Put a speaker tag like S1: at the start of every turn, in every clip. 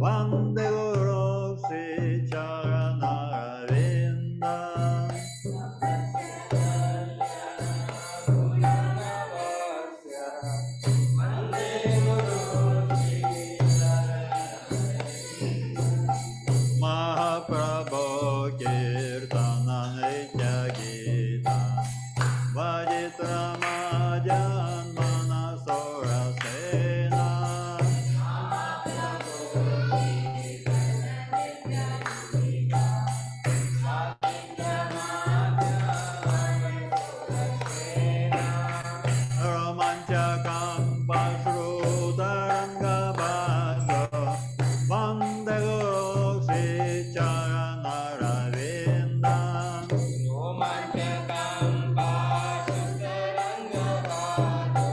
S1: Vande Guru Sri Charanaravinda. Mahaprabhu Kirtana Nitya Gita Vajitramajan Manasora Sena. Romanchakam Pasrutarangabhato Vande Guru Sri Charanaravinda.
S2: Romanchakam Pasrutarangabhato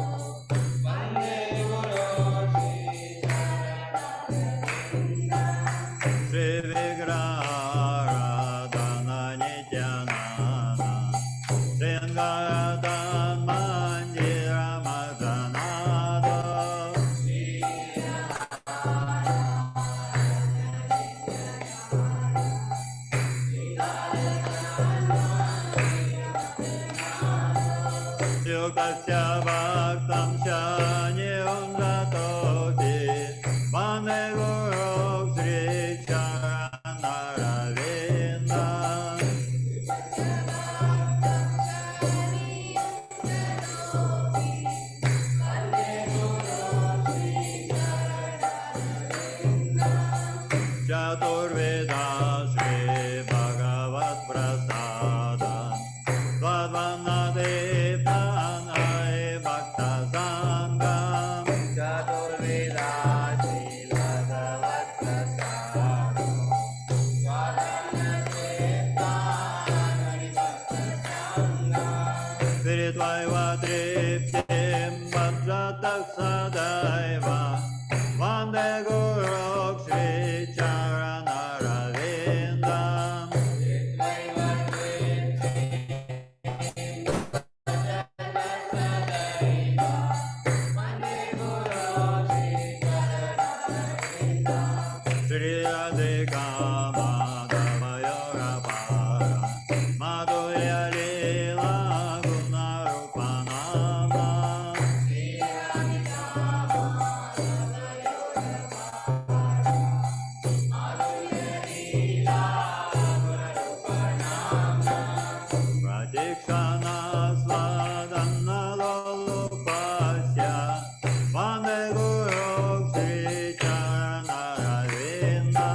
S2: Vande Guru Sri Charanaravinda.
S1: Sri Vigraharadhana Nityananda Sringaradhan Manjira Madanada. Yuktasya Bhaktam Shanyam Datoti Vande Guru Sri Charanaravinda. Chaturveda Sri Bhagavat Prasada Svadvanade Pranay Bhakta Sangam.
S2: Chaturveda Sri Bhagavat Prasada Swadanate Pranay Bhakta Sangam.
S1: Viridvaiva Triptim Vajratak Sadaiva Vande Guru Sri Charanaravinda. Sri Radhika Madhava Yoga Para Madhurya Lila Guna Rupanama. Pradikshana Swadana Lolupasya Vande Guru Sri Charanaravinda.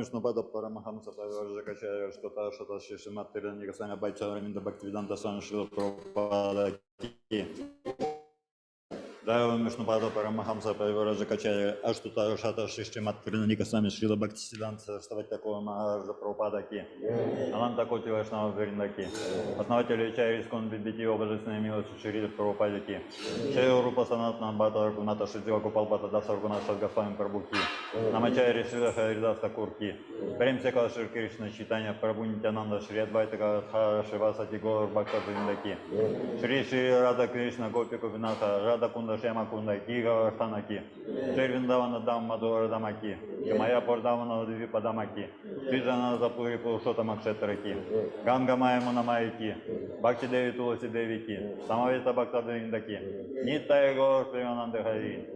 S1: Вишнупада Парамахамса Парваджакачаря Штата Шата Шишиматтира Никасана Байча Раминда Бхактивиданта Свами Шрила Прабхупада Ки. Дайва Вишнупада Парамахамса Парваджакачаря Аштута Шата Шишиматтира Никасами Шрила Бхактивиданта Ставатякова Махараджа Прабхупада Ки. Ананта Коти Вашнава Вриндаки. Основатель Ичари Искон Бибитива Божественной милости Шрила Прабхупада Ки. Шея Рупа Санатна Бата Аргуната Шидзива Купалбата Даса Аргуната Шадгасвами Прабхуки. Намачари Шрила Харидаса Курки. Прем Секала Шри Кришна Читания Прабху Нитянанда Шри Адвайта Гададхара Шивасати Гор Бхакта Вриндаки. Шри Шри Рада Кришна Гопи Кувината Рада Кунда Шема Кунда Гига Арханаки. Шри Виндавана Дам Мадура Дамаки. Камая Пордавана Диви Падамаки. Шри Джана Запури Пурушота Макшетраки. Ганга Майя Мунамайки. Бхакти Деви Туласи Девики. Самавита Бхакта Вриндаки. Нита Егор Примананда Хари.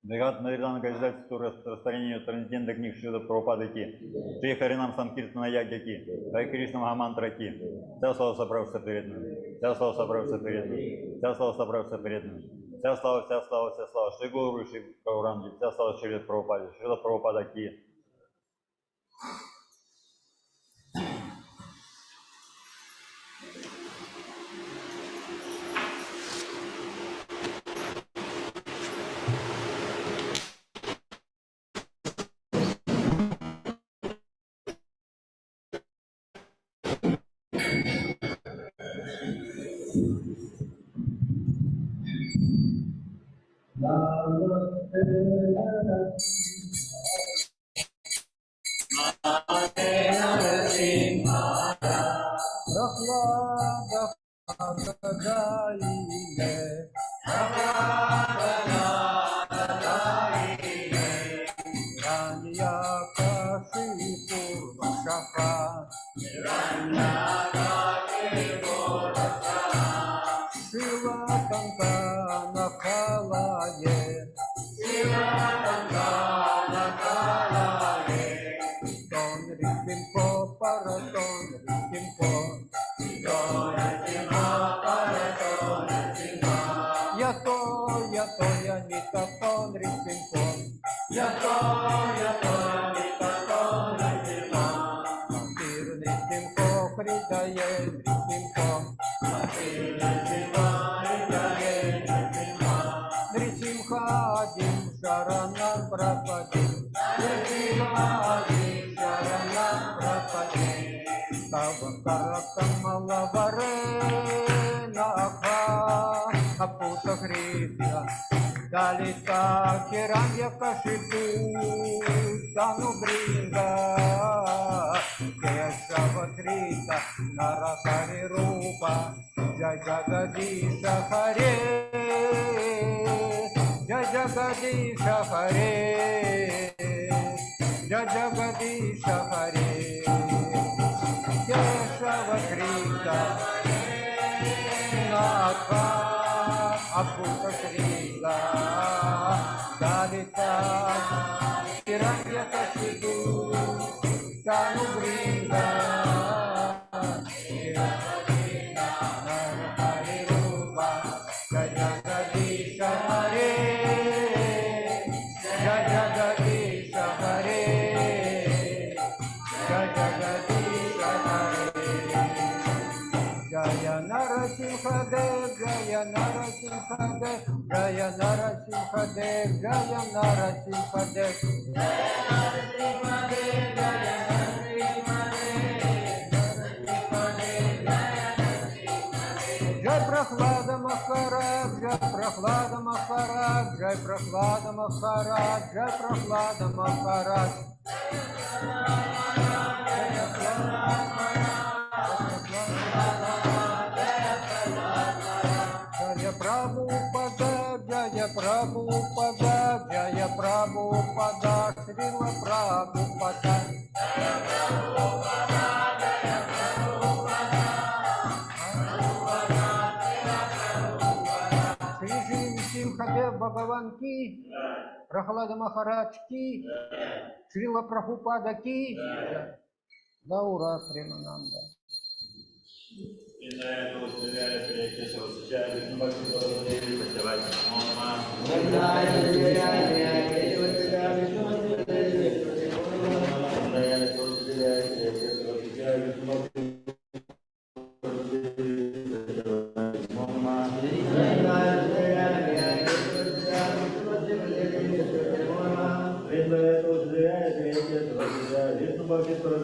S1: Бригад Наридана Газельству распространению трансцендентных книг Шрила Прабхупады Ки. Шри Харинам Санкиртана Ягья Ки. Хай Кришна Махамантра Ки. Вся слава собравшихся перед нами. Вся слава собравшихся перед нами. Вся слава собравшихся перед нами. Вся слава, вся слава, вся слава. Шри Гуру, Шри Гауранги. Вся слава Шрила Прабхупаде. Шрила Прабхупада Ки.
S3: Dalita Kiranya Kashipu Tanu Bringa Keshavatrita Narakari Rupa Jai Jagadisha Hare Jai Jagadisha Hare Jai Jagadisha Hare Keshavatrita Narakari Aputa Kriga Dalita Kiranya Kashipu Tanu Bringa Narakari Rupa Jai Jagadisha Hare Jai Jagadisha Hare Jai Jagadisha Hare Jaya Narasimhadev Jaya Narasimhadev Jaya Narasimhadev Jaya Narasimhadev Jai Prahlada Maharaj Jai Prahlada Maharaj Jai Prahlada Maharaj Jai Prahlada Maharaj Jaya Prabhupada, Jaya Prabhupada, Jaya Prabhupada, Srila Prabhupada. Shri Shri Simhadev Bhagavan Ki, Prahlada Maharaj Ki, Srila Prabhupada Ki, Gaura Premananda.
S2: Jai
S4: Namo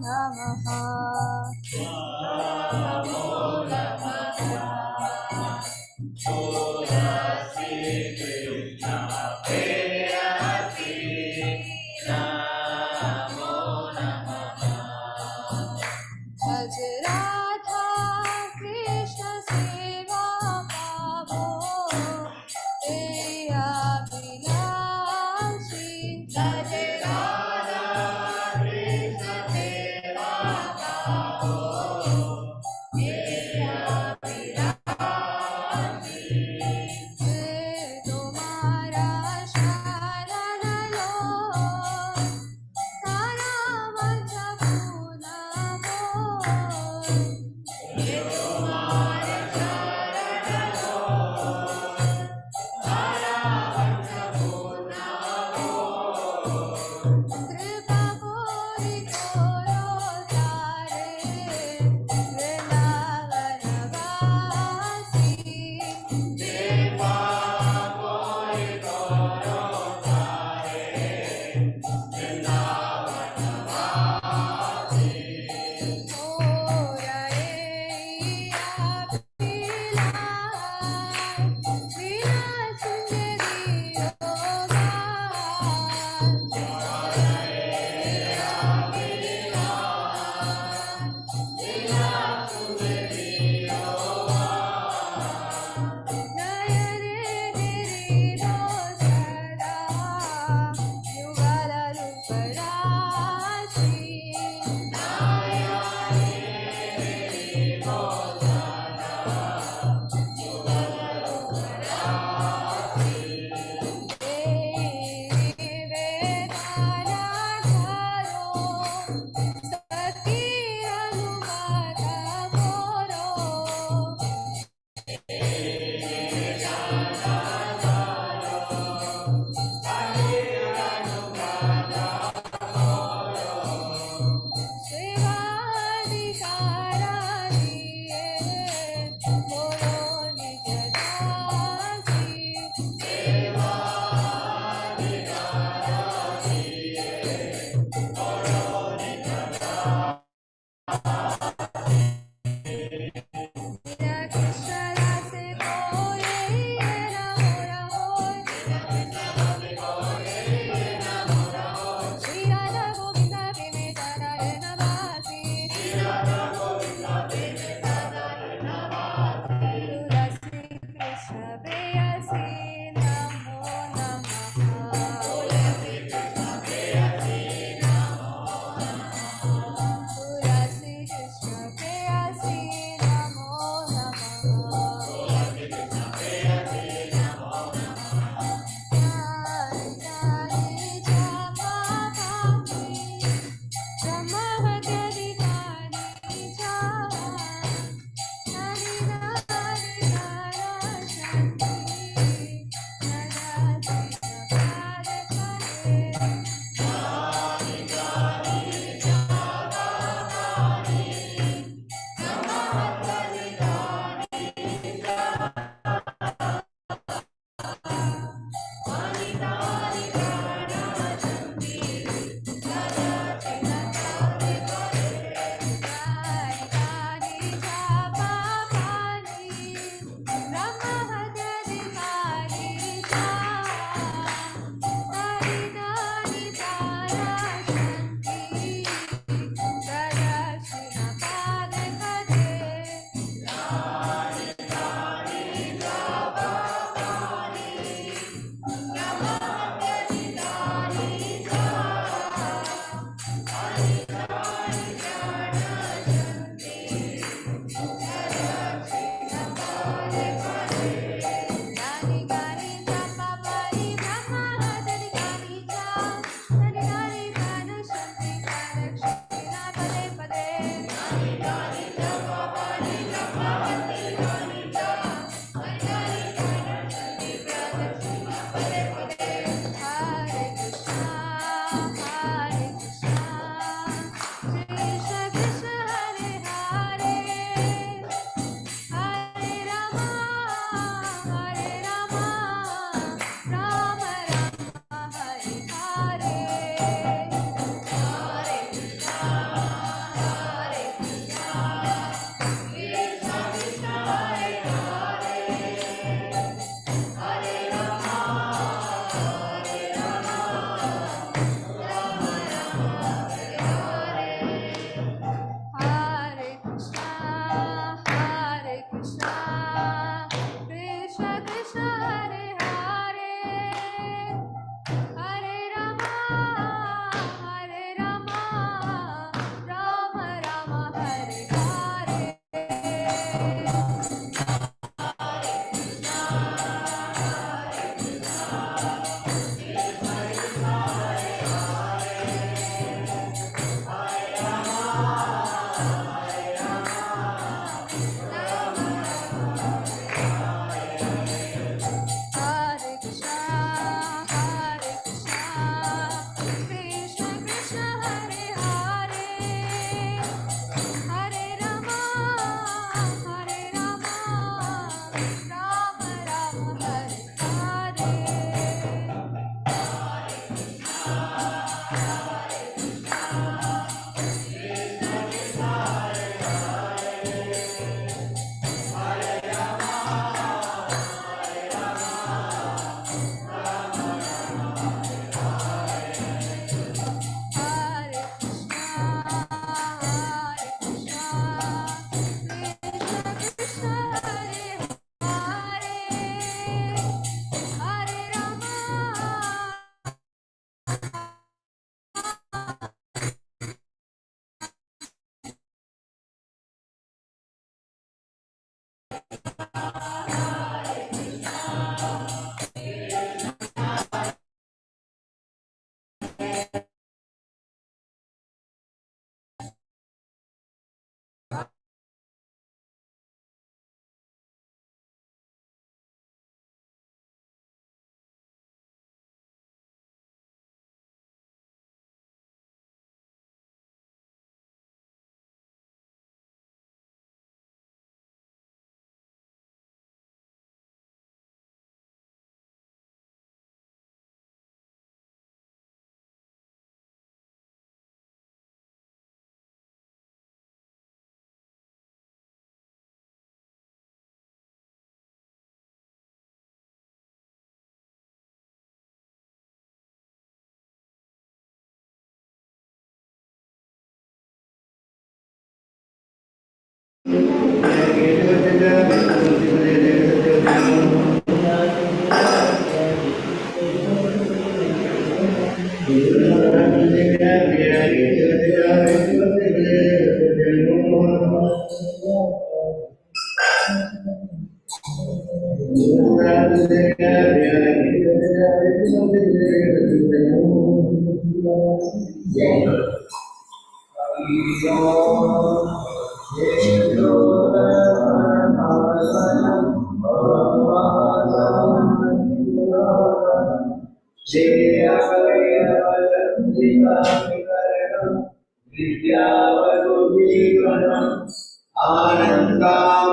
S4: Namaha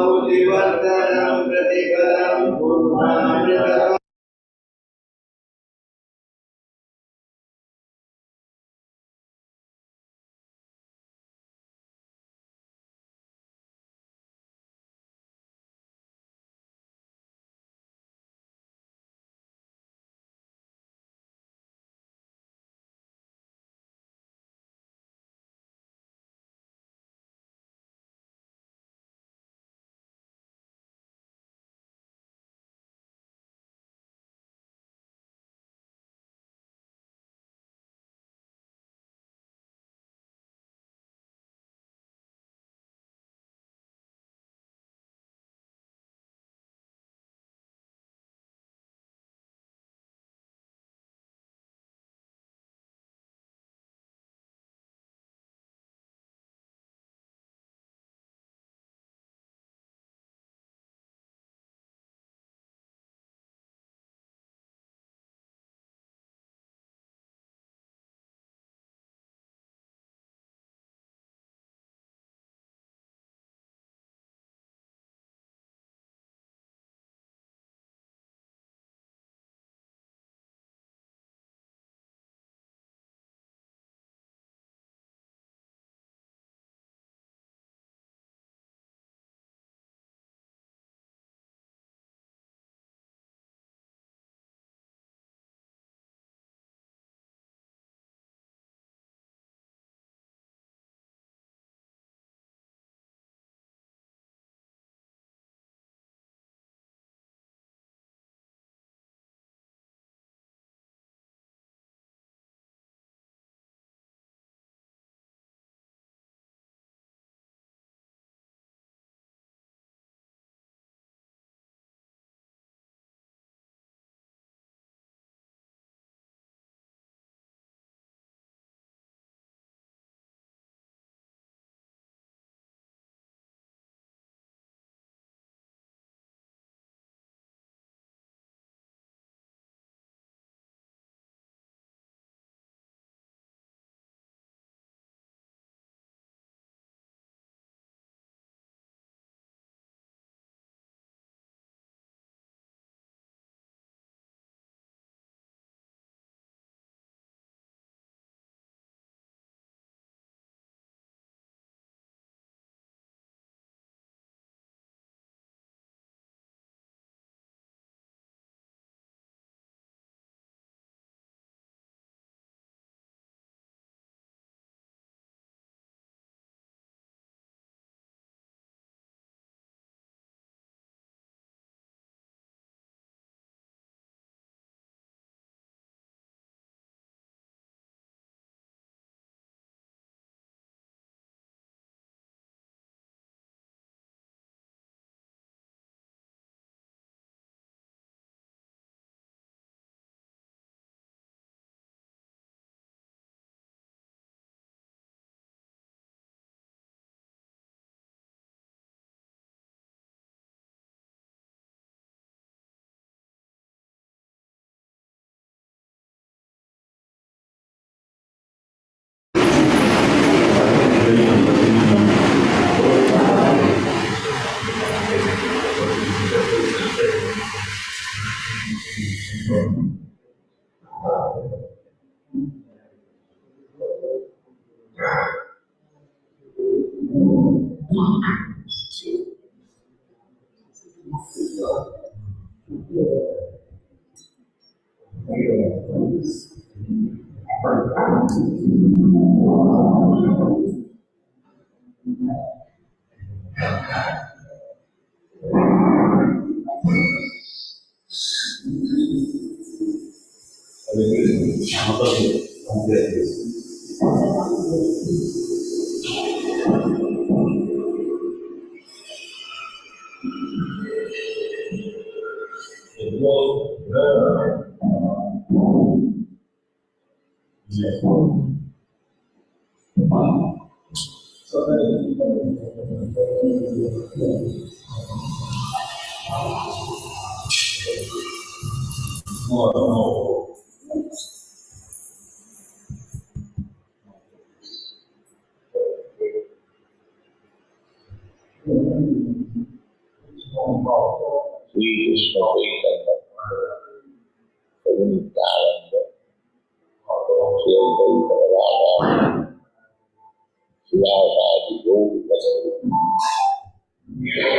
S2: आनन्दामुदिवर्धनं प्रतिफलं पुण्डामृतम्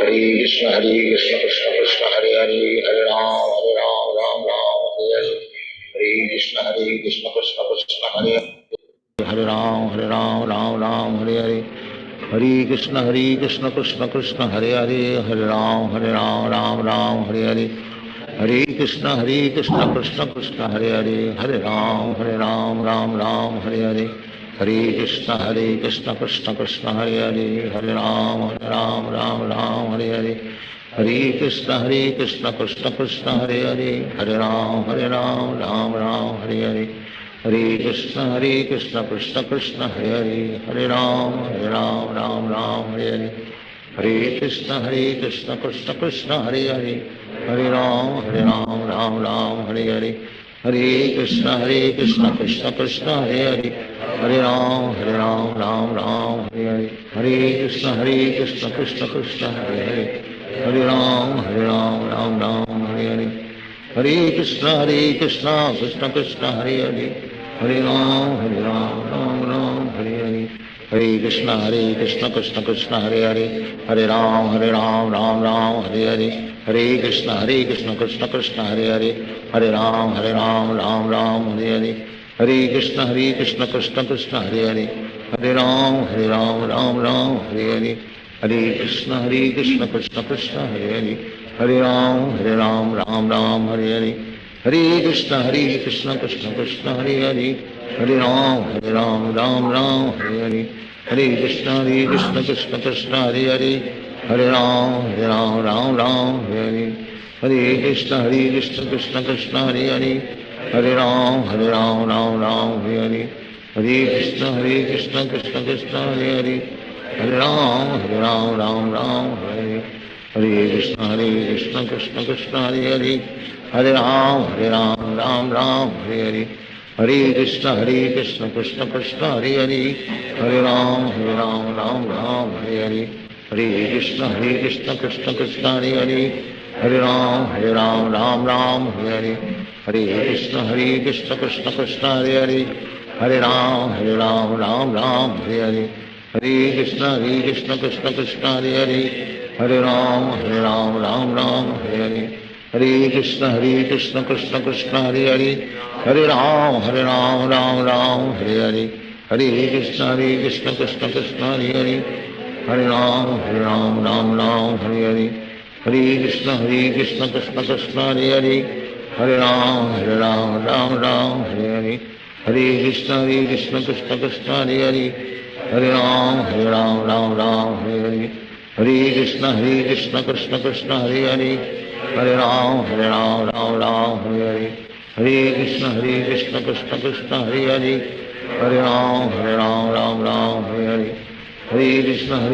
S4: Hare Krishna Krishna Krishna Hare Hare Hare Ram Ram Ram Hare Hare Hare Krishna Krishna Krishna Hare Hare Hare Ram Ram Hare Hare Hare Krishna Krishna Krishna Hare Hare Hare Ram Ram Hare Hare Hare Krishna Krishna Krishna Hare Hare Hare Ram Ram Hare Hare Hare Krishna Krishna Krishna Hare Hare Hare Ram Ram Hare Hare Hare Krishna Krishna Krishna Hare Hare Hare Ram Hare Hare Hare Krishna Krishna Krishna Hare Hare Hare Ram Hare Hare Hare Krishna Krishna Krishna Hare Hare Hare Ram Hare Hare Hare Krishna Krishna Krishna Hare Hare Hare Ram Hare Hare Hare Krishna Krishna Krishna Hare Hare Hare Ram Hare Hare Hare Krishna Krishna Krishna Hare Hare Hare Ram Hare Hare Hare Krishna Krishna Krishna Hare Hare Hare Ram Hare Hare Hare Krishna Krishna Krishna Hare Hare Hare Ram Hare Hare Hare Krishna Krishna Krishna Hare Hare Hare Ram Hare Hare Hare Krishna Krishna Krishna Hare Hare Hare Ram Hare Hare Hare Krishna Krishna Krishna Hare Hare Hare Ram Hare Hare Hare Krishna Krishna Krishna Hare Hare Hare Ram Hare Hare Hare Krishna Krishna Krishna Hare Hare Hare Ram Hare Hare Hare Krishna Krishna Krishna Hare Hare Hare Ram Hare Hare Hare Krishna Krishna Krishna Hare Hare Hare Ram Hare Hare Hare Krishna Krishna Krishna Hare Hare Hare Ram Hare Hare Hare Krishna Krishna Krishna Hare Hare Hare Ram Hare Hare Hare Krishna Krishna Krishna Hare Hare Hare Ram Hare Hare Hare Krishna Krishna Krishna Hare Hare Hare Ram Hare Hare Hare Krishna Krishna Krishna Hare Hare Hare Ram Hare Hare Hare Krishna Krishna Krishna Hare Hare Hare Ram Hare Hare Hare Krishna Krishna Krishna Hare Hare Hare Ram Hare Hare Hare Krishna Krishna Krishna Hare Hare Hare Ram Hare Hare Hare Krishna Krishna Krishna Hare Hare Hare Ram Hare Hare Hare Krishna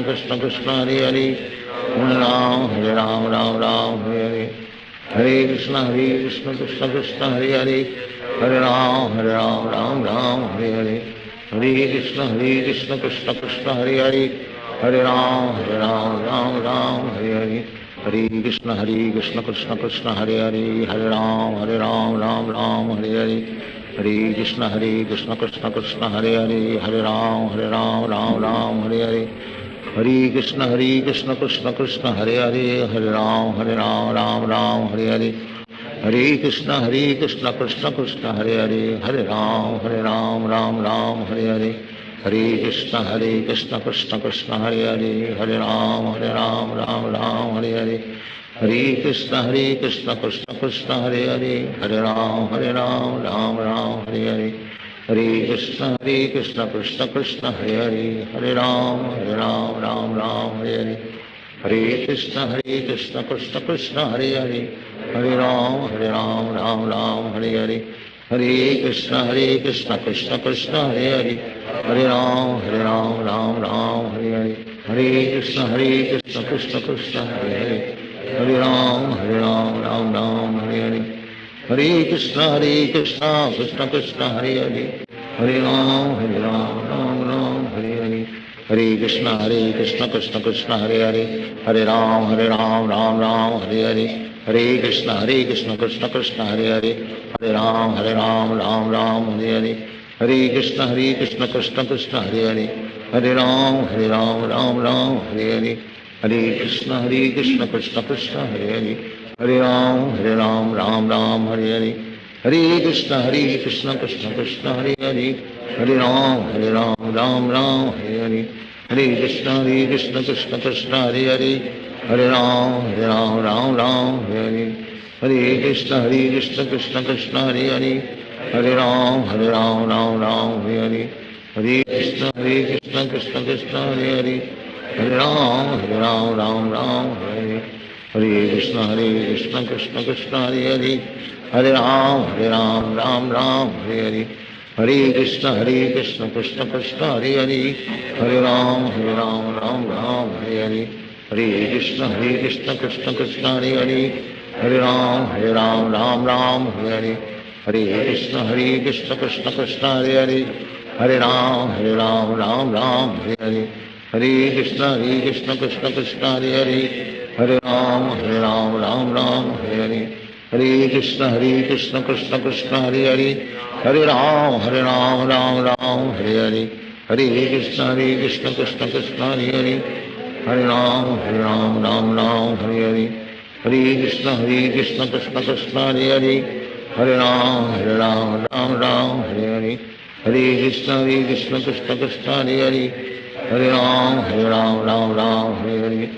S4: Krishna Krishna Hare Hare Hare Ram Hare Hare Hare Krishna Krishna Krishna Hare Hare Hare Ram Hare Hare Hare Krishna Krishna Krishna Hare Hare Hare Ram Hare Hare Hare Krishna Krishna Krishna Hare Hare Hare Ram Hare Hare Hare Krishna Krishna Krishna Hare Hare Hare Ram Hare Hare Hare Krishna Krishna Krishna Hare Hare Hare Ram Hare Hare Hare Krishna Krishna Krishna Hare Hare Hare Ram Hare Hare Hare Krishna Krishna Krishna Hare Hare Hare Ram Hare Hare Hare Krishna Krishna Krishna Hare Hare Hare Ram Hare Hare Hare हरे कृष्ण कृष्ण कृष्ण हरे हरे, हरे राम राम राम हरे हरे, हरे कृष्ण कृष्ण कृष्ण हरे हरे, हरे राम राम राम हरे हरे, हरे कृष्ण कृष्ण कृष्ण हरे हरे, हरे राम राम राम हरे हरे, हरे कृष्ण कृष्ण कृष्ण हरे हरे, हरे राम राम राम हरे हरे, हरे कृष्ण कृष्ण कृष्ण हरे हरे, हरे राम राम राम हरे हरे, हरे कृष्ण कृष्ण कृष्ण हरे हरे, हरे राम राम राम हरे हरे, हरे कृष्ण कृष्ण कृष्ण हरे हरे, हरे राम राम राम हरे हरे, हरे कृष्ण कृष्ण कृष्ण हरे हरे, हरे राम राम राम हरे हरे, हरे कृष्ण कृष्ण कृष्ण हरे हरे, हरे राम राम राम हरे हरे, हरे कृष्ण कृष्ण कृष्ण हरे हरे, हरे राम राम हरे हरे, हरे कृष्ण कृष्ण कृष्ण हरे हरे, हरे राम राम हरे हरे, हरे कृष्ण कृष्ण कृष्ण हरे हरे, हरे राम राम हरे हरे, हरे कृष्ण कृष्ण कृष्ण हरे हरे, हरे राम राम हरे हरे, हरे कृष्ण कृष्ण कृष्ण हरे हरे, हरे राम राम हरे हरे, हरे कृष्ण कृष्ण कृष्ण हरे हरे, हरे राम राम हरे हरे, हरे कृष्ण कृष्ण कृष्ण हरे हरे, हरे राम राम हरे हरे, हरे कृष्ण कृष्ण कृष्ण हरे हरे, हरे राम राम हरे हरे, हरे कृष्ण कृष्ण कृष्ण हरे हरे, हरे राम राम हरे हरे, हरे कृष्ण कृष्ण कृष्ण हरे हरे, हरे राम राम हरे हरे, हरे कृष्ण कृष्ण कृष्ण हरे हरे, हरे राम राम हरे हरे, हरे कृष्ण कृष्ण कृष्ण हरे हरे, हरे राम राम हरे हरे, हरे कृष्ण कृष्ण कृष्ण हरे हरे, हरे राम राम हरे हरे, हरे कृष्ण कृष्ण कृष्ण हरे हरे, हरे राम राम हरे हरे, हरे कृष्ण कृष्ण कृष्ण हरे हरे, हरे राम राम हरे हरे, हरे कृष्ण कृष्ण कृष्ण हरे हरे, हरे राम राम हरे हरे,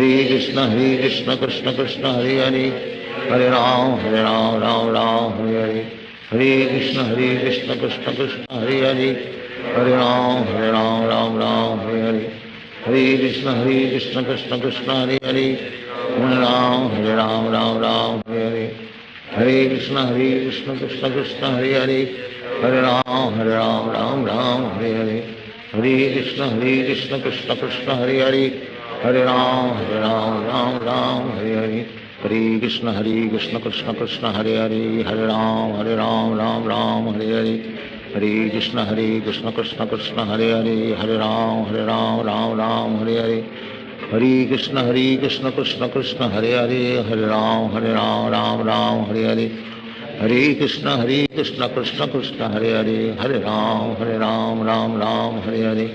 S4: हरे कृष्ण कृष्ण कृष्ण हरे हरे, हरे राम राम हरे हरे, हरे कृष्ण कृष्ण कृष्ण हरे हरे, हरे राम राम हरे हरे, हरे कृष्ण कृष्ण कृष्ण हरे हरे, हरे राम राम हरे हरे, हरे कृष्ण कृष्ण कृष्ण हरे हरे, हरे राम राम हरे हरे, हरे कृष्ण कृष्ण कृष्ण हरे हरे, हरे राम राम हरे हरे, हरे कृष्ण कृष्ण कृष्ण हरे हरे, हरे राम राम हरे हरे, हरे कृष्ण कृष्ण कृष्ण हरे हरे, हरे राम राम हरे हरे, हरे कृष्ण कृष्ण कृष्ण हरे हरे, हरे राम राम हरे हरे, हरे कृष्ण कृष्ण कृष्ण हरे हरे, हरे राम राम हरे हरे,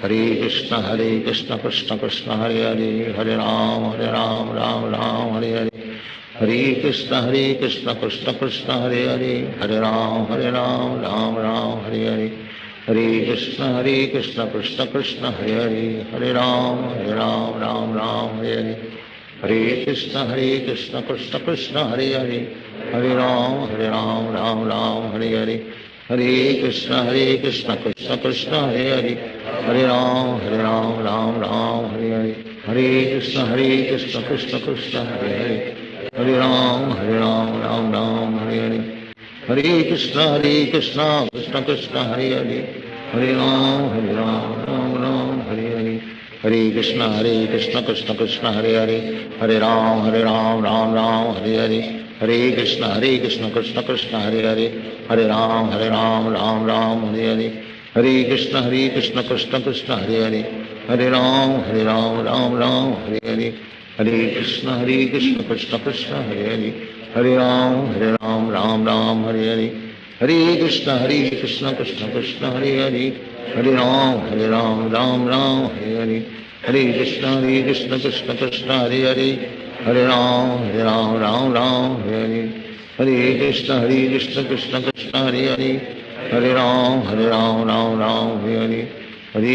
S4: हरे कृष्ण कृष्ण कृष्ण हरे हरे, हरे राम राम हरे हरे, हरे कृष्ण कृष्ण कृष्ण हरे हरे, हरे राम राम हरे हरे, हरे कृष्ण कृष्ण कृष्ण हरे हरे, हरे राम राम हरे हरे, हरे कृष्ण कृष्ण कृष्ण हरे हरे, हरे राम राम हरे हरे, हरे कृष्ण कृष्ण कृष्ण हरे हरे, हरे राम हरे हरे, हरे कृष्ण कृष्ण कृष्ण हरे हरे, हरे राम राम हरे हरे, हरे कृष्ण कृष्ण कृष्ण हरे हरे, हरे राम राम हरे हरे, हरे कृष्ण कृष्ण कृष्ण हरे हरे, हरे राम हरे हरे, हरे कृष्ण कृष्ण कृष्ण हरे हरे, हरे राम हरे हरे, हरे कृष्ण कृष्ण कृष्ण हरे हरे, हरे राम हरे हरे, हरे कृष्ण कृष्ण कृष्ण हरे हरे, हरे राम हरे हरे, हरे कृष्ण कृष्ण कृष्ण हरे हरे, हरे राम राम हरे हरे, हरे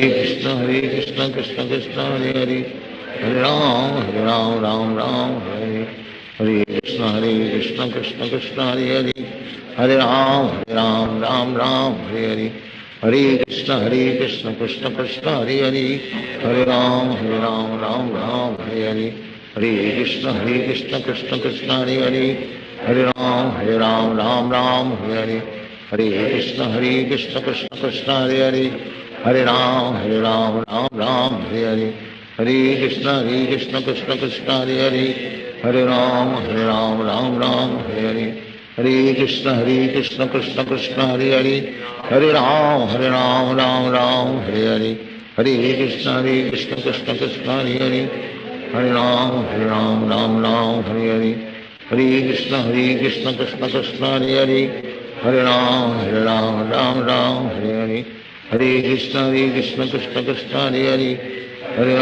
S4: Krishna Krishna Krishna Hare Hare, Hare Ram Ram Ram Hare Hare Krishna Krishna Krishna Hare Hare Hare Ram Ram Ram Hare Hare Hare Krishna Krishna Krishna Hare Hare Hare Ram Ram Ram Hare Hare Hare Krishna Krishna Krishna Hare Hare Hare Ram Ram Ram Hare Hare Hare Krishna Krishna Krishna Hare Hare Hare Ram Ram Hare Hare Hare Krishna Krishna Krishna Hare Hare Hare Ram Ram Hare Hare Hare Krishna Krishna Krishna Hare Hare Hare Ram Ram Hare Hare Hare Krishna Krishna Krishna Hare Hare Hare Ram Ram Hare Hare Hare Krishna Krishna Krishna Hare Hare Hare Ram Ram Hare Hare Hare Krishna Krishna Krishna Hare Hare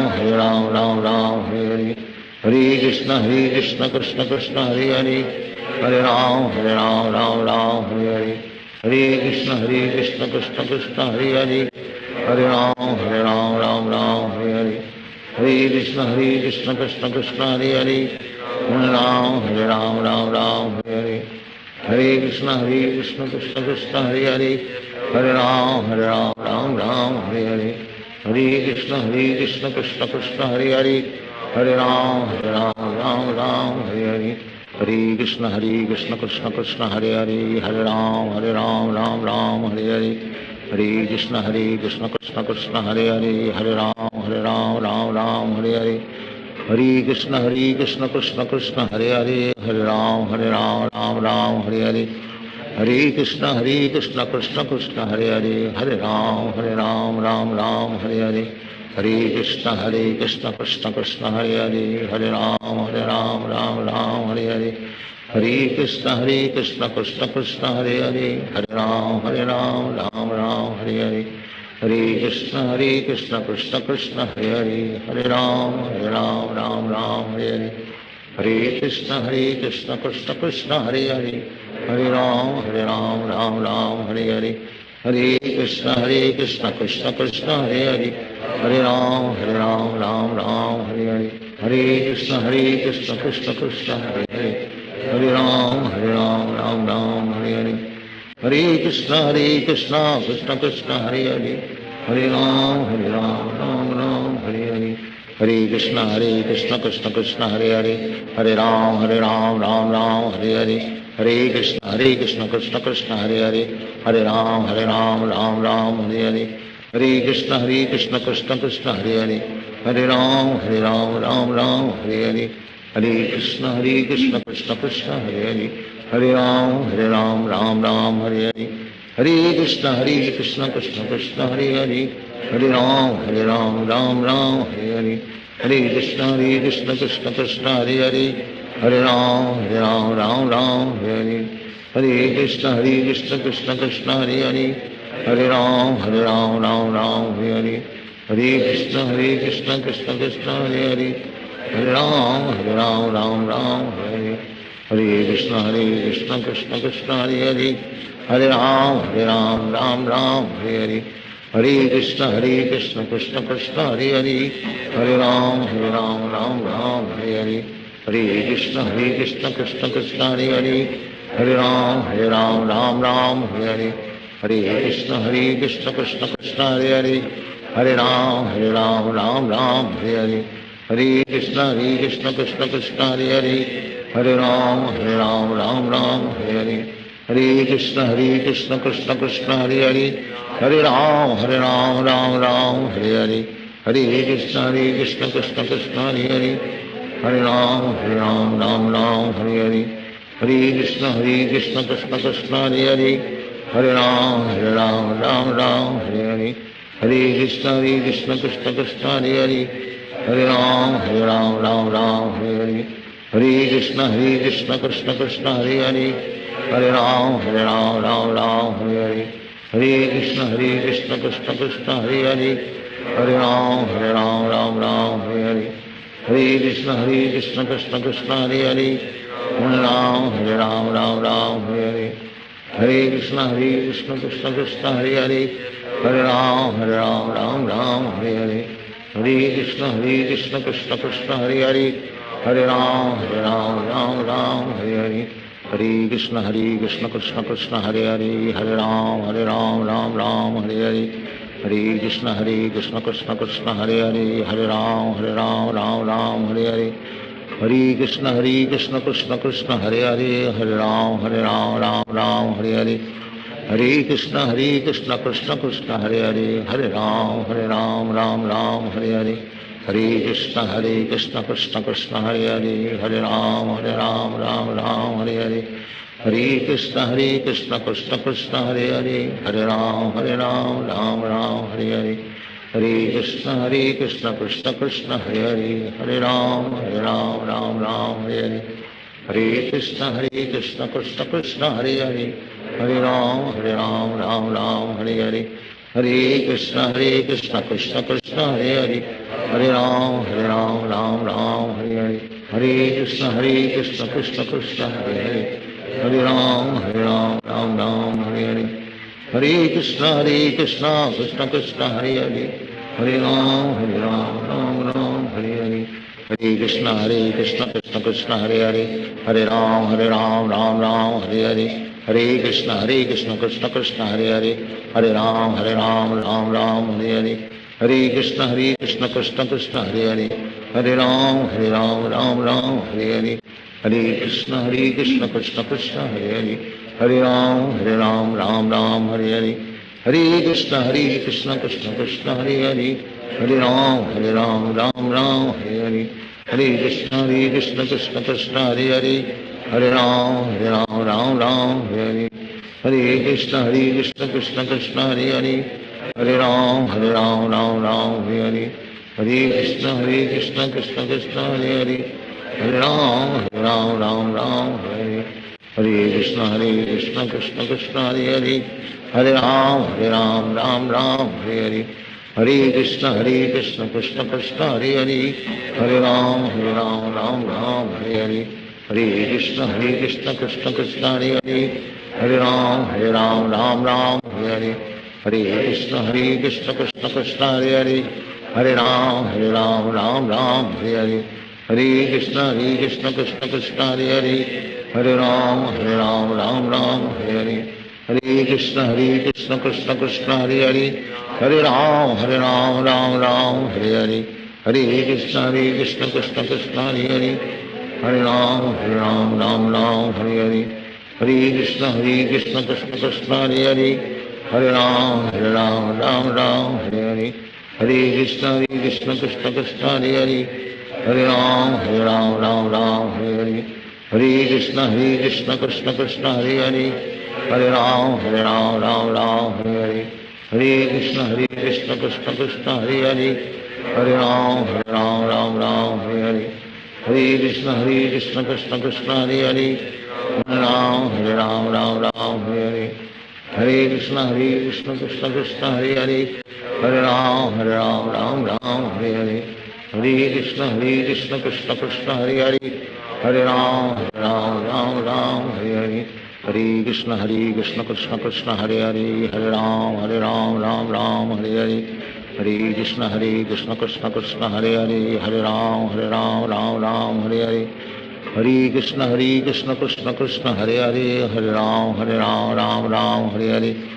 S4: Hare Ram Hare Hare Hare Krishna Krishna Krishna Hare Hare Hare Ram Hare Hare Hare Krishna Krishna Krishna Hare Hare Hare Ram Hare Hare Hare Krishna Krishna Krishna Hare Hare Hare Ram Hare Hare Hare Krishna Krishna Krishna Hare Hare Hare Ram Hare Hare Hare Krishna Krishna Krishna Hare Hare Hare Ram Hare Hare Hare Krishna Krishna Krishna Hare Hare Hare Ram Hare Hare Hare Krishna Krishna Krishna Hare Hare Hare Ram Hare Hare Hare Krishna Krishna Krishna Hare Hare Hare Ram Hare Hare Hare Krishna Krishna Krishna Hare Hare Hare Ram Hare Hare Hare Krishna Krishna Krishna Hare Hare Hare Ram Hare Hare Hare Krishna Krishna Krishna Hare Hare Hare Ram Hare Hare Hare Krishna Krishna Krishna Hare Hare Hare Ram Hare Hare Hare Krishna Krishna Krishna Hare Hare Hare Ram Hare Hare Hare Krishna Krishna Krishna Hare Hare Hare Ram Hare Hare Hare Krishna Krishna Krishna Hare Hare Hare Ram Hare Hare Hare Krishna Krishna Krishna Hare Hare Hare Ram Hare Hare Hare Krishna Krishna Krishna Hare Hare Hare Ram Hare Hare Hare Krishna Krishna Krishna Hare Hare Hare Ram Hare Hare Hare Krishna Krishna Krishna Hare Hare Hare Ram Hare Hare Hare Krishna Krishna Krishna Hare Hare Hare Ram Hare Hare Hare Krishna Krishna Krishna Hare Hare Hare Ram Hare Hare Hare Krishna Krishna Krishna Hare Hare Hare Ram Hare Hare Hare Krishna Krishna Krishna Hare Hare Hare Ram Hare Hare Hare Krishna Krishna Krishna Hare Hare Hare Ram Hare Hare Hare Krishna Krishna Krishna Hare Hare Hare Ram Hare Hare Hare Krishna Krishna Krishna Hare Hare Hare Ram Hare Hare Hare Krishna Krishna Krishna Hare Hare Hare Ram Hare Hare Hare Krishna Krishna Krishna Hare Hare Hare Ram Hare Hare Hare Krishna Krishna Krishna Hare Hare Hare Ram Hare Hare Hare Krishna Krishna Krishna Hare Hare Hare Ram Hare Hare Hare Krishna Krishna Krishna Hare Hare Hare Ram Hare Hare Hare Krishna Krishna Krishna Hare Hare Hare Ram Hare Hare Hare Krishna Krishna Krishna Hare Hare Hare Ram Hare Hare Hare Krishna Krishna Krishna Hare Hare Hare Ram Hare Hare Hare Krishna Krishna Krishna Hare Hare Hare Ram Hare Hare Hare Krishna Krishna Krishna Hare Hare Hare Ram Hare Hare Hare Krishna Krishna Krishna Hare Hare Hare Ram Hare Hare Krishna Krishna Krishna Hare Hare Hare Ram Ram Ram Hare Hare Hare Krishna Krishna Krishna Hare Hare Hare Ram Ram Hare Hare Hare Krishna Krishna Krishna Hare Hare Ram Ram Hare Hare Hare Krishna Krishna Krishna Hare Hare Ram Ram Hare Hare Hare Krishna Krishna Krishna हरे राम राम हरे हरे हरे कृष्ण कृष्ण कृष्ण हरे राम राम हरे हरे हरे कृष्ण कृष्ण कृष्ण हरे राम राम हरे हरे हरे कृष्ण कृष्ण कृष्ण हरे राम राम हरे हरे हरे कृष्ण कृष्ण कृष्ण हरे राम हरे हरे हरे कृष्ण कृष्ण कृष्ण हरे राम हरे हरे हरे कृष्ण कृष्ण कृष्ण हरे राम हरे हरे हरे कृष्ण कृष्ण कृष्ण हरे राम हरे हरे हरे कृष्ण कृष्ण कृष्ण हरे राम राम हरे हरे हरे कृष्ण कृष्ण कृष्ण हरे राम राम हरे हरे हरे कृष्ण कृष्ण कृष्ण हरे राम राम हरे हरे हरे कृष्ण कृष्ण कृष्ण हरे राम राम हरे हरे हरे कृष्ण कृष्ण कृष्ण हरे राम राम हरे हरे हरे कृष्ण कृष्ण कृष्ण हरे राम राम हरे हरे हरे कृष्ण कृष्ण कृष्ण हरे राम राम हरे हरे हरे कृष्ण कृष्ण कृष्ण हरे राम राम हरे हरे हरे कृष्ण कृष्ण कृष्ण हरे राम राम हरे हरे हरे कृष्ण कृष्ण कृष्ण हरे राम राम हरे हरे हरे कृष्ण कृष्ण कृष्ण हरे राम राम हरे हरे हरे कृष्ण कृष्ण कृष्ण हरे राम राम हरे हरे हरे कृष्ण कृष्ण कृष्ण हरे राम राम हरे हरे हरे कृष्ण कृष्ण कृष्ण हरे राम राम हरे हरे हरे कृष्ण कृष्ण कृष्ण हरे राम राम हरे हरे हरे कृष्ण कृष्ण कृष्ण हरे राम हरे हरे हरे कृष्ण कृष्ण कृष्ण हरे राम हरे हरे हरे कृष्ण कृष्ण कृष्ण हरे राम हरे हरे हरे कृष्ण कृष्ण कृष्ण हरे राम हरे हरे हरे कृष्ण कृष्ण कृष्ण हरे राम हरे हरे हरे कृष्ण कृष्ण कृष्ण हरे राम हरे हरे हरे कृष्ण कृष्ण कृष्ण हरे राम हरे हरे हरे कृष्ण कृष्ण कृष्ण हरे राम राम हरे हरे हरे कृष्ण कृष्ण कृष्ण हरे राम हरे हरे हरे कृष्ण कृष्ण कृष्ण हरे राम हरे हरे हरे कृष्ण कृष्ण कृष्ण हरे राम राम हरे हरे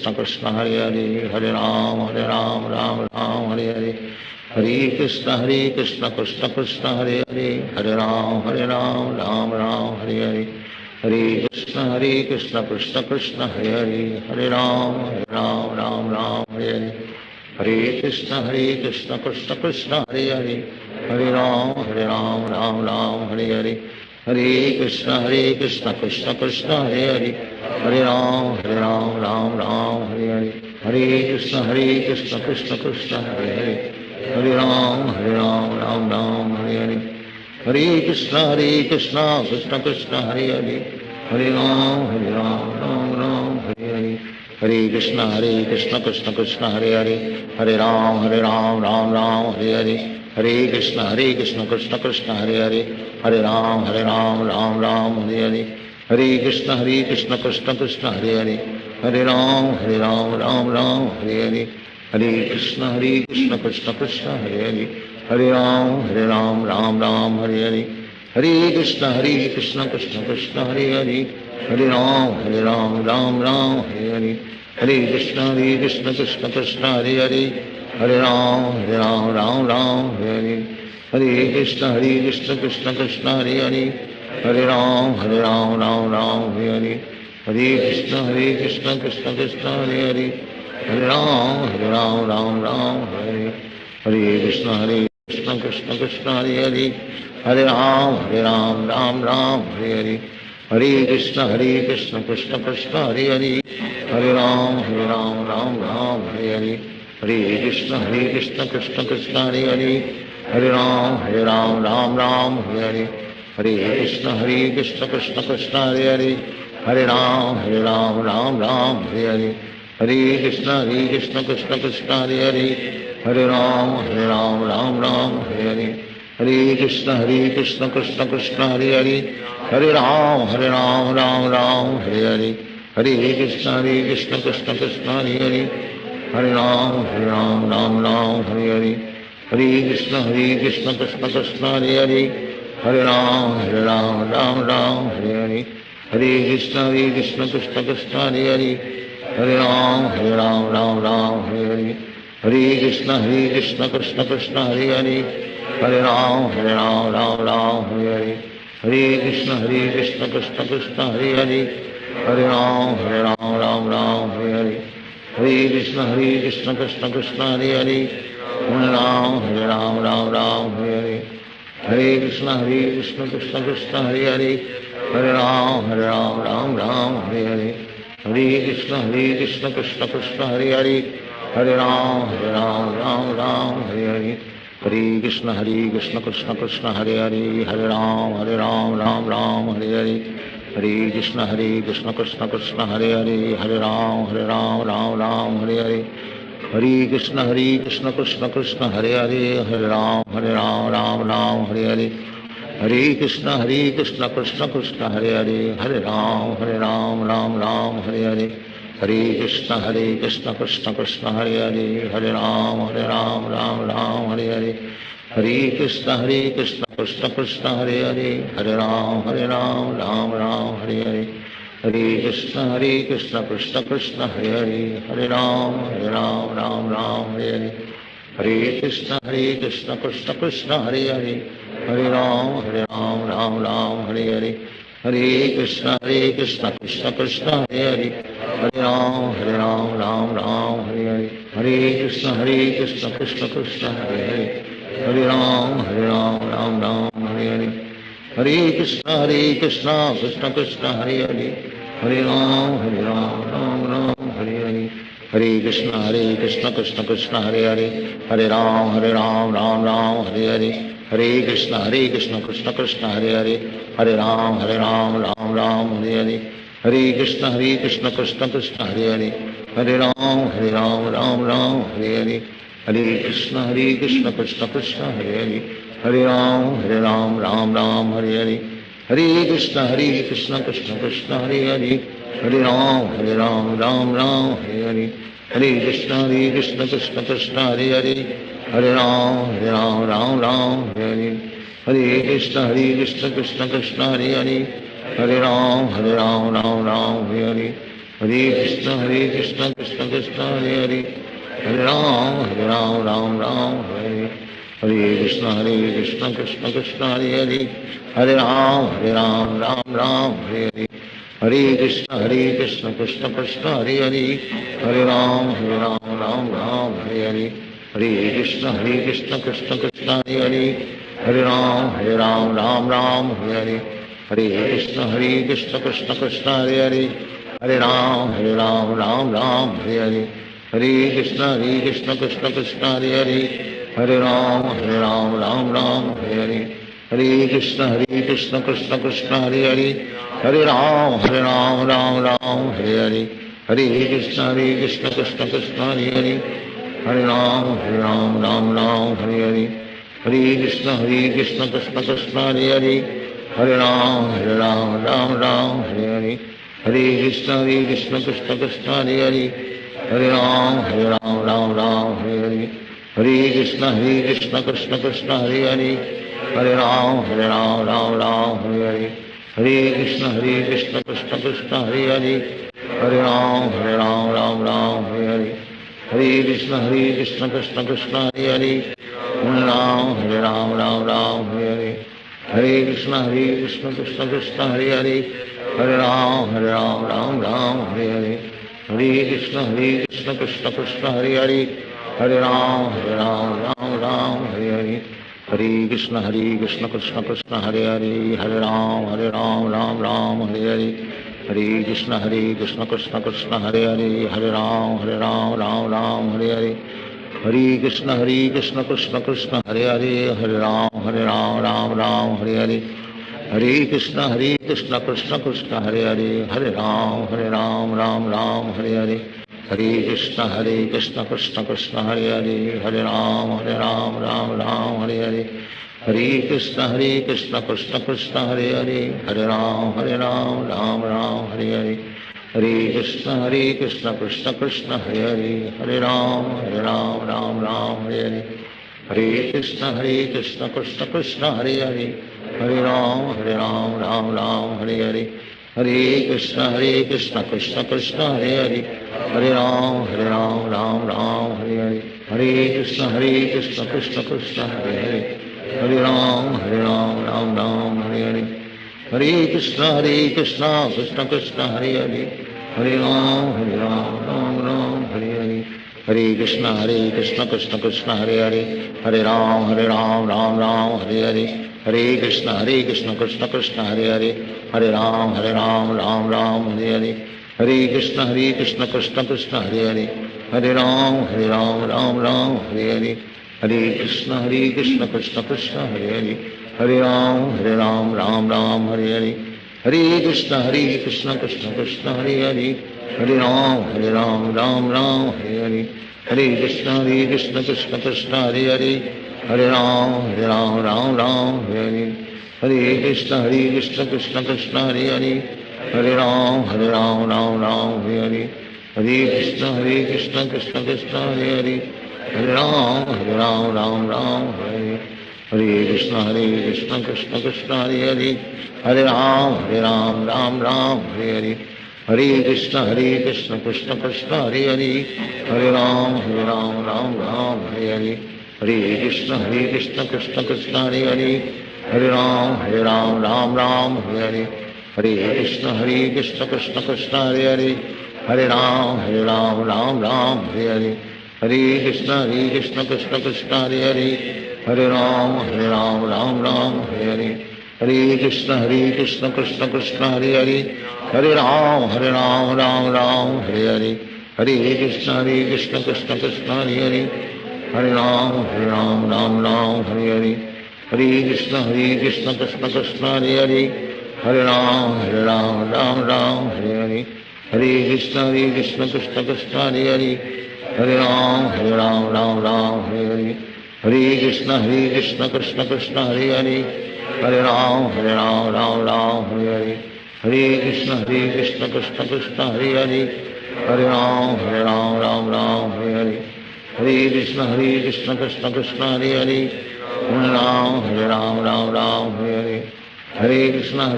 S4: हरे कृष्ण कृष्ण कृष्ण हरे राम राम हरे हरे हरे कृष्ण कृष्ण कृष्ण हरे राम राम हरे हरे हरे कृष्ण कृष्ण कृष्ण हरे राम राम हरे हरे हरे कृष्ण कृष्ण कृष्ण हरे राम राम हरे हरे हरे कृष्ण कृष्ण कृष्ण हरे राम राम हरे हरे हरे कृष्ण कृष्ण कृष्ण हरे राम राम हरे हरे हरे कृष्ण कृष्ण कृष्ण हरे राम हरे हरे हरे कृष्ण कृष्ण कृष्ण हरे राम राम हरे हरे हरे कृष्ण कृष्ण कृष्ण हरे Ram Ram Ram Hare Hare Hare Krishna Krishna Krishna Hare Hare, Hare Ram Ram Hare Hare, Hare Krishna Krishna Krishna Hare Hare, Hare Ram Ram Hare Hare, Hare Krishna Krishna Krishna Hare Hare, Hare Ram Ram Hare Hare, Hare Krishna Krishna Krishna Hare Hare, Hare Ram Hare Hare, Hare Krishna Krishna Krishna Hare Hare, Hare Ram Hare Hare, Hare Krishna Krishna Krishna Hare Hare, Hare Ram Hare Hare, Hare Krishna Krishna Krishna Hare Hare, Hare Ram Hare Hare, Hare Krishna Krishna Krishna Hare Hare, Hare Ram Hare Hare, Hare Krishna Krishna Krishna Hare Hare, Hare Ram Hare Hare, Hare Krishna Krishna Krishna Hare Hare, Hare Ram Hare Hare, Hare Krishna Krishna Krishna Hare Hare, Hare Ram Hare Hare, Hare Krishna Krishna Krishna Hare Hare, Hare Ram Hare Hare, Hare Krishna Krishna Krishna Hare Hare, Hare Ram Hare Hare, Hare Krishna Krishna Krishna Hare Hare, Hare Ram Hare Hare, Hare Krishna Krishna Krishna Hare Hare, Hare Ram Hare Hare, Hare Krishna Krishna Krishna Hare Hare, Hare Ram Hare Hare, Hare Krishna Krishna Krishna Hare Hare, Hare Ram Hare Hare, Hare Krishna Krishna Krishna Hare Hare, Hare Ram Hare Hare, Hare Krishna Krishna Krishna Hare Hare, Hare Ram Hare Hare, Hare Krishna Krishna Krishna Hare Hare, Hare Ram Hare Hare, Hare Krishna Krishna Krishna Hare Hare, Hare Ram Hare Hare, Hare Krishna Krishna Krishna Hare Hare, Hare Ram Hare Hare, Hare Krishna Krishna Krishna Hare Hare, Hare Ram Hare Hare, Hare Krishna Krishna Krishna Hare Hare, Hare Ram Hare Hare, Hare Krishna Krishna Krishna Hare Hare, Hare Ram Hare Hare, Hare Krishna Krishna Krishna Hare Hare, Hare Ram Hare Hare, Hare Krishna Krishna Krishna Hare Hare, Hare Ram Hare Hare, Hare Krishna Krishna Krishna Hare Hare, Hare Ram Hare Hare, Hare Krishna Krishna Krishna Hare Hare, Hare Ram Hare Hare, Hare Krishna Krishna Krishna Hare Hare, Hare Ram Hare Hare, Hare Krishna Krishna Krishna Hare Hare, Hare Ram Hare Hare, Hare Krishna Krishna Krishna Hare Hare, Hare Ram Hare Hare, Hare Krishna Krishna Krishna Hare Hare, Hare Ram Hare Hare, Hare Krishna Krishna Krishna Hare Hare, Hare Ram Hare Hare, Hare Krishna Krishna Krishna Hare Hare, Hare Ram Hare Hare, Hare Krishna Krishna Krishna Hare Hare, Hare Ram Hare Hare, Hare Krishna Krishna Krishna Hare Hare, Hare Ram Hare Hare, Hare Krishna Krishna Krishna Hare Hare, Hare Ram Hare Hare, Hare Krishna Krishna Krishna Hare Hare, Hare Ram Hare Hare, Hare Krishna Krishna Krishna Hare Hare, Hare Ram Hare Hare, Hare Krishna Krishna Krishna Hare Hare, Hare Ram Hare Hare, Hare Krishna Krishna Krishna Hare Hare, Hare Ram Hare Hare, Hare Krishna Krishna Krishna Hare Hare, Hare Ram Hare Hare, Hare Krishna Krishna Krishna Hare Hare, Hare Ram Hare Hare, Hare Krishna Krishna Krishna Hare Hare, Hare Ram Hare Hare, Hare Krishna Krishna Krishna Hare Hare, Hare Ram Hare Hare, Hare Krishna Krishna Krishna Hare Hare, Hare Ram, Ram Ram, Hare Hare, Hare Krishna Krishna Krishna Hare Hare, Hare Ram, Ram Ram, Hare Hare, Hare Krishna Krishna Krishna Hare Hare, Hare Ram, Ram Ram, Hare Hare, Hare Krishna Krishna Krishna Hare Hare, Hare Ram, Ram Ram, Hare Hare, Hare Krishna Krishna Krishna Hare Hare, Hare Ram, Ram Ram, Hare Hare, Hare Krishna Krishna Krishna Hare Hare, Hare Ram, Ram Ram, Hare Hare, Hare Krishna Krishna Krishna Hare Hare, Hare Ram, Ram Hare Hare, Hare Krishna Krishna Krishna Hare Hare, Hare Ram, Ram Hare Hare, Hare Krishna Krishna Krishna Hare Hare, Hare Ram, Ram Hare Hare, Hare Krishna Krishna Krishna Hare Hare, Hare Ram, Ram Hare Hare, Hare Krishna Krishna Krishna Hare Hare, Hare Ram, Ram Hare Hare, Hare Krishna Krishna Krishna Hare Hare, Hare Ram, Ram Hare Hare, Hare Krishna Krishna Krishna Hare Hare, Hare Ram, Ram Hare Hare, Hare Krishna Krishna Krishna Hare Hare, Hare Ram, Ram Hare Hare, Hare Krishna Krishna Krishna Hare Hare, Hare Ram, Ram Hare Hare, Hare Krishna Krishna Krishna Hare Hare, Hare Ram, Ram Hare Hare, Hare Krishna Krishna Krishna Hare Hare, Hare Ram, Hare Hare, Hare Krishna Krishna Krishna Hare Hare, Hare Ram, Hare Hare, Hare Krishna Krishna Krishna Hare Hare, Hare Ram, Hare Hare, Hare Krishna Krishna Krishna Hare Hare, Hare Ram, Ram Hare Hare, Hare Krishna Krishna Krishna Hare Hare, Hare Ram, Hare Hare, Hare Krishna Krishna Krishna Hare Hare, Hare Ram, Hare Hare, Hare Krishna Krishna Krishna Hare Hare, Hare Ram, Hare Hare, Hare Krishna Krishna Krishna Hare Hare, Hare Ram, Hare Hare, Hare Krishna Krishna Krishna Hare Hare, Hare Ram, Hare Hare, Hare Krishna Krishna Krishna Hare Hare, Hare Ram, Hare Hare, Hare Krishna Krishna Krishna Hare Hare, Hare Ram, Hare Hare, Hare Krishna Krishna Krishna Hare Hare, Hare Ram, Hare Hare, Hare Krishna Krishna Krishna Hare Hare, Hare Ram, Hare Hare, Hare Krishna Krishna Krishna Hare Hare, Hare Ram, Hare Hare, Hare Krishna Krishna Krishna Hare Hare, Hare Ram, Hare Hare, Hare Krishna Krishna Krishna Hare Hare, Hare Ram, Hare Hare, Hare Krishna Krishna Krishna Hare Hare, Hare Ram, Hare Hare, Hare Krishna Krishna Krishna Hare Hare, Hare Ram, Hare Hare, Hare Krishna Krishna Krishna Hare Hare, Hare Ram, Hare Hare, Hare Krishna Krishna Krishna Hare Hare, Hare Ram, Hare Hare, Hare Krishna Krishna Krishna Hare Hare, Hare Ram, Hare Hare, Hare Krishna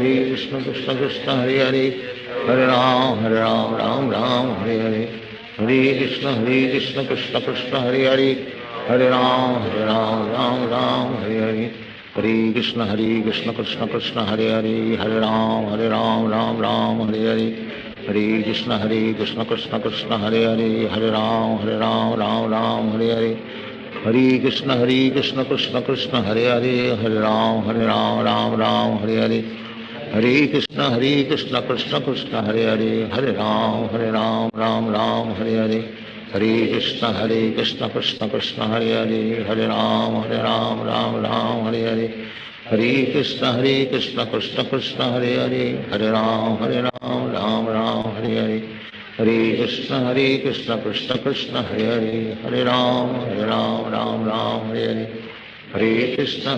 S4: Krishna Krishna Hare Hare, Hare Ram, Hare Hare, Hare Krishna Krishna Krishna Hare Hare, Hare Ram, Hare Hare, Hare Krishna Krishna Krishna Hare Hare, Hare Ram, Hare Hare, Hare Krishna Krishna Krishna Hare Hare, Hare Ram, Hare Hare, Hare Krishna Krishna Krishna Hare Hare, Hare Ram, Hare Hare, Hare Krishna Krishna Krishna Hare Hare, Hare Ram, Hare Hare, Hare Krishna Krishna Krishna Hare Hare, Hare Ram, Hare Hare, Hare Krishna Krishna Krishna Hare Hare, Hare Ram, Hare Hare, Hare Krishna Krishna Krishna Hare Hare, Hare Ram, Hare Hare, Hare Krishna Krishna Krishna Hare Hare, Hare Ram, Hare Hare, Hare Krishna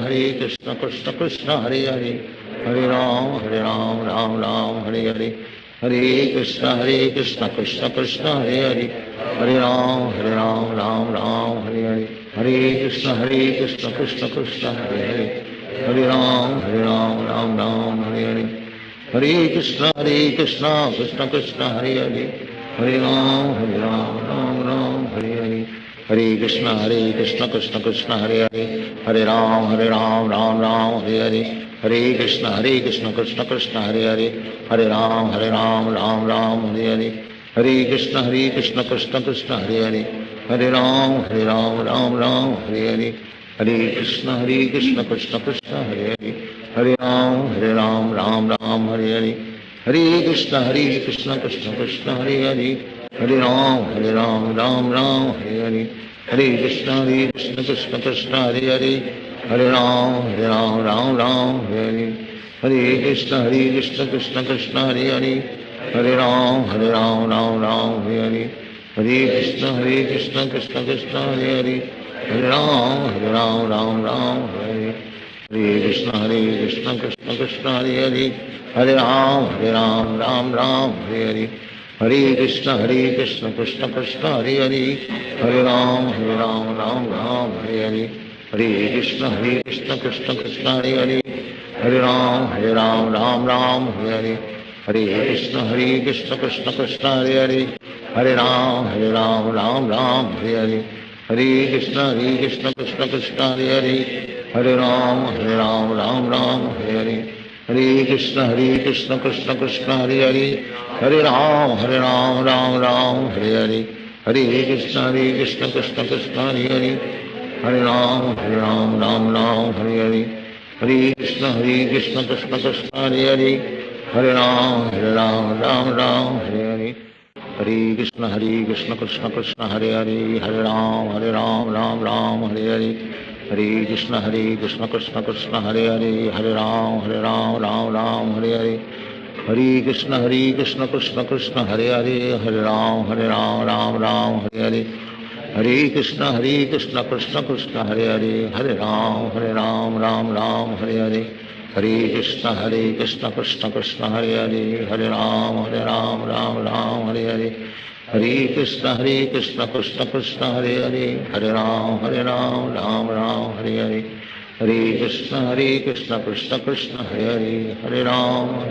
S4: Krishna Krishna Hare Hare, Hare Ram Ram Ram Hare Hare Hare Krishna Krishna Krishna Hare Hare Hare Ram Ram Ram Hare Hare Hare Krishna Krishna Krishna Hare Hare Hare Ram Ram Ram Hare Hare Hare Krishna Krishna Krishna Hare Hare Hare Ram Ram Hare Hare Hare Krishna Krishna Krishna Hare Hare Hare Ram Ram Hare Hare Hare Krishna Krishna Krishna Hare Hare Hare Ram Ram Hare Hare Hare Krishna Krishna Krishna Hare Hare Hare Ram Ram Hare Hare Hare Krishna Krishna Krishna Hare Hare Hare Ram Ram Hare Hare Hare Krishna Krishna Krishna Hare Hare Hare Ram Ram Hare Hare Hare Krishna Krishna Krishna Hare Hare Hare Ram Ram Hare Hare Hare Krishna Krishna Krishna Hare Hare Hare Ram Ram Hare Hare Hare Krishna Krishna Krishna Hare Hare Hare Ram Ram Hare Hare Hare Krishna Krishna Krishna Hare Hare Hare Ram Ram Hare Hare Hare Krishna Krishna Krishna Hare Hare Hare Ram Hare Hare Hare Krishna Krishna Krishna Hare Hare Hare Ram Hare Hare Hare Krishna Krishna Krishna Hare Hare Hare Ram Hare Hare Hare Krishna Krishna Krishna Hare Hare Hare Ram Hare Hare Hare Krishna Krishna Krishna Hare Hare Hare Ram Hare Hare Hare Krishna Krishna Krishna Hare Hare Hare Ram Hare Hare Hare Krishna Krishna Krishna Hare Hare Hare Ram Hare Hare Hare Krishna Krishna Krishna Hare Hare Hare Ram Hare Hare Hare Krishna Krishna Krishna Hare Hare Hare Ram Hare Hare Hare Krishna Krishna Krishna Hare Hare Hare Ram Hare Hare Hare Krishna Krishna Krishna Hare Hare Hare Ram Hare Hare Hare Krishna Krishna Krishna Hare Hare Hare Ram Hare Hare Hare Hare Krishna Krishna Krishna Hare Hare Hare Ram Hare Hare Hare Hare Krishna Krishna Krishna Hare Hare Hare Ram Hare Hare Hare Hare Krishna Krishna Krishna Hare Hare Hare Ram Hare Hare Hare Hare Krishna Krishna Krishna Hare Hare Hare Ram Hare Hare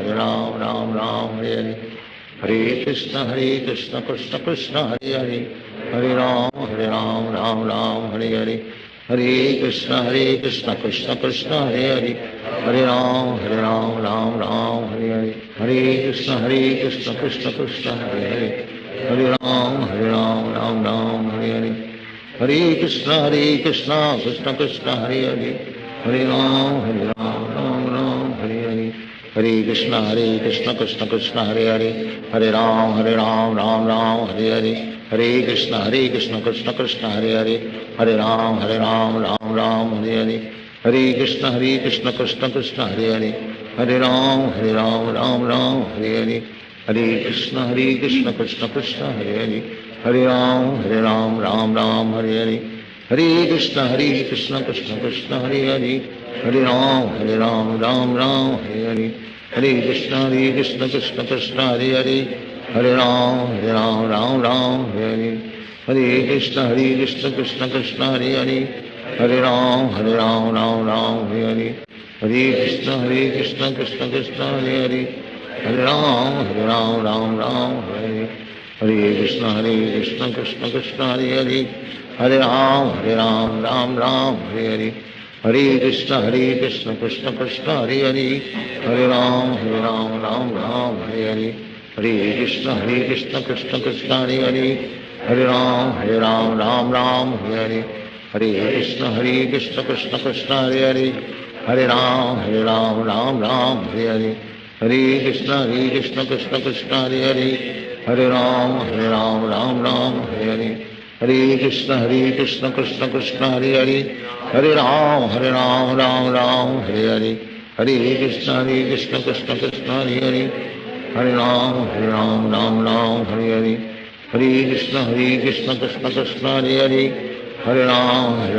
S4: Hare Hare Krishna Krishna Krishna Hare Hare Hare Ram Hare Hare Hare Krishna Krishna Krishna Hare Hare Hare Ram Hare Hare Hare Krishna Krishna Krishna Hare Hare Hare Ram Hare Hare Hare Krishna Krishna Krishna Hare Hare Hare Ram Hare Hare Hare Krishna Krishna Krishna Hare Hare Hare Ram Hare Hare Hare Krishna Krishna Krishna Hare Hare Hare Ram Hare Hare Hare Krishna Krishna Krishna Hare Hare Hare Ram Hare Hare Hare Krishna Krishna Krishna Hare Hare Hare Ram Hare Hare Hare Krishna Krishna Krishna Hare Hare Hare Ram Hare Hare Hare Krishna Krishna Krishna Hare Hare Hare Ram Hare Hare Hare Krishna Krishna Krishna Hare Hare Hare Ram Hare Hare Hare Krishna Krishna Krishna Hare Hare Hare Ram Hare Hare Hare Krishna Krishna Krishna Hare Hare Hare Ram Hare Hare Hare Krishna Krishna Krishna Hare Hare Hare Ram Hare Hare Hare Krishna Krishna Krishna Hare Hare Hare Ram Hare Hare Hare Krishna Krishna Krishna Hare Hare Hare Ram Hare Hare Hare Krishna Krishna Krishna Hare Hare Hare Ram Hare Hare Hare Krishna Krishna Krishna Hare Hare Hare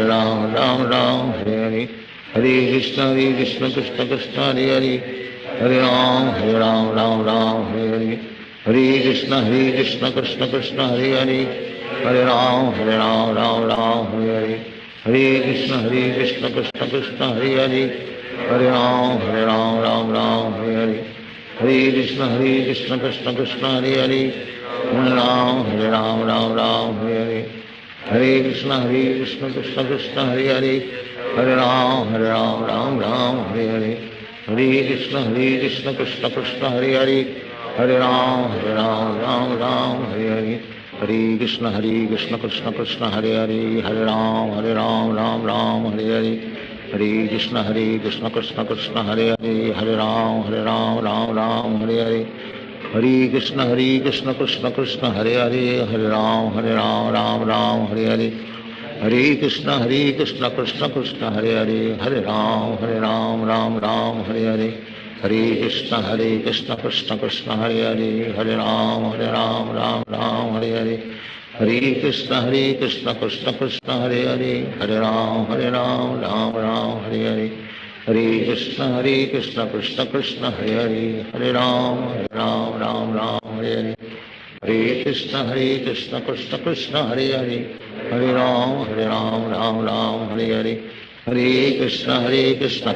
S4: Ram Hare Hare Hare Krishna Krishna Krishna Hare Hare Hare Ram Ram Ram Hare Hare Hare Krishna Krishna Krishna Hare Hare Hare Ram Ram Hare Hare Hare Krishna Krishna Krishna Hare Hare Hare Ram Ram Hare Hare Hare Krishna Krishna Krishna Hare Hare Hare Ram Ram Hare Hare Hare Krishna Krishna Krishna Hare Hare Hare Ram Ram Hare Hare Hare Krishna Krishna Krishna Hare Hare Hare Ram Ram Hare Hare Hare Krishna Krishna Krishna Hare Hare Hare Ram Ram Hare Hare Hare Krishna Krishna Krishna Hare Hare Hare Ram Ram Hare Hare Hare Krishna Krishna Krishna Hare Hare Hare Ram Ram Hare Hare Hare Krishna Krishna Krishna Hare Hare Hare Ram Ram Hare Hare Hare Krishna Krishna Krishna Hare Hare Hare Ram Ram Hare Hare Hare Krishna Krishna Krishna Hare Hare Hare Ram Hare Hare Hare Krishna Krishna Krishna Hare Hare Hare Ram Hare Hare Hare Krishna Krishna Krishna Hare Hare Hare Ram Hare Hare Hare Krishna Krishna Krishna Hare Hare Hare Ram Hare Hare Hare Krishna Krishna Krishna Hare Hare Hare Ram Hare Hare Hare Krishna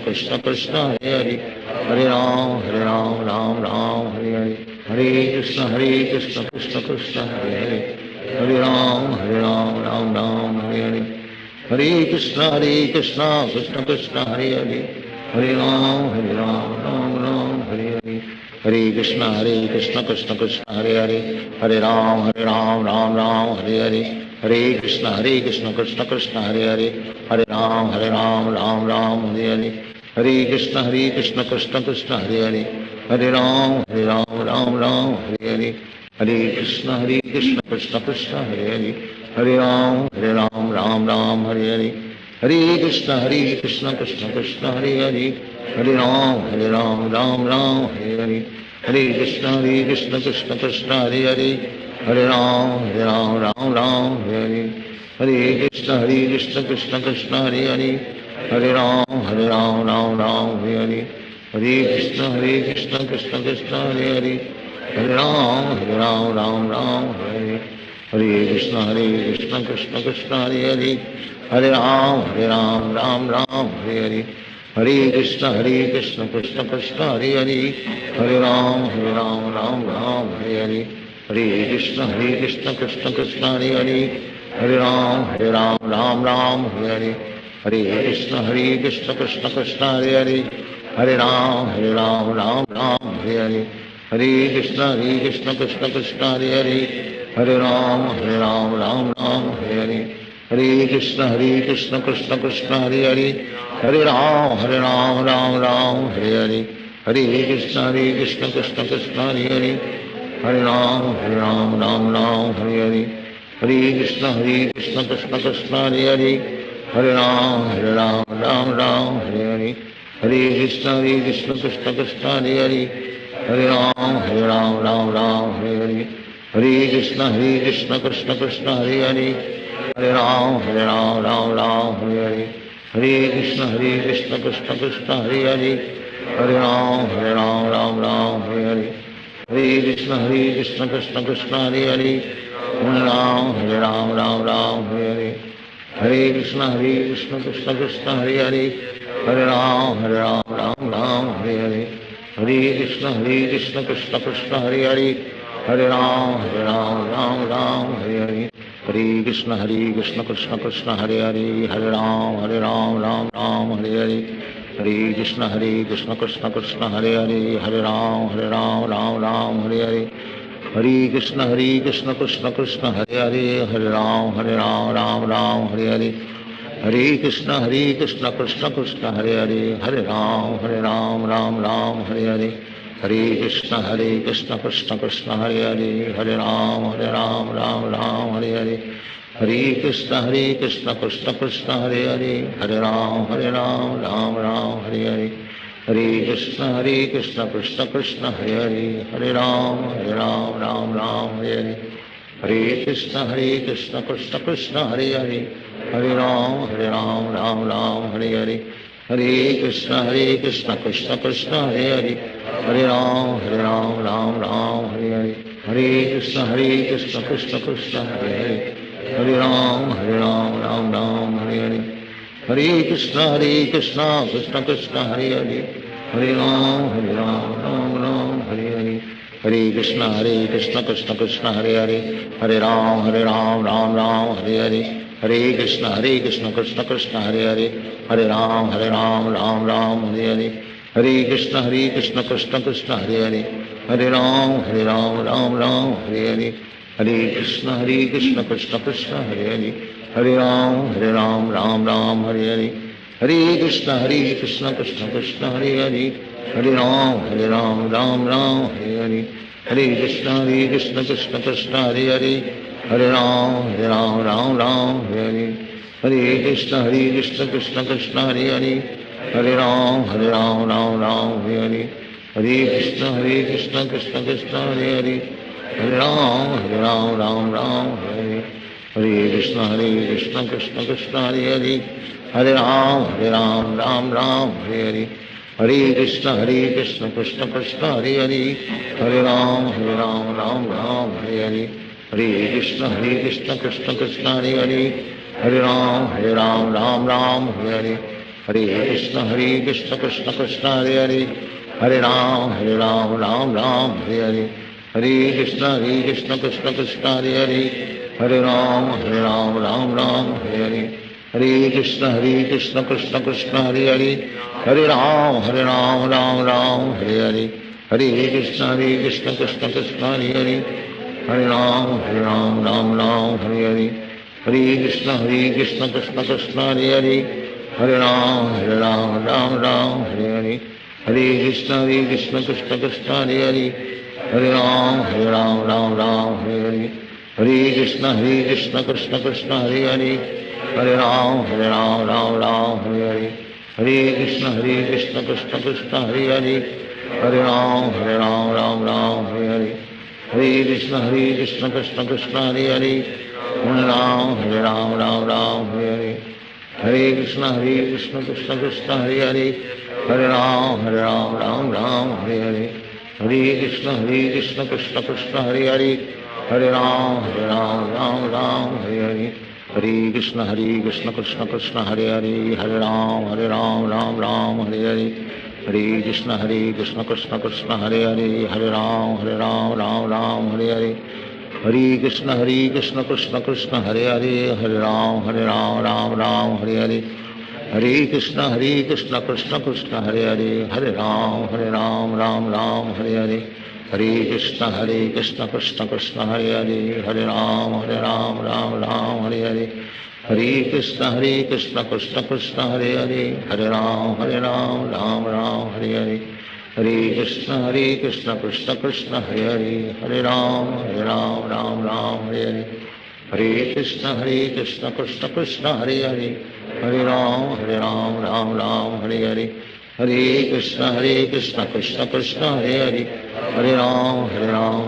S4: Krishna Krishna Hare Hare Hare Ram Hare Hare Hare Krishna Krishna Krishna Hare Hare Hare Ram Hare Hare Hare Krishna Krishna Krishna Hare Hare Hare Ram Hare Hare Hare Krishna Krishna Krishna Hare Hare Hare Ram Hare Hare Hare Krishna Krishna Krishna Hare Hare Hare Ram Hare Hare Hare Krishna Krishna Krishna Hare Hare Hare Ram Hare Hare Hare Krishna Krishna Krishna Hare Hare Hare Ram Hare Hare Hare Krishna Krishna Krishna Hare Hare Hare Ram Hare Hare Hare Krishna Krishna Krishna Hare Hare Hare Ram Hare Hare Hare Krishna Krishna Krishna Hare Hare Hare Ram Hare Hare Hare Krishna Krishna Krishna Hare Hare Hare Ram Hare Hare Hare Krishna Krishna Krishna Hare Hare Hare Ram Hare Hare Hare Krishna Krishna Krishna Hare Hare Hare Ram Hare Hare Hare Krishna Krishna Krishna Hare Hare Hare Ram Hare Hare Hare Krishna Krishna Krishna Hare Hare Hare Ram Hare Hare Hare Krishna Krishna Krishna Hare Hare Hare Ram Hare Hare Hare Krishna Krishna Krishna Hare Hare Hare Ram Hare Hare Hare Krishna Krishna Krishna Hare Hare Hare Ram Hare Hare Hare Krishna Krishna Krishna Hare Hare Hare Ram Hare Hare Hare Krishna Krishna Krishna Hare Hare Hare Ram Hare Hare Hare Krishna Krishna Krishna Hare Hare Hare Ram Hare Hare Hare Krishna Krishna Krishna Hare Hare Hare Ram Hare Hare Hare Krishna Krishna Krishna Hare Hare Hare Ram Hare Hare Hare Krishna Krishna Krishna Hare Hare Hare Ram Hare Hare Hare Krishna Krishna Krishna Hare Hare Hare Ram Hare Hare Hare Krishna Krishna Krishna Hare Hare Hare Ram Hare Hare Hare Krishna Krishna Krishna Hare Hare Hare Ram Hare Hare Hare Krishna Krishna Krishna Hare Hare Hare Ram Hare Hare Hare Krishna Krishna Krishna Hare Hare Hare Ram Hare Hare Hare Krishna Krishna Krishna Hare Hare Hare Ram Hare Hare Hare Krishna Krishna Krishna Hare Hare Hare Ram Hare Hare Hare Krishna Krishna Krishna Hare Hare Hare Ram Ram Ram Hare Hare Hare Krishna Krishna Krishna Hare Hare Hare Ram Ram Ram Hare Hare Hare Krishna Krishna Krishna Hare Hare Hare Ram Ram Hare Hare Hare Krishna Krishna Krishna Hare Hare Hare Ram Ram Hare Hare Hare Krishna Krishna Krishna Hare Hare Hare Ram Ram Hare Hare Hare Krishna Krishna Krishna Hare Hare Hare Ram Ram Hare Hare Hare Krishna Krishna Krishna Hare Hare Hare Ram Ram Hare Hare Hare Krishna Krishna Krishna Hare Hare Hare Ram Ram Hare Hare Hare Krishna Krishna Krishna Hare Hare Hare Ram Ram Hare Hare Hare Krishna Krishna Krishna Hare Hare Hare Ram Ram Hare Hare Hare Krishna Krishna Krishna Hare Hare Hare Ram Ram Hare Hare Hare Krishna Krishna Krishna Hare Hare Hare Ram Ram Hare Hare Hare Krishna Krishna Krishna Hare Hare Hare Ram Ram Hare Hare Hare Krishna Krishna Krishna Hare Hare Hare Ram Ram Hare Hare Hare Krishna Krishna Krishna Hare Hare Hare Ram Ram Hare Hare Hare Krishna Krishna Krishna Hare Hare Hare Ram Ram Hare Hare Hare Krishna Krishna Krishna Hare Hare Hare Ram Ram Hare Hare Hare Krishna Krishna Krishna Hare Hare Hare Ram Hare Hare Hare Krishna Krishna Krishna Hare Hare Hare Ram Hare Hare Hare Krishna Krishna Krishna Hare Hare Hare Ram Hare Hare Hare Krishna Krishna Krishna Hare Hare Hare Ram Hare Hare Hare Krishna Krishna Krishna Hare Hare Hare Ram Hare Hare Hare Krishna Krishna Krishna Hare Hare Hare Ram Hare Hare Hare Krishna Krishna Krishna Hare Hare Hare Ram Hare Hare Hare Krishna Krishna Krishna Hare Hare Hare Ram Hare Hare Hare Krishna Krishna Krishna Hare Hare Hare Ram Hare Hare Hare Krishna Krishna Krishna Hare Hare Hare Ram Hare Hare Hare Krishna Krishna Krishna Hare Hare Hare Ram Hare Hare Hare Krishna Krishna Krishna Hare Hare Hare Ram Hare Hare Hare Krishna Krishna Krishna Hare Hare Hare Ram Hare Hare Hare Krishna Krishna Krishna Hare Hare Hare Ram Hare Hare Hare Krishna Krishna Krishna Hare Hare Hare Ram Hare Hare Hare Krishna Krishna Krishna Hare Hare Hare Ram Hare Hare Hare Krishna Krishna Krishna Hare Hare Hare Ram Hare Hare Hare Krishna Krishna Krishna Hare Hare Hare Ram Hare Hare Hare Krishna Krishna Krishna Hare Hare Hare Ram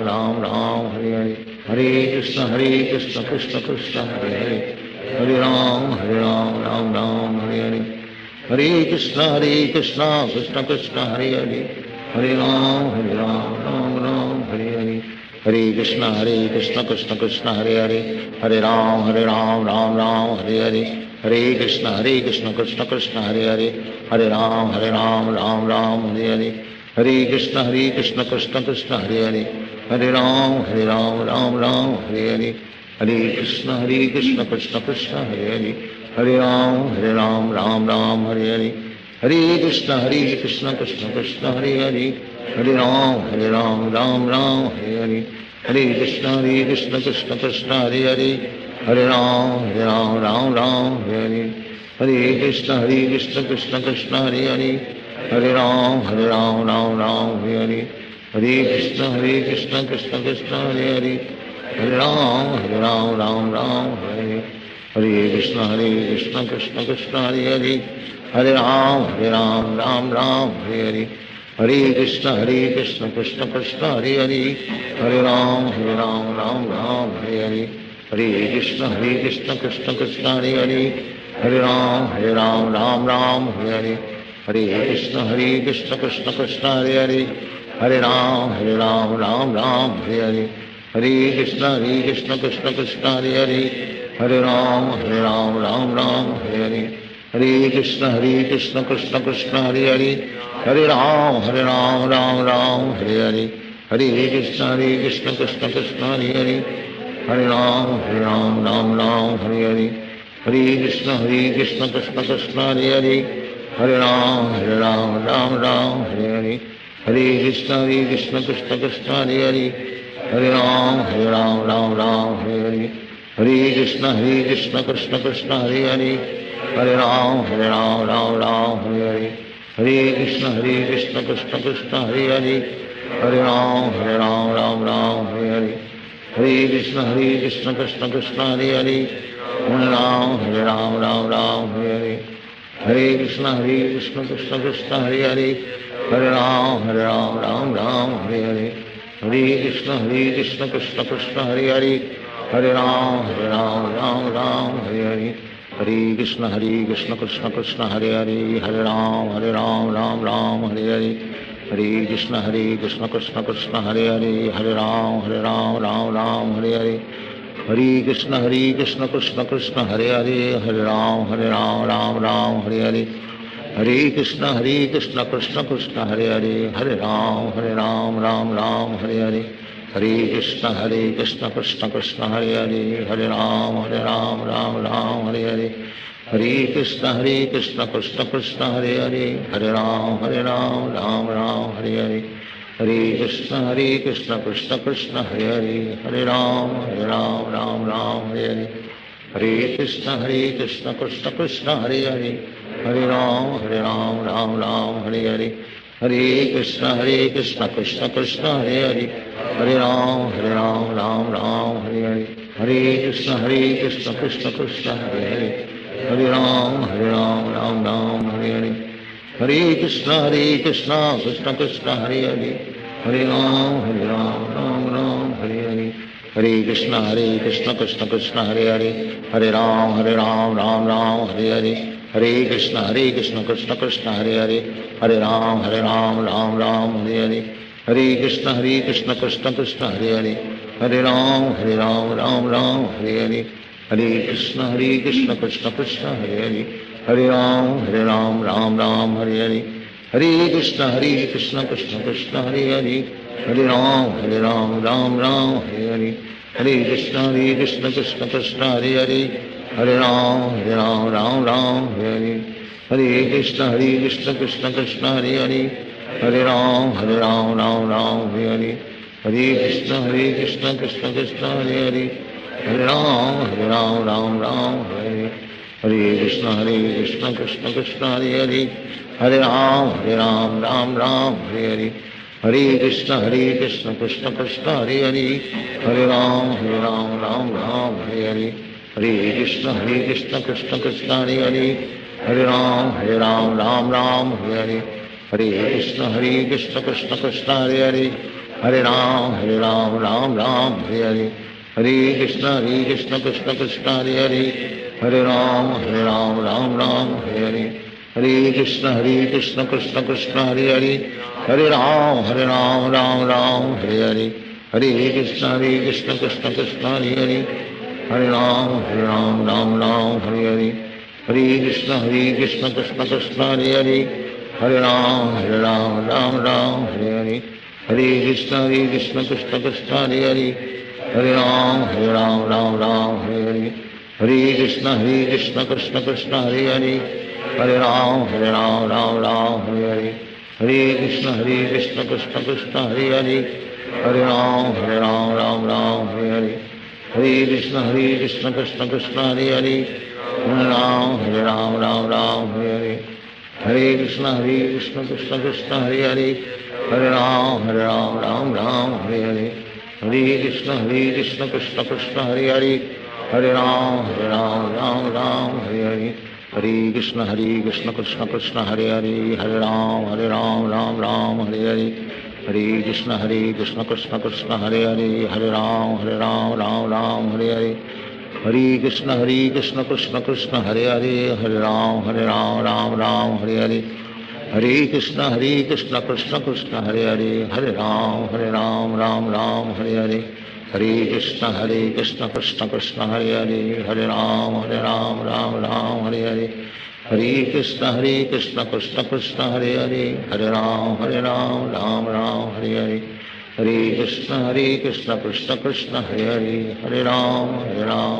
S4: Hare Hare Hare Krishna Krishna Krishna Hare Hare Hare Ram Hare Hare Hare Krishna Krishna Krishna Hare Hare Hare Ram Hare Hare Hare Krishna Krishna Krishna Hare Hare Hare Ram Hare Hare Hare Krishna Krishna Krishna Hare Hare Hare Ram Hare Hare Hare Krishna Krishna Krishna Hare Hare Hare Ram Hare Hare Hare Krishna Krishna Krishna Hare Hare Hare Ram Hare Hare Hare Krishna Krishna Krishna Hare Hare Hare Ram Hare Hare Hare Krishna Krishna Krishna Hare Hare Hare Ram Hare Hare Hare Krishna Krishna Krishna Hare Hare Hare Ram Hare Hare Hare Krishna Krishna Krishna Hare Hare Hare Ram Hare Hare Hare Krishna Krishna Krishna Hare Hare Hare Ram Hare Hare हरे Krishna Krishna Krishna Hare Hare Hare Ram Ram Ram Hare Hare Hare Krishna Krishna Krishna Hare Hare Hare Ram Ram Hare Hare Hare Krishna Krishna Krishna Hare Hare Hare Ram Ram Hare Hare Hare Krishna Krishna Krishna Hare Hare Hare Ram Ram Hare Hare Hare Krishna Krishna Krishna Hare Hare Hare Ram Ram Hare Hare Hare Krishna Krishna Krishna Hare Hare Hare Ram Ram Hare Hare Hare Krishna Krishna Krishna Hare Hare Hare Ram Ram Hare Hare Hare Krishna Krishna Krishna Hare Hare Hare Ram Ram Hare Hare Hare Krishna Krishna Krishna Hare Hare Hare Ram Hare Hare Hare Krishna Krishna Krishna Hare Hare Hare Ram Hare Hare Hare Krishna Krishna Krishna Hare Hare Hare Ram Hare Hare Hare Krishna Krishna Krishna Hare Hare Hare Ram Hare Hare Hare Krishna Krishna Krishna Hare Hare Hare Ram Hare Hare Hare Krishna Krishna Krishna Hare Hare Hare Ram Hare Hare Hare Krishna Krishna Krishna Hare Hare Hare Ram Hare Hare Hare Krishna Krishna Krishna Hare Hare Hare Ram Hare Hare Hare Krishna Krishna Krishna Hare Hare Hare Ram Hare Hare Hare Krishna Krishna Krishna Hare Hare Hare Ram Hare Hare Hare Krishna Krishna Krishna Hare Hare Hare Ram Hare Hare Hare Krishna Krishna Krishna Hare Hare Hare Ram Hare Hare Hare Krishna Krishna Krishna Hare Hare Hare Ram Hare Hare Hare Krishna Krishna Krishna Hare Hare Hare Ram Hare Hare Hare Krishna Krishna Krishna Hare Hare Hare Ram Ram Hare Hare Hare Krishna Krishna Krishna Hare Hare Hare Ram Ram Hare Hare Hare Krishna Krishna Krishna Hare Hare Hare Ram Hare Hare Hare Krishna Krishna Krishna Hare Hare Hare Ram Ram Hare Hare Hare Krishna Krishna Krishna Hare Hare Hare Ram Ram Hare Hare Hare Krishna Krishna Krishna Hare Hare Hare Ram Hare Hare Hare Krishna Krishna Krishna Hare Hare Hare Ram Hare Hare Hare Krishna Krishna Krishna Hare Hare Hare Ram Hare Hare Krishna Krishna Krishna Hare Hare Hare Ram Hare Hare Hare Krishna Krishna Krishna Hare Hare Hare Ram Hare Hare Hare Krishna Krishna Krishna Hare Hare Hare Ram Hare Hare Hare Krishna Krishna Krishna Hare Hare Hare Ram Hare Hare Hare Krishna Krishna Krishna Hare Hare Hare Ram Hare Hare Hare Krishna Krishna Krishna Hare Hare Hare Ram Hare Hare Hare Krishna Krishna Krishna Hare Hare Hare Ram Hare Hare Hare Krishna Krishna Krishna Hare Hare Hare Ram Hare Hare Hare Krishna Krishna Krishna Hare Hare Hare Ram Hare Hare Hare Krishna Krishna Krishna Hare Hare Hare Ram Hare Hare Hare Krishna Krishna Krishna Hare Hare Hare Ram Hare Hare Hare Krishna Krishna Krishna Hare Hare Hare Ram Hare Hare Hare Krishna Krishna Krishna Hare Hare Hare Ram Hare Hare Hare Krishna Krishna Krishna Hare Hare Hare Ram Hare Hare Hare Krishna Krishna Krishna Hare Hare Hare Ram Hare Hare Hare Krishna Krishna Krishna Hare Hare Hare Ram Hare Hare Hare Krishna Krishna Krishna Hare Hare Hare Ram Hare Hare Hare Krishna Krishna Krishna Hare Hare Hare Ram Ram Ram Hare Hare Hare Krishna Krishna Krishna Hare Hare Hare Ram Ram Ram Hare Hare Hare Krishna Krishna Krishna Hare Hare Hare Ram Ram Hare Hare Hare Krishna Krishna Krishna Hare Hare Hare Ram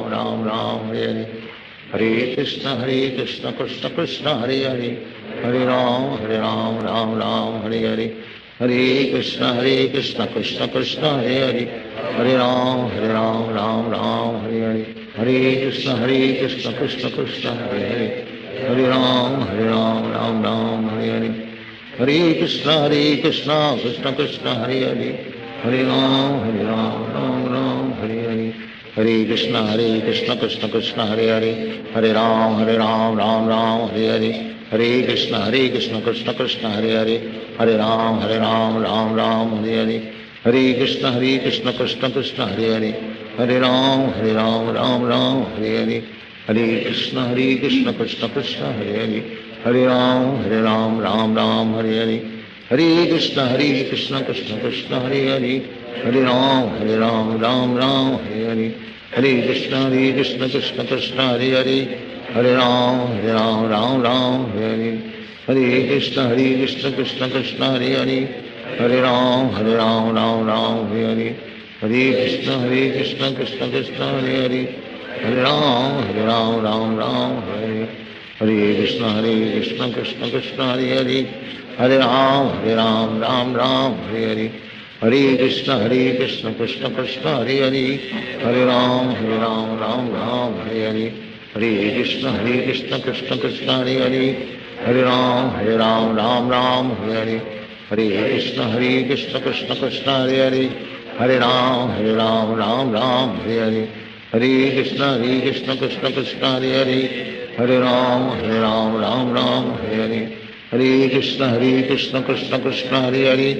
S4: Ram Hare Hare Hare Krishna Krishna Krishna Hare Hare Hare Ram Ram Hare Hare Hare Krishna Krishna Krishna Hare Hare Hare Ram Ram Hare Hare Hare Krishna Krishna Krishna Hare Hare Hare Ram Ram Hare Hare Hare Krishna Krishna Krishna Hare Hare Hare Ram Ram Hare Hare Hare Krishna Krishna Krishna Hare Hare Hare Ram Ram Hare Hare Hare Krishna Krishna Krishna Hare Hare Hare Ram Ram Hare Hare Hare Krishna Krishna Krishna Hare Hare Hare Ram Ram Hare Hare Hare Krishna Krishna Krishna Hare Hare Hare Ram Ram Hare Hare Hare Krishna Krishna Krishna Hare Hare Hare Ram Ram Hare Hare Hare Krishna Krishna Krishna Hare Hare Hare Ram Ram Hare Hare Hare Krishna Krishna Krishna Hare Hare Hare Ram Ram Hare Hare Hare Krishna Krishna Krishna Hare Hare Hare Ram Ram Hare Hare Hare Krishna Krishna Krishna Hare Hare Hare Ram Ram Hare Hare Hare Krishna Krishna Krishna Hare Hare Hare Ram Ram Hare Hare Hare Krishna Krishna Krishna Hare Hare Hare Ram Ram Hare Hare Hare Krishna Krishna Krishna Hare Hare Hare Ram Ram Hare Hare Hare Krishna Krishna Krishna Hare Hare Hare Ram Ram Hare Hare Hare Krishna Krishna Krishna Hare Hare Hare Ram Ram Hare Hare Hare Krishna Krishna Krishna Hare Hare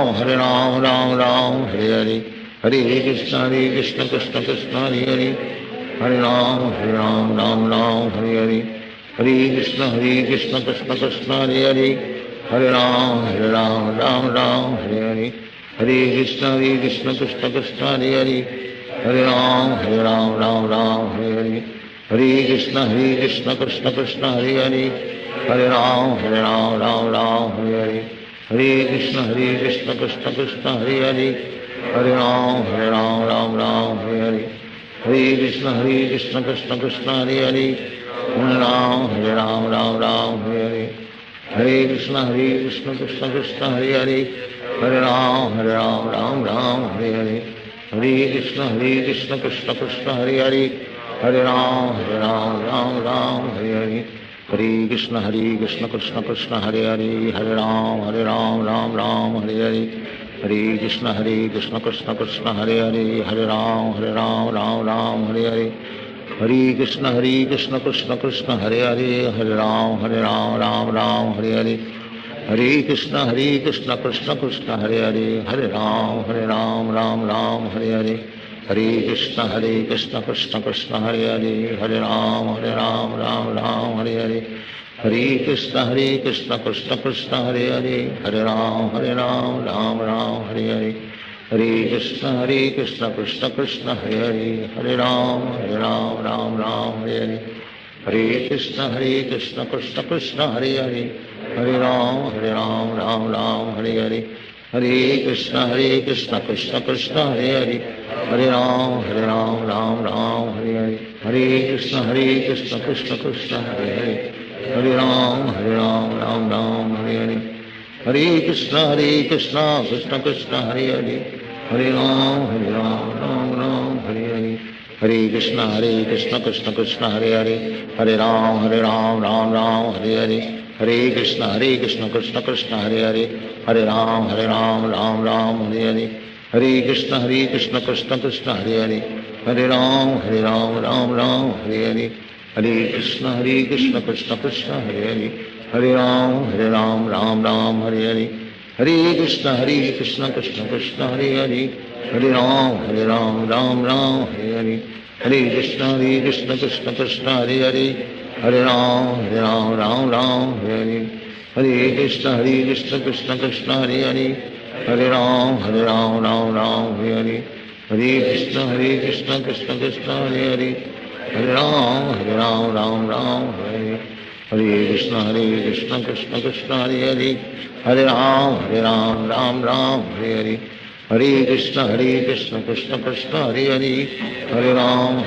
S4: Hare Ram Hare Hare Hare Krishna Krishna Krishna Hare Hare Hare Ram Hare Hare Hare Krishna Krishna Krishna Hare Hare Hare Ram Hare Hare Hare Krishna Krishna Krishna Hare Hare Hare Ram Hare Hare Hare Krishna Krishna Krishna Hare Hare Hare Ram Hare Hare Hare Krishna Krishna Krishna Hare Hare Hare Ram Hare Hare Hare Krishna Krishna Krishna Hare Hare Hare Ram Hare Hare Hare Krishna Krishna Krishna Hare Hare Hare Ram Hare Hare Hare Krishna Krishna Krishna Hare Hare Hare Ram Hare Hare Hare Krishna Krishna Krishna Hare Hare Hare Ram Hare Hare Hare Krishna Krishna Krishna Hare Hare Hare Ram Hare Hare Hare Krishna Krishna Krishna Hare Hare Hare Ram Hare Hare Hare Krishna Krishna Krishna Hare Hare Hare Ram Hare Hare Hare Krishna Krishna Krishna Hare Hare Hare Ram Hare Hare Hare Hare Krishna Krishna Krishna Hare Hare Hare Ram Hare Hare Hare Krishna Krishna Krishna Hare Hare Hare Ram Hare Hare Hare Krishna Krishna Krishna Hare Hare Hare Ram Hare Hare Hare Krishna Krishna Krishna Hare Hare Hare Ram Hare Hare Hare Krishna Krishna Krishna Hare Hare Hare Ram Hare Hare Hare Krishna Krishna Krishna Hare Hare Hare Ram Hare Hare Hare Krishna Krishna Krishna Hare Hare Hare Ram Hare Hare Hare Krishna Krishna Krishna Hare Hare Hare Ram Hare Hare Hare Krishna Krishna Krishna Hare Hare Hare Ram Hare Hare Hare Krishna Krishna Krishna Hare Hare Hare Ram Hare Hare Hare Krishna Krishna Krishna Hare Hare Hare Ram Hare Hare Hare Krishna Krishna Krishna Hare Hare Hare Ram Ram Ram Hare Hare Hare Krishna Krishna Krishna Hare Hare Hare Ram Ram Hare Hare Hare Krishna Krishna Krishna Hare Hare Hare Ram Ram Hare Hare Hare Krishna Krishna Krishna Hare Hare Hare Ram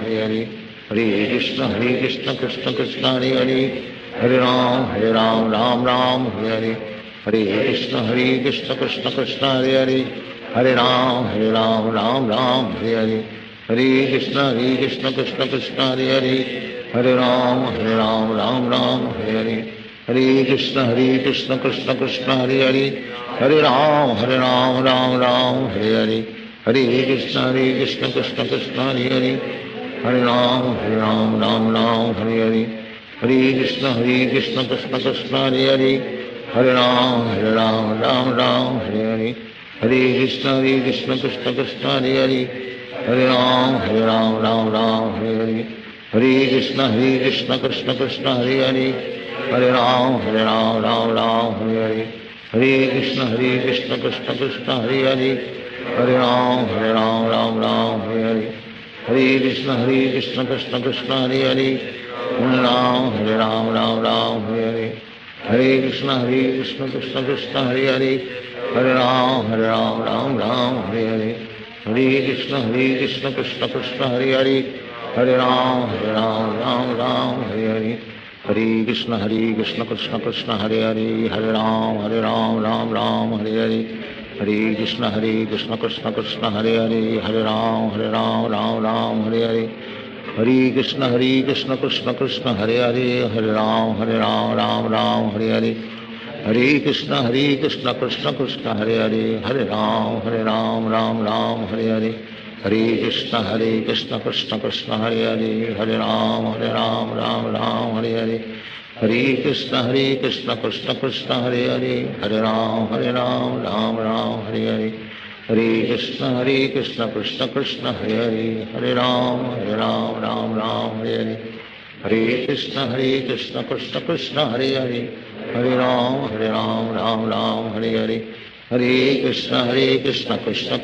S4: Hare Hare Hare Krishna Krishna Krishna Hare Hare Hare Ram Hare Hare Hare Krishna Krishna Krishna Hare Hare Hare Ram Hare Hare Hare Krishna Krishna Krishna Hare Hare Hare Ram Hare Hare Hare Krishna Krishna Krishna Hare Hare Hare Ram Hare Hare Hare Krishna Krishna Krishna Hare Hare Hare Ram Hare Hare Hare Krishna Krishna Krishna Hare Hare Hare Ram Hare Hare Hare Krishna Krishna Krishna Hare Hare Hare Ram Hare Hare Hare Krishna Krishna Krishna Hare Hare Hare Ram Hare Hare Hare Krishna Krishna Krishna Hare Hare Hare Ram Hare Hare Hare Krishna Krishna Krishna Hare Hare Hare Ram Hare Hare Hare Krishna Krishna Krishna Hare Hare Hare Ram Hare Hare Hare Krishna Krishna Krishna Hare Hare Hare Ram Hare Hare Hare Krishna Krishna Krishna Hare Hare Hare Ram Hare Hare Hare Krishna Krishna Krishna Hare Hare Hare Ram Hare Hare Hare Krishna Krishna Krishna Hare Hare Hare Ram Hare Hare Hare Krishna Krishna Krishna Hare Hare Hare Ram Hare Hare Hare Krishna Krishna Krishna Hare Hare Hare Ram Hare Hare Hare Krishna Krishna Krishna Hare Hare Hare Ram Hare Hare Hare Krishna Krishna Krishna Hare Hare Hare Ram Hare Hare Hare Krishna Krishna Krishna Hare Hare Hare Ram Hare Hare Hare Krishna Krishna Krishna Hare Hare Hare Ram Hare Hare Hare Krishna Krishna Krishna Hare Hare Hare Ram Hare Hare Hare Krishna Krishna Krishna Hare Hare Hare Ram Hare Hare Hare Krishna Krishna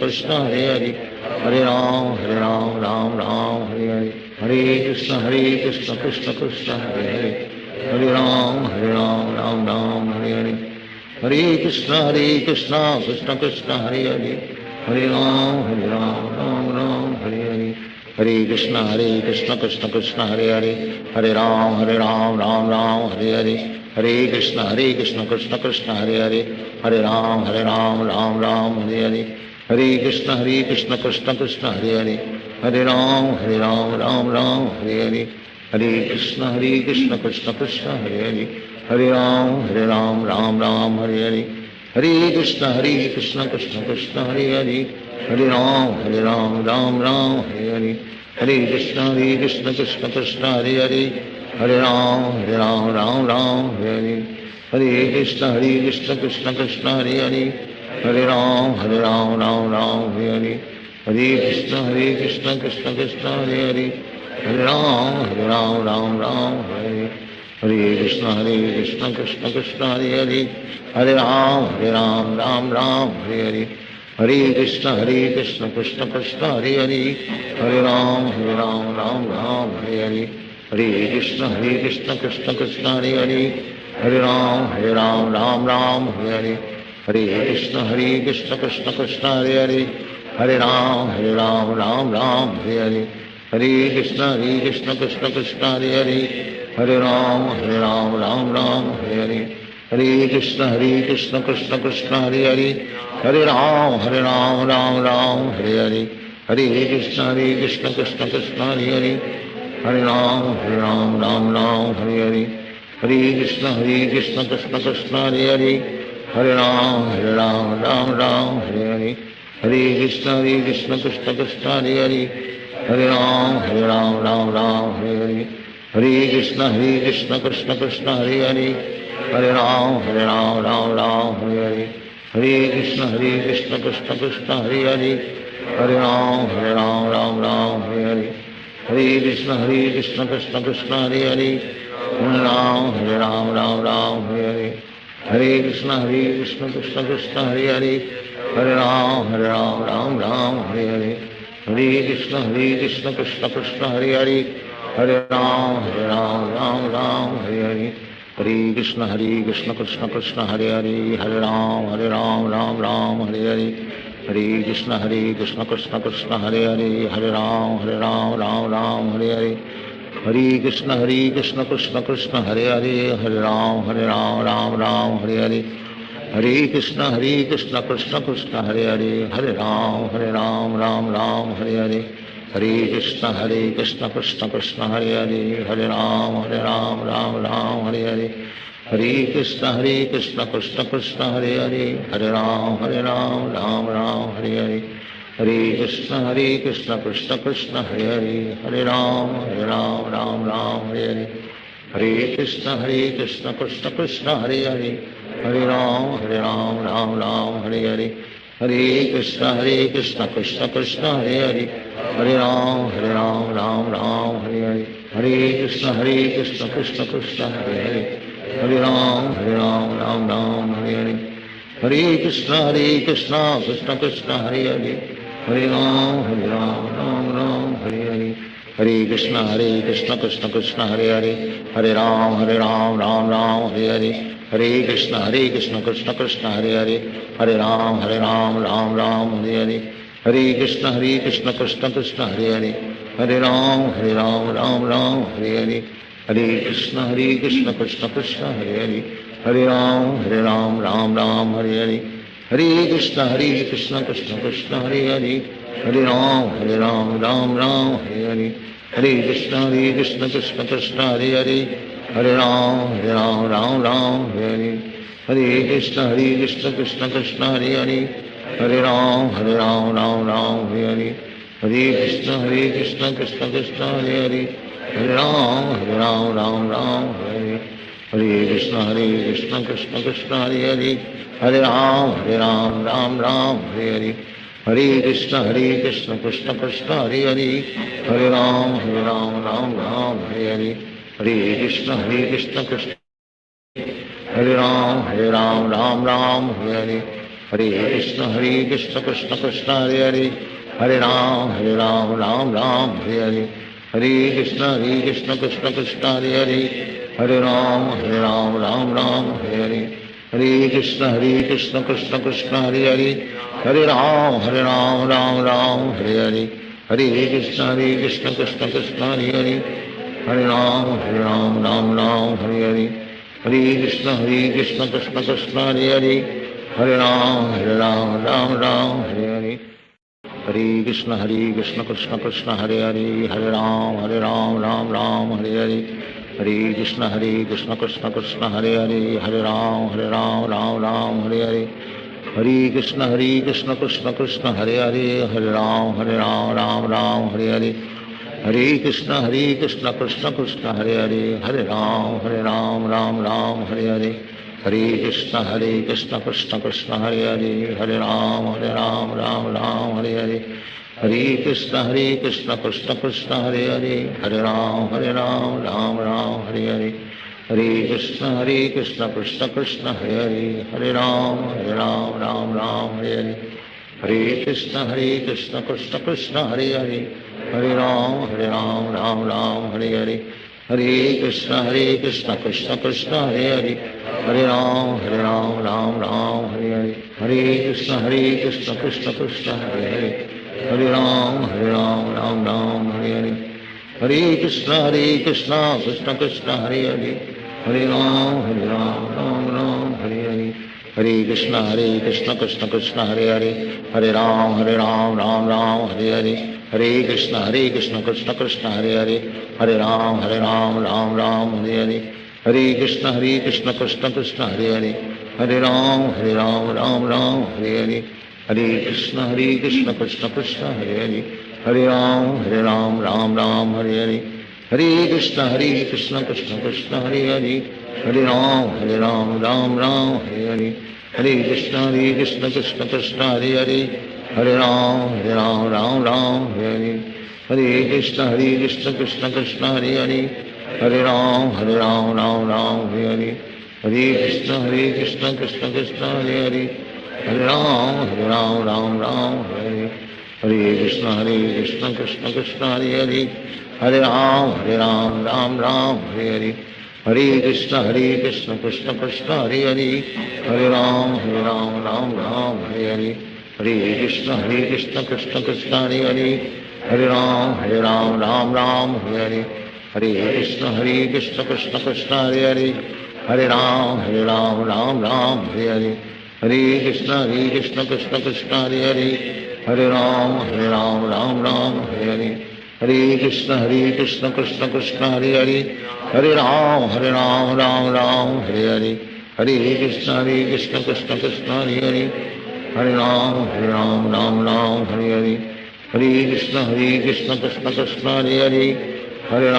S4: Krishna Hare Hare Hare Ram Hare Hare Hare Krishna Krishna Krishna Hare Hare Hare Ram Hare Hare Hare Krishna Krishna Krishna Hare Hare Hare Ram Hare Hare Hare Krishna Krishna Krishna Hare Hare Hare Ram Hare Hare Hare Krishna Krishna Krishna Hare Hare Hare Ram Hare Hare Hare Krishna Krishna Krishna Hare Hare Hare Ram Hare Hare Hare Krishna Krishna Krishna Hare Hare Hare Ram Hare Hare Hare Krishna Krishna Krishna Hare Hare Hare Ram Hare Hare Hare Krishna Krishna Krishna Hare Hare Hare Ram Hare Hare Hare Krishna Krishna Krishna Hare Hare Hare Ram Hare Hare Hare Krishna Krishna Krishna Hare Hare Hare Ram Hare Hare Hare Krishna Krishna Krishna Hare Hare Hare Ram Hare Hare Hare Krishna Krishna Krishna Hare Hare Hare Ram Hare Hare Hare Krishna Krishna Krishna Hare Hare Hare Ram Hare Hare Hare Krishna Krishna Krishna Hare Hare Hare Ram Hare Hare Hare Krishna Krishna Krishna Hare Hare Hare Ram Hare Hare Hare Krishna Krishna Krishna Hare Hare Hare Ram Hare Hare Hare Krishna Krishna Krishna Hare Hare Hare Ram Hare Hare Hare Krishna Krishna Krishna Hare Hare Hare Ram Hare Hare Hare Krishna Krishna Krishna Hare Hare Hare Ram, Ram Ram, Hare Hare. Hare Krishna, Krishna Krishna, Hare Hare. Hare Ram, Ram Ram, Hare Hare. Hare Krishna, Krishna Krishna, Hare Hare. Hare Ram, Ram Ram, Hare Hare. Hare Krishna, Krishna Krishna, Hare Hare. Hare Ram, Ram Ram, Hare Hare. Hare Krishna, Krishna Krishna, Hare Hare. Hare Ram, Ram Ram, Hare Hare. Hare Krishna, Krishna Krishna, Hare Hare. Hare Ram, Ram Ram, Hare Hare. Hare Krishna, Krishna Krishna, Hare Hare. Hare Ram, Ram Ram, Hare Hare. Hare Krishna, Krishna Krishna, Hare Hare. Hare Ram, Ram Ram, Hare Hare. Hare Krishna, Krishna Krishna, Hare Hare. Hare Ram, Ram Ram, Hare Hare. Hare Krishna, Krishna Krishna, Hare Hare. Hare Ram, Ram Ram, Hare Hare. Hare Krishna, Krishna Krishna, Hare Hare. Hare Ram, Ram Ram, Hare Hare. Hare Krishna, Krishna Krishna, Hare Hare. Hare Ram, Ram Ram, Hare Hare. Hare Krishna, Krishna Krishna, Hare Hare. Hare Ram, Ram Ram, Hare Hare. Hare Krishna, Krishna Krishna, Hare Hare. Hare Ram, Ram Ram, Hare Hare. Hare Krishna, Krishna Krishna, Hare Hare. Hare Ram, Ram Ram, Hare Hare. Hare Krishna, Krishna Krishna, Hare Hare. Hare Ram, Ram Ram, Hare Hare. Hare Krishna, Krishna Krishna, Hare Hare. Hare Ram, Ram Ram, Hare Hare. Hare Krishna, Krishna Krishna, Hare Hare. Hare Ram, Ram Ram, Hare Hare. Hare Krishna, Krishna Krishna, Hare Hare. Hare Ram, Ram Ram, Hare Hare. Hare Krishna, Krishna Krishna, Hare Hare. Hare Ram, Ram Ram, Hare Hare. Hare Krishna, Krishna Krishna, Hare Hare. Hare Ram, Ram Ram, Hare Hare. Hare Krishna, Krishna Krishna, Hare Hare. Hare Ram, Ram Ram, Hare Hare. Hare Krishna, Krishna Krishna, Hare Hare. Hare Ram, Ram Ram, Hare Hare. Hare Krishna, Krishna Krishna, Hare Hare. Hare Ram, Ram Ram, Hare Hare. Hare Krishna, Krishna Krishna, Hare Ram, Ram Ram, Hare Hare. Hare Krishna, Krishna Krishna, Hare Hare. Hare Ram, Ram Ram, Hare Hare. Hare Krishna, Krishna Krishna, Hare Hare. Hare Ram, Ram Ram, Hare Hare. Hare Krishna, Krishna Krishna, Hare Hare. Hare Ram, Ram Ram, Hare Hare. Hare Krishna, Krishna Krishna, Hare Hare. Hare Ram, Ram Ram, Hare Hare. Hare Krishna, Krishna Krishna, Hare Hare. Hare Ram, Ram Ram, Hare Hare. Hare Krishna, Krishna Krishna, Hare Hare. Hare Ram, Ram Ram, Hare Hare. Hare Krishna, Krishna Krishna, Hare Hare. Hare Ram, Ram Ram, Hare Hare. Hare Krishna, Krishna Krishna, Hare Hare. Hare Ram, Ram Ram, Hare Hare. Hare Krishna, Krishna Krishna, Hare Hare. Hare Ram, Ram Ram, Hare Hare. Hare Krishna, Krishna Krishna, Hare Hare. Hare Ram, Ram Ram, Hare Hare. Hare Krishna, Krishna Krishna, Hare Hare. Hare Ram, Ram Ram, Hare Hare. Hare Krishna, Krishna Krishna, Hare Hare. Hare Ram, Ram Ram, Hare Hare. Hare Krishna, Krishna Krishna, Hare Hare. Hare Ram, Ram Ram, Hare Hare. Hare Krishna, Krishna Krishna, Hare Hare. Hare Ram, Ram Ram, Hare Hare. Hare Krishna, Krishna Krishna, Hare Hare. Hare Ram, Ram Ram, Hare Hare. Hare Krishna, Krishna Krishna, Hare Hare. Hare Ram, Ram Ram, Hare Hare. Hare Krishna, Krishna Krishna, Hare Hare. Hare Ram, Ram Ram, Hare Hare. Hare Krishna, Krishna Krishna, Hare Hare. Hare Ram, Ram Ram, Hare Hare. Hare Krishna, Krishna Krishna, Hare Hare. Hare Ram, Ram Ram, Hare Hare. Hare Krishna, Krishna Krishna, Hare Hare. Hare Ram, Ram Ram, Hare Hare. Hare Krishna, Krishna Krishna, Hare Hare. Hare Ram, Ram Ram, Hare Hare. Hare Krishna, Krishna Krishna, Hare Hare. Hare Ram, Ram Ram, Hare Hare. Hare Krishna, Krishna Krishna, Hare Hare. Hare Ram Ram Ram Hare Hare Hare Krishna Krishna Krishna Hare Hare Hare Ram Ram Hare Hare Hare Krishna Krishna Krishna Hare Hare Hare Ram Ram Hare Hare Hare Krishna Krishna Krishna Hare Hare Hare Ram Ram Hare Hare Hare Krishna Krishna Krishna Hare Hare Hare Ram Ram Hare Hare Hare Krishna Krishna Krishna Hare Hare Hare Ram Ram Hare Hare Hare Krishna Krishna Krishna Hare Hare Hare Ram Ram Hare Hare Hare Krishna Krishna Krishna Hare Hare Hare Ram Hare Hare Hare Krishna Krishna Krishna Hare Hare Hare Ram Hare Hare Hare Krishna Krishna Krishna Hare Hare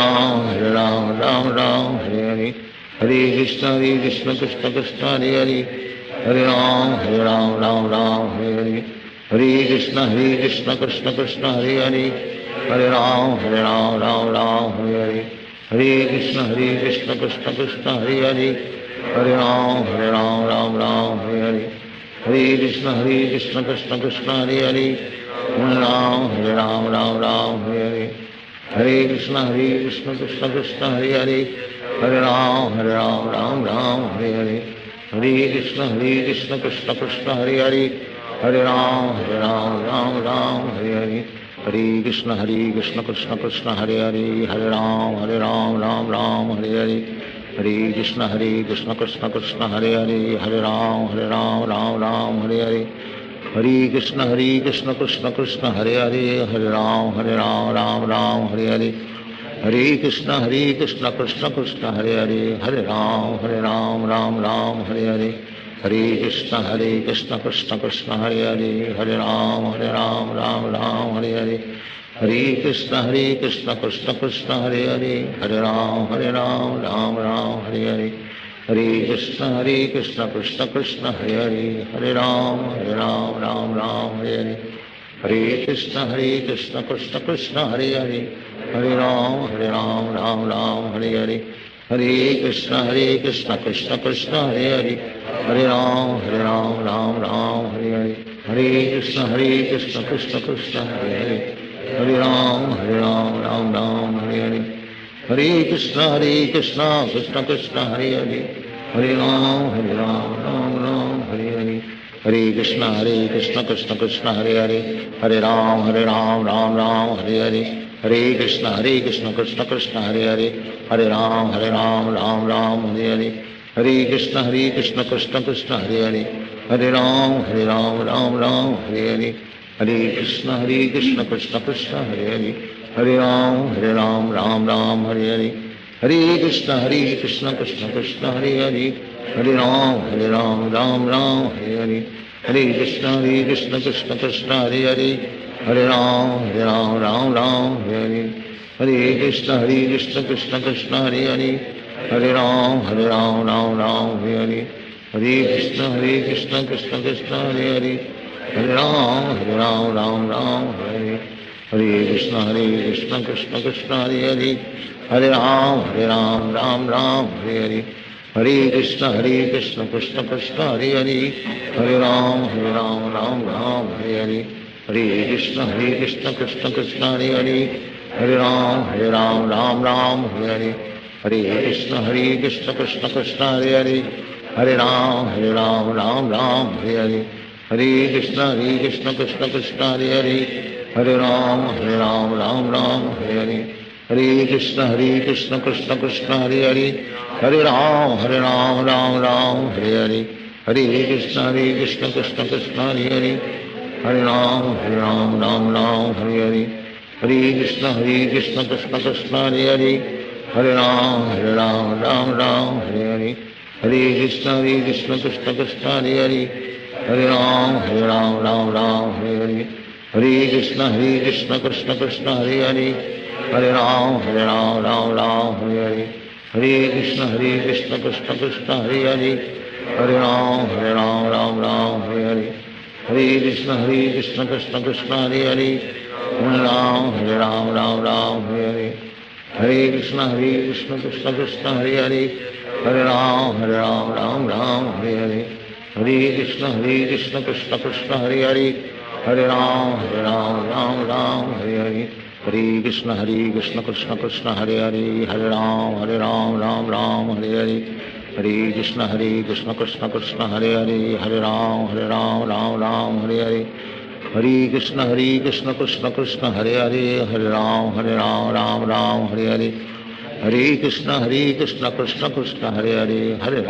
S4: Hare Ram Hare Hare Hare Krishna Krishna Krishna Hare Hare Hare Ram Hare Hare Hare Krishna Krishna Krishna Hare Hare Hare Ram Hare Hare Hare Krishna Krishna Krishna Hare Hare Hare Ram Hare Hare Hare Krishna Krishna Krishna Hare Hare Hare Ram Hare Hare Hare Krishna Krishna Krishna Hare Hare Hare Ram Hare Hare Hare Krishna Krishna Krishna Hare Hare Hare Ram Hare Hare Hare Krishna Krishna Krishna Hare Hare Hare Ram Hare Hare Hare Krishna Krishna Krishna Hare Hare Hare Ram Hare Hare Hare Krishna Krishna Krishna Hare Hare Hare Ram Hare Hare Hare Krishna Krishna Krishna Hare Hare Hare Ram Hare Hare Hare Krishna Krishna Krishna Hare Hare Hare Ram Hare Hare Hare Krishna Krishna Krishna Hare Hare Hare Ram Hare Hare Hare Krishna Krishna Krishna Hare Hare Hare Ram Hare Hare Hare Krishna Krishna Krishna Hare Hare Hare Ram Hare Hare Hare Krishna Krishna Krishna Hare Hare Hare Ram Hare Hare Hare Krishna Krishna Krishna Hare Hare Hare Ram Hare Hare Hare Krishna Krishna Krishna Hare Hare Hare Ram Hare Hare Hare Krishna Krishna Krishna Hare Hare Hare Ram Hare Hare Hare Krishna Krishna Krishna Hare Hare Hare Ram Hare Hare Hare Krishna Krishna Krishna Hare Hare Hare Ram Hare Hare Hare Krishna Krishna Krishna Hare Hare Hare Ram Hare Hare Hare Krishna Krishna Krishna Hare Hare Hare Ram Hare Hare Hare Krishna Krishna Krishna Hare Hare Hare Ram Hare Hare Hare Krishna Krishna Krishna Hare Hare Hare Ram Hare Hare Hare Krishna Krishna Krishna Hare Hare Hare Ram Hare Hare Hare Krishna Krishna Krishna Hare Hare Hare Ram Hare Hare Hare Krishna Krishna Krishna Hare Hare Hare Ram Hare Hare Hare Krishna Krishna Krishna Hare Hare Hare Ram Hare Hare Hare Krishna Krishna Krishna Hare Hare Hare Ram Hare Hare Hare Krishna Krishna Krishna Hare Hare Hare Ram Hare Hare Hare Krishna Krishna Krishna Hare Hare Hare Ram Hare Hare Hare Krishna Krishna Krishna Hare Hare Hare Ram Hare Hare Hare Krishna Krishna Krishna Hare Hare Hare Ram Hare Hare Hare Krishna Krishna Krishna Hare Hare Hare Ram Hare Hare Hare Krishna Krishna Krishna Hare Hare Hare Ram Hare Hare Hare Krishna Krishna Krishna Hare Hare Hare Ram Hare Hare Hare Krishna Krishna Krishna Hare Hare Hare Ram Hare Hare Hare Krishna Krishna Krishna Hare Hare Hare Ram Ram Ram Hare Hare Hare Krishna Krishna Krishna Hare Hare Hare Ram Ram Hare Hare Hare Krishna Krishna Krishna Hare Hare Hare Ram Ram Hare Hare Hare Krishna Krishna Krishna Hare Hare Hare Ram Ram Hare Hare Hare Krishna Krishna Krishna Hare Hare Hare Ram Ram Hare Hare Hare Krishna Krishna Krishna Hare Hare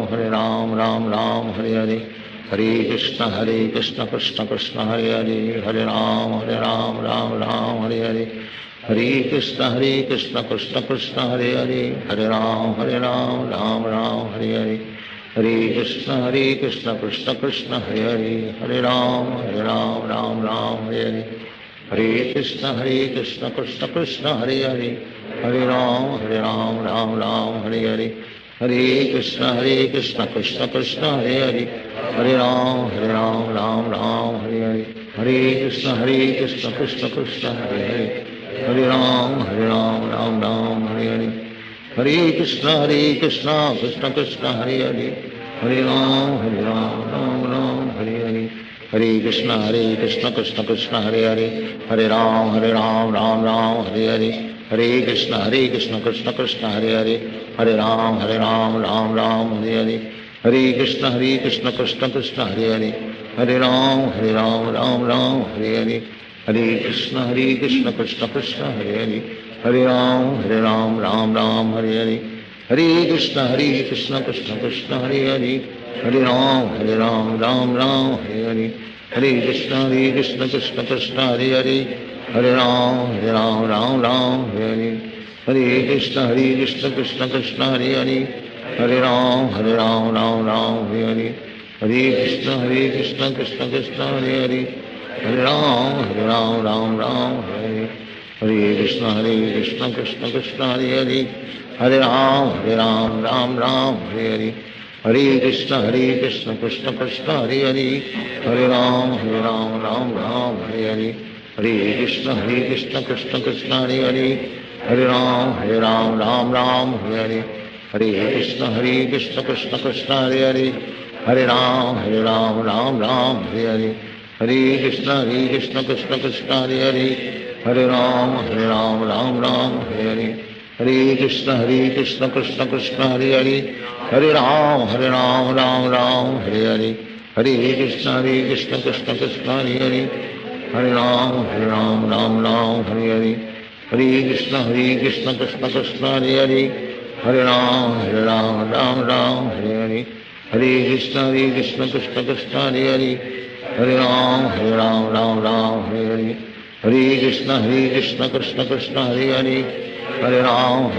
S4: Hare Ram Ram Hare Hare Hare Krishna Krishna Krishna Hare Hare Hare Ram Ram Hare Hare Hare Krishna Krishna Krishna Hare Hare Hare Ram Ram Hare Hare Hare Krishna Krishna Krishna Hare Hare Hare Ram Hare Hare Hare Krishna Krishna Hare Hare Hare Ram Hare Hare Hare Krishna Krishna Krishna Hare Hare Hare Ram Hare Hare Hare Krishna Krishna Krishna Hare Hare Hare Ram Hare Hare Hare Krishna Krishna Krishna Hare Hare Hare Ram Hare Hare Hare Krishna Krishna Krishna Hare Hare Hare Ram Hare Hare Hare Krishna Krishna Krishna Hare Hare Hare Ram Hare Hare Hare Krishna Krishna Krishna Hare Hare Hare Ram Hare Hare Hare Krishna Krishna Krishna Hare Hare Hare Ram Hare Hare Hare Krishna Krishna Krishna Hare Hare Hare Ram Hare Hare Hare Krishna Krishna Krishna Hare Hare Hare Ram Hare Hare Hare Krishna Krishna Krishna Hare Hare Hare Ram Hare Hare Hare Krishna Krishna Krishna Hare Hare Hare Ram Hare Hare Hare Krishna Krishna Krishna Hare Hare Hare Ram Hare Hare Hare Krishna Krishna Krishna Hare Hare Hare Ram Hare Hare Hare Krishna Krishna Krishna Hare Hare Hare Ram Hare Hare Hare Krishna Krishna Krishna Hare Hare Hare Ram Hare Hare Hare Krishna Krishna Krishna Hare Hare Hare Ram Hare Hare Hare Krishna Krishna Krishna Hare Hare Hare Ram Hare Hare Hare Krishna Krishna Krishna Hare Hare Hare Ram Hare Hare Hare Krishna Krishna Krishna Hare Hare Hare Ram Hare Hare Hare Krishna Krishna Krishna Hare Hare Hare Ram Hare Hare Hare Krishna Krishna Krishna Hare Hare Hare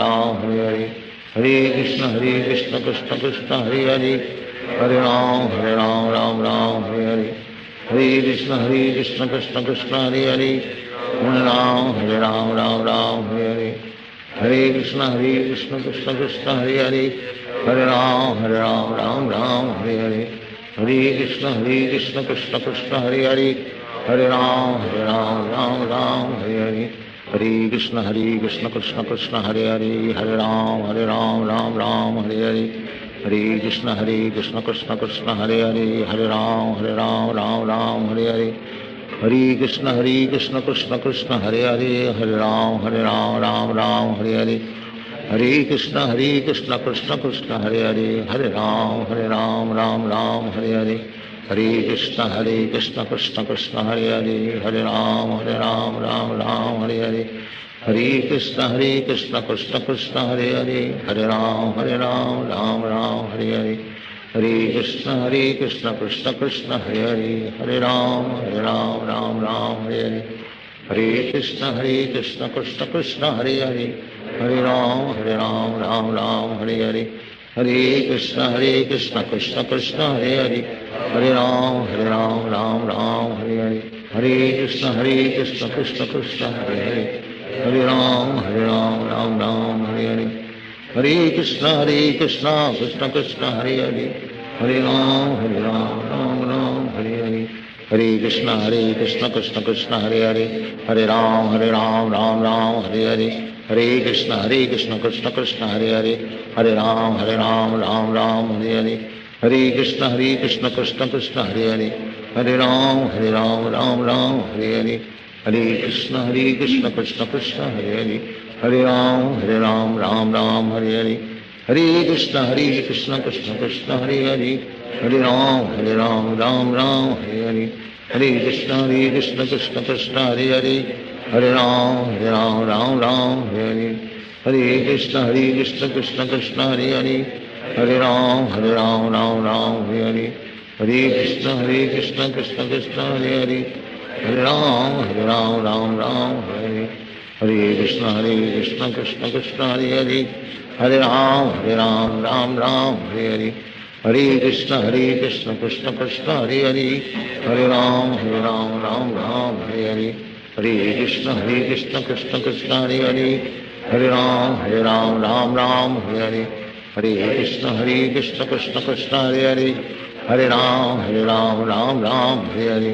S4: Ram Hare Hare Hare Krishna Krishna Krishna Hare Hare Hare Ram Hare Hare Hare Krishna Krishna Krishna Hare Hare Hare Ram Hare Hare Hare Krishna Krishna Krishna Hare Hare Hare Ram Hare Hare Hare Krishna Krishna Krishna Hare Hare Hare Ram Hare Hare Hare Krishna Krishna Krishna Hare Hare Hare Ram Hare Hare Hare Krishna Krishna Krishna Hare Hare Hare Ram Hare Hare Hare Krishna Krishna Krishna Hare Hare Hare Ram Hare Hare Hare Krishna Krishna Krishna Hare Hare Hare Ram Hare Hare Hare Krishna Krishna Krishna Hare Hare Hare Ram Hare Hare Hare Krishna Krishna Krishna Hare Hare Hare Ram Hare Hare Hare Krishna Krishna Krishna Hare Hare Hare Ram Hare Hare Hare Krishna Krishna Krishna Hare Hare Hare Ram Hare Hare Hare Krishna Krishna Krishna Hare Hare Hare Ram Hare Hare Hare Krishna Krishna Krishna Hare Hare Hare Ram Hare Hare Hare Krishna Krishna Krishna Hare Hare Hare Ram Hare Hare हरे Krishna Krishna Krishna Hare Hare Hare Ram Ram Ram Hare Hare Hare Krishna Krishna Krishna Hare Hare Hare Ram Ram Ram Hare Hare Hare Krishna Krishna Krishna Hare Hare Hare Ram Ram Ram Hare Hare Hare Krishna Krishna Krishna Hare Hare Hare Ram Ram Ram Hare Hare Hare Krishna Krishna Krishna Hare Hare Hare Ram Ram Ram Hare Hare Hare Krishna Krishna Krishna Hare Hare Hare Ram Ram Ram Hare Hare Hare Krishna Krishna Krishna Hare Hare Hare Ram Ram Ram Hare Hare Hare Krishna Krishna Krishna Hare Hare Hare Ram Ram Ram Hare Hare Hare Krishna Krishna Krishna Hare Hare Hare Ram Ram Ram Hare Hare Hare Krishna Krishna Krishna Hare Hare Hare Ram Ram Ram Hare Hare Hare Krishna Krishna Krishna Hare Hare Hare Ram Ram Ram Hare Hare Hare Krishna Krishna Krishna Hare Hare Hare Ram Ram Ram Hare Hare Hare Krishna Krishna Krishna Hare Hare Hare Ram Ram Ram Hare Hare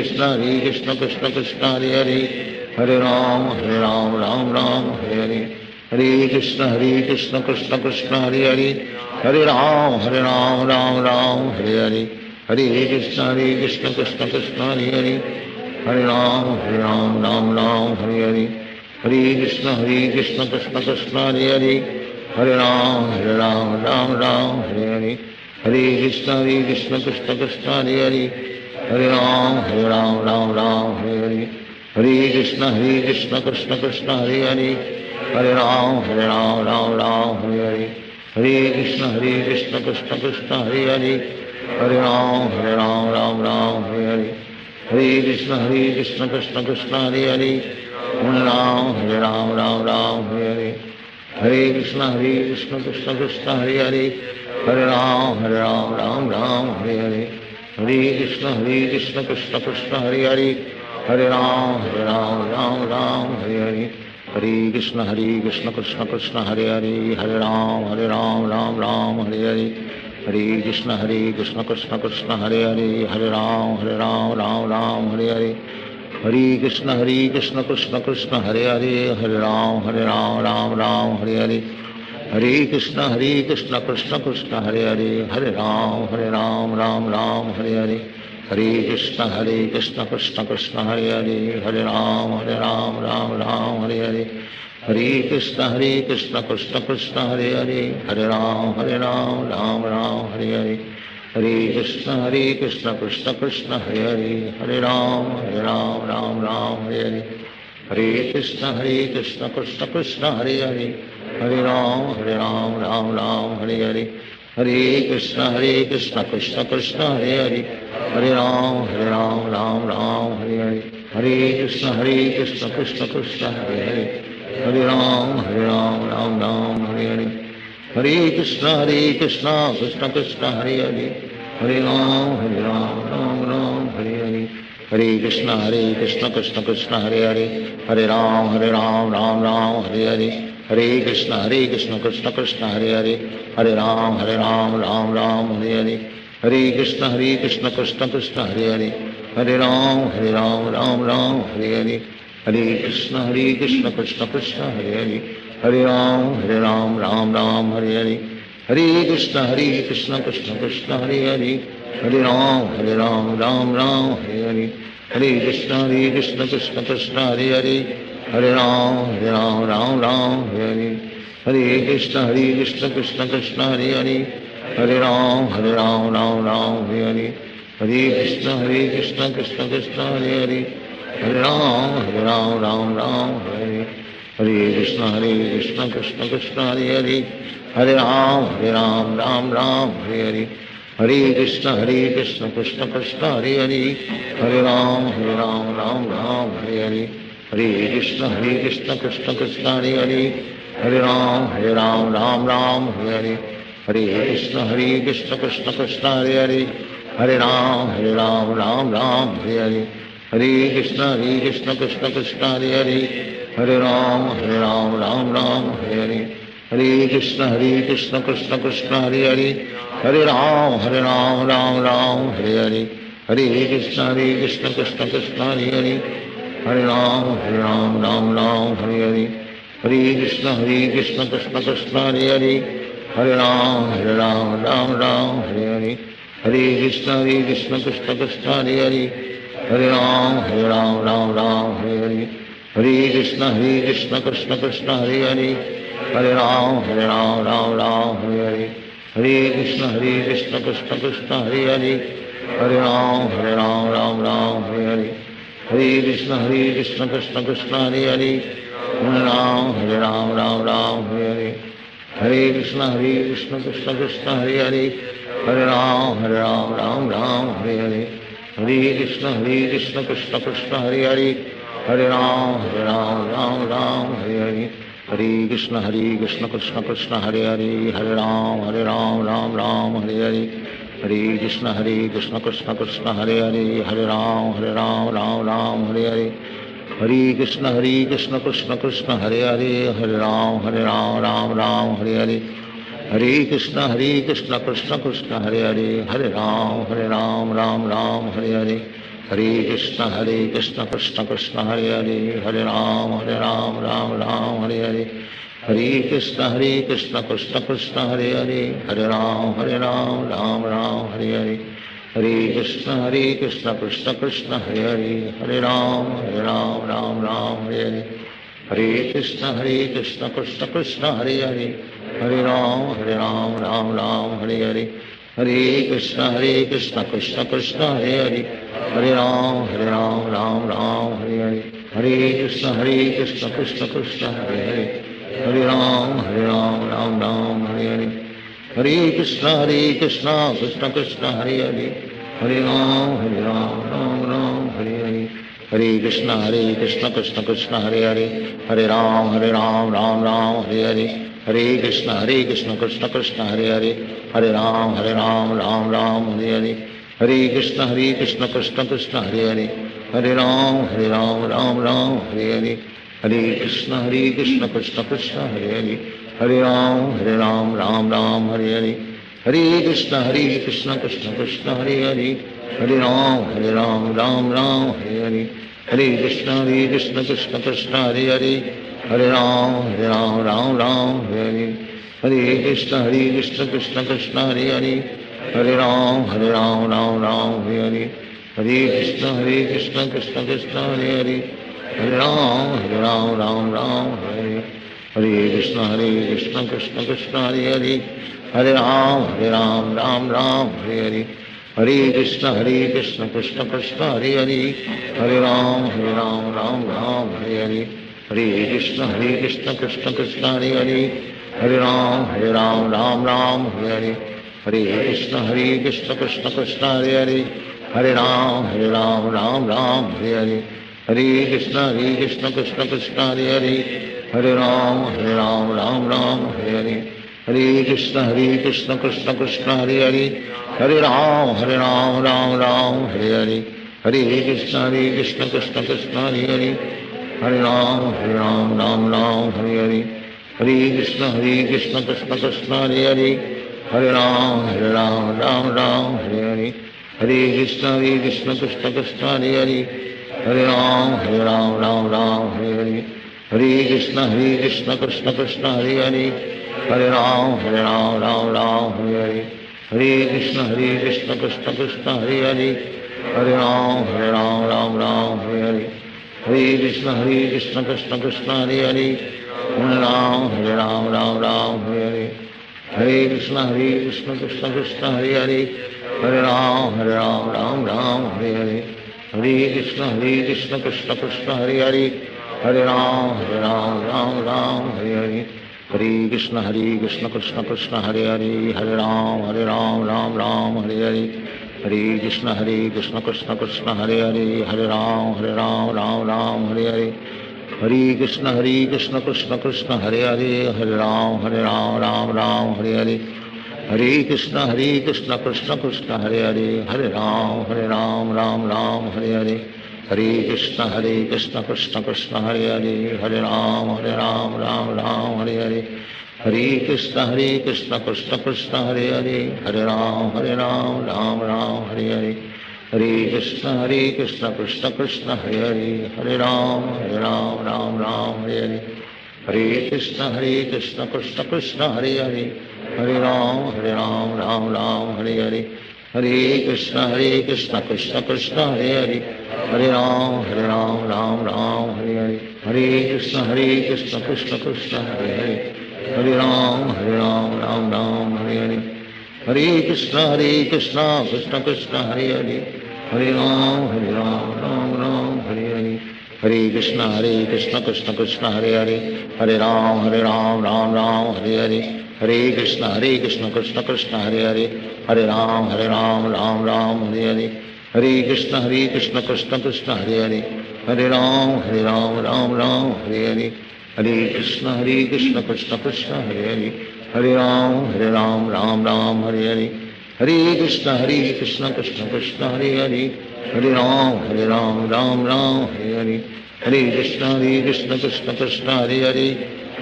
S4: Hare Krishna Krishna Krishna Hare Hare Hare Ram Ram Ram Hare Hare Hare Krishna Krishna Krishna Hare Hare Hare Ram Ram Ram Hare Hare Hare Krishna Krishna Krishna Hare Hare Hare Ram Ram Ram Hare Hare Hare Krishna Krishna Krishna Hare Hare Hare Ram Ram Ram Hare Hare Hare Krishna Krishna Krishna Hare Hare Hare Ram Ram Ram Hare Hare Hare Krishna Krishna Krishna Hare Hare Hare Ram Ram Ram Hare Hare Hare Krishna Krishna Krishna Hare Hare Hare Ram Ram Ram Hare Hare Hare Krishna Krishna Krishna Hare Hare Hare Ram Ram Ram Hare Hare Hare Krishna Krishna Krishna Hare Hare Hare Ram Ram Ram Hare Hare Hare Krishna Krishna Krishna Hare Hare Hare Ram Ram Ram Hare Hare Hare Krishna Krishna Krishna Hare Hare Hare Ram Ram Ram Hare Hare Hare Krishna Krishna Krishna Hare Hare Hare Ram Ram Ram Hare Hare Hare Krishna Krishna Krishna Hare Hare Hare Ram Ram Ram Hare Hare Hare Krishna Krishna Krishna Hare Hare Hare Ram Ram Ram Hare Hare Hare Krishna Krishna Krishna Hare Hare Hare Ram Ram Ram Hare Hare Hare Krishna Krishna Krishna Hare Hare Hare Ram Ram Ram Hare Hare Hare Krishna Krishna Krishna Hare Hare Hare Ram Ram Ram Hare Hare Hare Krishna Krishna Krishna Hare Hare Hare Ram Ram Ram Hare Hare Hare Krishna Krishna Krishna Hare Hare Hare Ram Ram Ram Hare Hare Hare Krishna Krishna Krishna Hare Hare Hare Ram Ram Ram Hare Hare Hare Krishna Krishna Krishna Hare Hare Hare Ram Ram Ram Hare Hare Hare Krishna Krishna Krishna Hare Hare Hare Ram Ram Ram Hare Hare Hare Krishna Krishna Krishna Hare Hare Hare Ram Ram Ram Hare Hare Hare Krishna Krishna Krishna Hare Hare Hare Ram Ram Ram Hare Hare Hare Krishna Krishna Krishna Hare Hare Hare Ram Ram Ram Hare Hare Hare Krishna Krishna Krishna Hare Hare Hare Ram Ram Ram Hare Hare Hare Krishna Krishna Krishna Hare Hare Hare Ram Ram Ram Hare Hare Hare Krishna Krishna Krishna Hare Hare Hare Ram Ram Ram Hare Hare Hare Krishna Krishna Krishna Hare Hare Hare Ram Ram Ram Hare Hare Hare Krishna Krishna Krishna Hare Hare Hare Ram Ram Ram Hare Hare Hare Krishna Krishna Krishna Hare Hare Hare Ram Ram Ram Hare Hare Hare Krishna Krishna Krishna Hare Hare Hare Ram Ram Ram Hare Hare Hare Krishna Krishna Krishna Hare Hare Hare Ram Ram Ram Hare Hare Hare Krishna Krishna Krishna Krishna Hare Hare Hare Ram Ram Ram Hare Hare Hare Krishna Krishna Krishna Hare Hare Hare Ram Ram Ram Hare Hare Hare Krishna Krishna Krishna Hare Hare Hare Ram Ram Hare Hare Hare Krishna Krishna Krishna Hare Hare Hare Ram Ram Hare Hare Hare Krishna Krishna Krishna Hare Hare Hare Ram Ram Hare Hare Hare Krishna Krishna Krishna Hare Hare Hare Ram Ram Hare Hare Hare Krishna Krishna Krishna Hare Hare Hare Ram Ram Hare Hare Hare Krishna Krishna Krishna Hare Hare Hare Ram Ram Hare Hare Hare Krishna Krishna Krishna Hare Hare Hare Ram Ram Hare Hare Hare Krishna Krishna Krishna Hare Hare Hare Ram Ram Hare Hare Hare Krishna Krishna Krishna Hare Hare Hare Ram Hare Hare Hare Krishna Krishna Krishna Hare Hare Hare Ram Hare Hare Hare Krishna Krishna Krishna Hare Hare Hare Ram Hare Hare Hare Krishna Krishna Krishna Hare Hare Hare Ram Hare Hare Hare Krishna Krishna Krishna Hare Hare Hare Ram Hare Hare Hare Krishna Krishna Krishna Hare Hare Hare Ram Hare Hare Hare Krishna Krishna Krishna Hare Hare Hare Ram Hare Hare Hare Krishna Krishna Krishna Hare Hare Hare Ram Hare Hare Hare Krishna Krishna Krishna Hare Hare Hare Ram Hare Hare Hare Krishna Krishna Krishna Hare Hare Hare Ram Hare Hare Hare Krishna Krishna Krishna Hare Hare Hare Ram Hare Hare Hare Krishna Krishna Krishna Hare Hare Hare Ram Hare Hare Hare Krishna Krishna Krishna Hare Hare Hare Ram Hare Hare Hare Krishna Krishna Krishna Hare Hare Hare Ram Hare Hare Hare Krishna Krishna Krishna Hare Hare Hare Ram Hare Hare Hare Krishna Krishna Krishna Hare Hare Hare Ram Hare Hare Hare Krishna Krishna Krishna Hare Hare Hare Ram Hare Hare Hare Krishna Krishna Krishna Hare Hare Hare Ram Hare Hare Hare Krishna Krishna Krishna Hare Hare Hare Ram Hare Hare Hare Krishna Krishna Krishna Hare Hare Hare Ram Hare Hare Hare Krishna Krishna Krishna Hare Hare Hare Ram Hare Hare Hare Krishna Krishna Krishna Hare Hare Hare Ram Hare Hare Hare Krishna Krishna Krishna Hare Hare Hare Ram Hare Hare Hare Krishna Krishna Krishna Hare Hare Hare Ram Hare Hare Hare Krishna Krishna Krishna Hare Hare Hare Ram Hare Hare Hare Krishna Krishna Krishna Hare Hare Hare Ram Hare Hare Hare Krishna Krishna Krishna Hare Hare Hare Ram Hare Hare Hare Krishna Krishna Krishna Hare Hare Hare Ram Hare Hare Hare Krishna Krishna Krishna Hare Hare Hare Ram Hare Hare Hare Krishna Krishna Krishna Hare Hare Hare Ram Hare Hare Hare Krishna Krishna Krishna Hare Hare Hare Ram Hare Hare Hare Krishna Krishna Krishna Hare Hare Hare Ram Hare Hare Hare Krishna Krishna Krishna Hare Hare Hare Ram Hare Hare Hare Krishna Krishna Krishna Hare Hare Hare Ram Hare Hare Hare Krishna Krishna Krishna Hare Hare Hare Ram Hare Hare Hare Krishna Krishna Krishna Hare Hare Hare Ram Hare Hare Hare Krishna Krishna Krishna Hare Hare Hare Ram Hare Hare Hare Krishna Krishna Krishna Hare Hare Hare Ram Hare Hare Hare Hare Krishna Krishna Krishna Hare Hare Hare Ram Ram Ram Hare Hare Hare Krishna Krishna Krishna Hare Hare Hare Ram Ram Hare Hare Hare Krishna Krishna Krishna Hare Hare Hare Ram Ram Hare Hare Hare Krishna Krishna Krishna Hare Hare Hare Ram Ram Hare Hare Hare Krishna Krishna Krishna Hare Hare Hare Ram Ram Hare Hare Hare Krishna Krishna Krishna Hare Hare Hare Ram Ram Hare Hare Hare Krishna Krishna Krishna Hare Hare Hare Ram Ram Hare Hare Hare Krishna Krishna Krishna Hare Hare Hare Ram Ram Hare Hare Hare Krishna Krishna Krishna Hare Hare Hare Ram Ram Hare Hare Hare Krishna Krishna Krishna Hare Hare Hare Ram Ram Hare Hare Hare Krishna Krishna Krishna Hare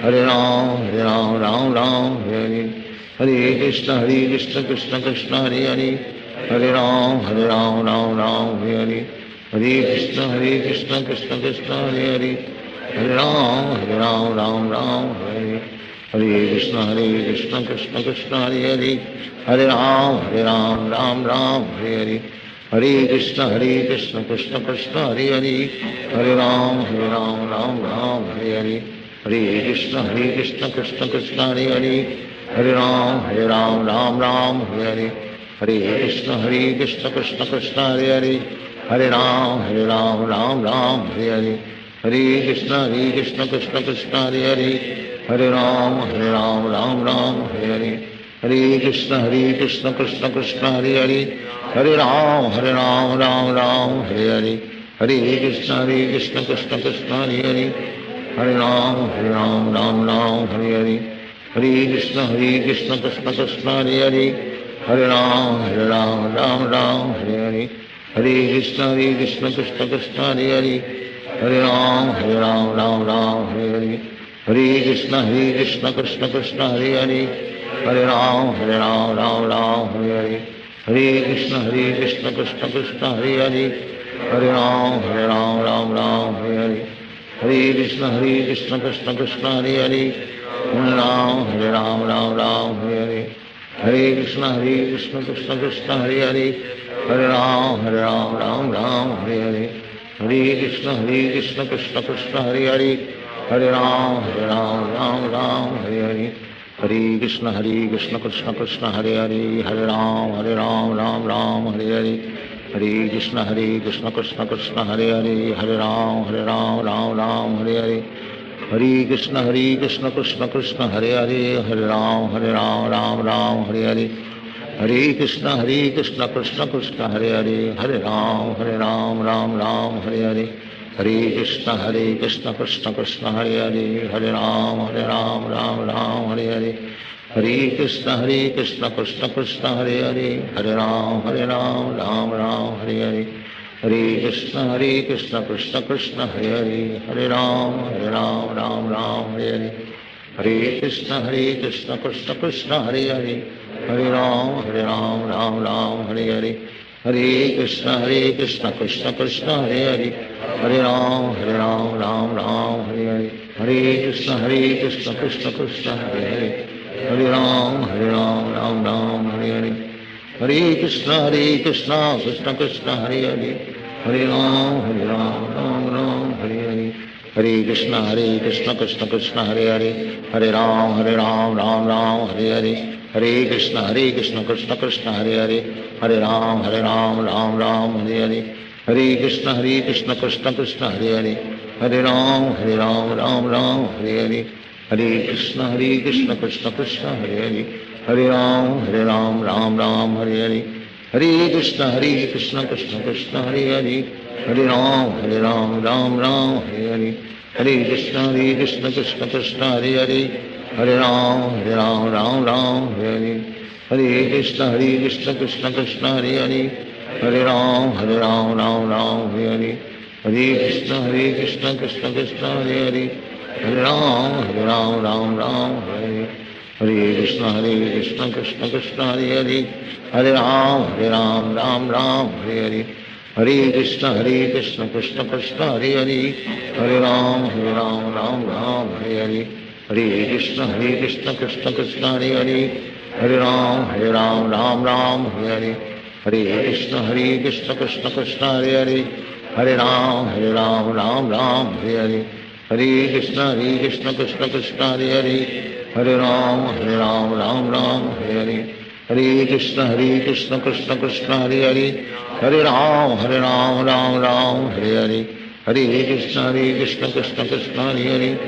S4: Hare Hare Ram Ram Hare Hare Hare Krishna Krishna Krishna Hare Hare Hare Ram Ram Hare Hare Hare Krishna Krishna Krishna Hare Hare Hare Ram Ram Hare Hare Hare Krishna Krishna Krishna Hare Hare Hare Ram Ram Hare Hare Hare Krishna Krishna Krishna Hare Hare Hare Ram Ram Hare Hare Hare Krishna Krishna Krishna Hare Hare Hare Ram Ram Hare Hare Hare Krishna Krishna Krishna Hare Hare Hare Ram Ram Hare Hare Hare Krishna Krishna Krishna Hare Hare Hare Ram Ram Hare Hare Hare Krishna Krishna Krishna Hare Hare Hare Ram Ram Hare Hare Hare Krishna Krishna Krishna Hare Hare Hare Ram Hare Hare Hare Krishna Krishna Krishna Hare Hare Hare Ram Hare Hare Hare Krishna Krishna Krishna Hare Hare Hare Ram Hare Hare Hare Krishna Krishna Krishna Hare Hare Hare Ram Hare Hare Hare Krishna Krishna Krishna Hare Hare Hare Ram Hare Hare Hare Krishna Krishna Krishna Hare Hare Hare Ram Hare Hare Hare Krishna Krishna Krishna Hare Hare Hare Ram Hare Hare Hare Krishna Krishna Krishna Hare Hare Hare Ram Hare Hare Hare Krishna Krishna Krishna Hare Hare Hare Ram Hare Hare Hare Krishna Krishna Krishna Hare Hare Hare Ram Hare Hare Hare Krishna Krishna Krishna Hare Hare Hare Ram Hare Hare Hare Krishna Krishna Krishna Hare Hare Hare Ram Hare Hare Hare Krishna Krishna Krishna Hare Hare Hare Ram Hare Hare Hare Krishna Krishna Krishna Hare Hare Hare Ram Hare Hare Hare Krishna Krishna Krishna Hare Hare Hare Ram Hare Hare Hare Krishna Krishna Krishna Hare Hare Hare Ram Hare Hare Hare Krishna Krishna Krishna Hare Hare Hare Ram Hare Hare Hare Krishna Krishna Krishna Hare Hare Hare Ram Hare Hare Hare Krishna Krishna Krishna Hare Hare Hare Ram Hare Hare Hare Krishna Krishna Krishna Hare Hare Hare Ram Hare Hare Hare Krishna Krishna Krishna Hare Hare Hare Ram Hare Hare Hare Krishna Krishna Krishna Hare Hare Hare Ram Hare Hare Hare Krishna Krishna Krishna Hare Hare Hare Ram Hare Hare Hare Krishna Krishna Krishna Hare Hare Hare Ram Hare Hare Hare Krishna Krishna Krishna Hare Hare Hare Ram Hare Hare Hare Krishna Krishna Krishna Hare Hare Hare Ram Hare Hare Hare Krishna Krishna Krishna Hare Hare Hare Ram Hare Hare Hare Krishna Krishna Krishna Hare Hare Hare Ram Hare Hare हरे कृष्ण कृष्ण कृष्ण हरे हरे, हरे राम राम राम हरे हरे, हरे कृष्ण कृष्ण कृष्ण हरे हरे, हरे राम राम हरे हरे, हरे कृष्ण कृष्ण कृष्ण हरे हरे, हरे राम राम हरे हरे, हरे कृष्ण कृष्ण कृष्ण हरे हरे, हरे राम राम हरे हरे, हरे कृष्ण कृष्ण कृष्ण हरे हरे, हरे राम राम हरे हरे, हरे कृष्ण कृष्ण कृष्ण हरे हरे,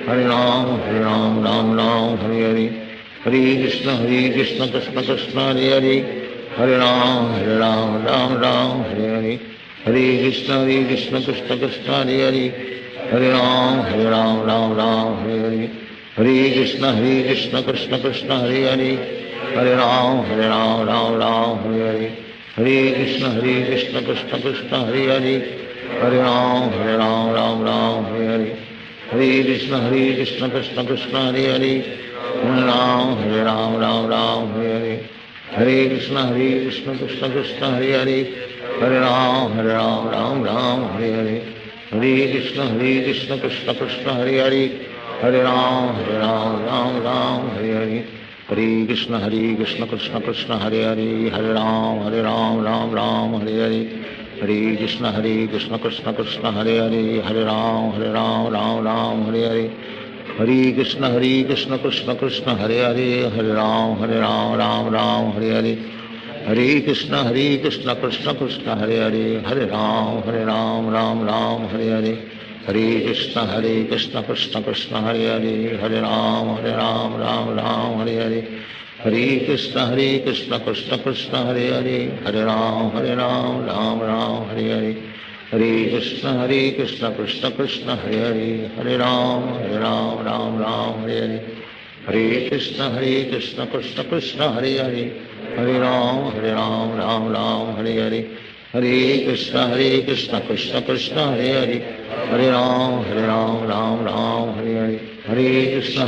S4: हरे राम राम हरे हरे, हरे कृष्ण कृष्ण कृष्ण हरे हरे, हरे राम राम हरे हरे, हरे कृष्ण कृष्ण कृष्ण हरे हरे, हरे राम राम हरे हरे, हरे कृष्ण कृष्ण कृष्ण हरे हरे, हरे राम राम हरे हरे, हरे कृष्ण कृष्ण कृष्ण हरे हरे, हरे राम राम हरे हरे, हरे कृष्ण कृष्ण कृष्ण हरे हरे, हरे राम राम हरे हरे, हरे कृष्ण कृष्ण कृष्ण हरे हरे, हरे राम राम हरे हरे, हरे कृष्ण कृष्ण कृष्ण हरे हरे, हरे राम राम हरे हरे, हरे कृष्ण कृष्ण कृष्ण हरे हरे, हरे राम राम हरे हरे, हरे कृष्ण कृष्ण कृष्ण हरे हरे, हरे राम राम हरे हरे, हरे कृष्ण कृष्ण कृष्ण हरे हरे, हरे राम राम हरे हरे, हरे कृष्ण कृष्ण कृष्ण हरे हरे, हरे राम राम हरे हरे, हरे कृष्ण कृष्ण कृष्ण हरे हरे, हरे राम राम हरे हरे, हरे कृष्ण कृष्ण कृष्ण हरे हरे, हरे राम राम हरे हरे, हरे कृष्ण कृष्ण कृष्ण हरे हरे, हरे राम राम हरे हरे, हरे कृष्ण कृष्ण कृष्ण हरे हरे, हरे राम राम हरे हरे, हरे कृष्ण कृष्ण कृष्ण हरे हरे, हरे राम राम हरे हरे, हरे कृष्ण कृष्ण कृष्ण हरे हरे, हरे राम राम हरे हरे, हरे कृष्ण कृष्ण कृष्ण हरे हरे, हरे राम हरे हरे, हरे कृष्ण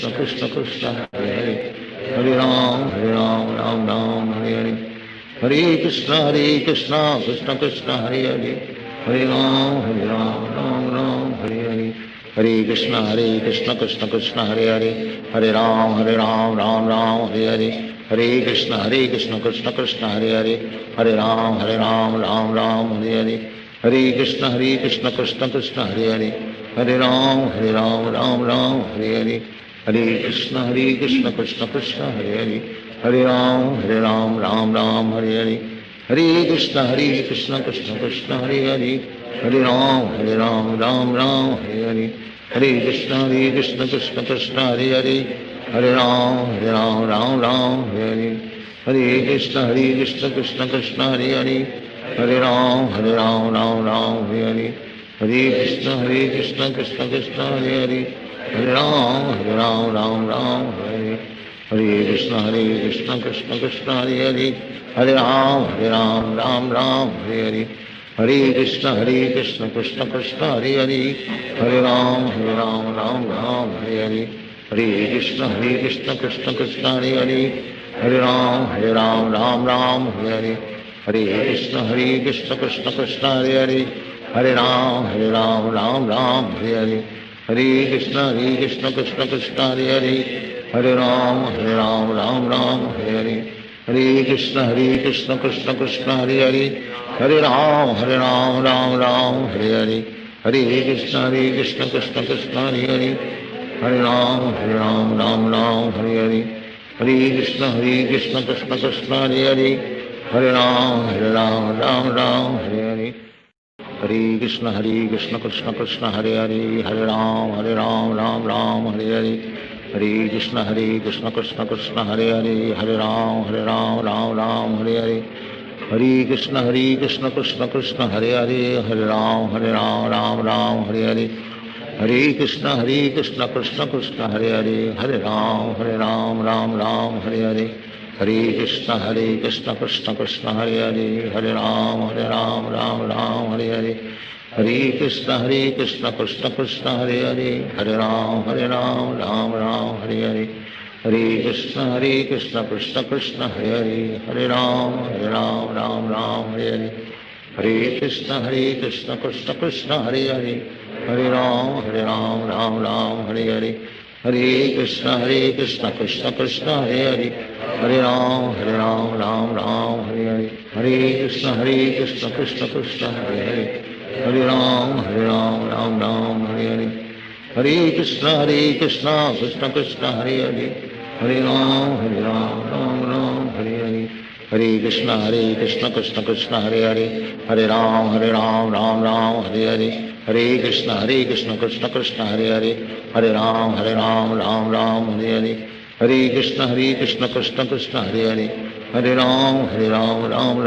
S4: कृष्ण कृष्ण हरे हरे, हरे राम राम हरे हरे, हरे कृष्ण कृष्ण कृष्ण हरे हरे, हरे राम राम हरे हरे, हरे कृष्ण कृष्ण कृष्ण हरे हरे, हरे राम राम हरे हरे, हरे कृष्ण कृष्ण कृष्ण हरे हरे, हरे राम राम हरे हरे, हरे कृष्ण कृष्ण कृष्ण हरे हरे, हरे राम राम हरे हरे, हरे कृष्ण कृष्ण कृष्ण हरे हरे, हरे राम राम हरे हरे, हरे कृष्ण कृष्ण कृष्ण हरे हरे, हरे राम राम हरे हरे, हरे कृष्ण कृष्ण कृष्ण हरे हरे, हरे राम राम हरे हरे, हरे कृष्ण कृष्ण कृष्ण हरे हरे, हरे राम हरे हरे, हरे कृष्ण कृष्ण कृष्ण हरे हरे, हरे राम हरे हरे, हरे कृष्ण कृष्ण कृष्ण हरे हरे, हरे राम हरे हरे, हरे कृष्ण कृष्ण कृष्ण हरे हरे, हरे राम हरे हरे, हरे कृष्ण कृष्ण कृष्ण हरे हरे, हरे राम हरे हरे, हरे कृष्ण कृष्ण कृष्ण हरे हरे, हरे राम हरे हरे, हरे कृष्ण कृष्ण कृष्ण हरे हरे, हरे राम हरे हरे, हरे कृष्ण कृष्ण कृष्ण हरे हरे, हरे राम हरे हरे, हरे कृष्ण कृष्ण कृष्ण हरे हरे, हरे राम राम हरे हरे, हरे कृष्ण कृष्ण कृष्ण हरे हरे, हरे राम हरे हरे, हरे कृष्ण कृष्ण कृष्ण हरे हरे, हरे राम हरे हरे, हरे कृष्ण कृष्ण कृष्ण हरे हरे, हरे राम हरे हरे, हरे कृष्ण कृष्ण कृष्ण हरे हरे, हरे राम हरे हरे, हरे कृष्ण कृष्ण कृष्ण हरे हरे, हरे राम हरे हरे, हरे कृष्ण कृष्ण कृष्ण हरे हरे, हरे Ram Hare Hare, Hare Krishna Krishna Krishna Hare Hare Hare Ram Ram Ram Hare Hare Hare Krishna Krishna Krishna Hare Hare Hare Ram Ram Ram Hare Hare Hare Krishna Krishna Krishna Hare Hare Hare Ram Ram Ram Hare Hare Hare Krishna Krishna Krishna Hare Hare Hare Ram Ram Hare Hare Hare Krishna Krishna Krishna Hare Hare Hare Ram Ram Hare Hare Hare Krishna Krishna Krishna Hare Hare Hare Ram Ram Hare Hare Hare Krishna Krishna Krishna Hare Hare Hare Ram Ram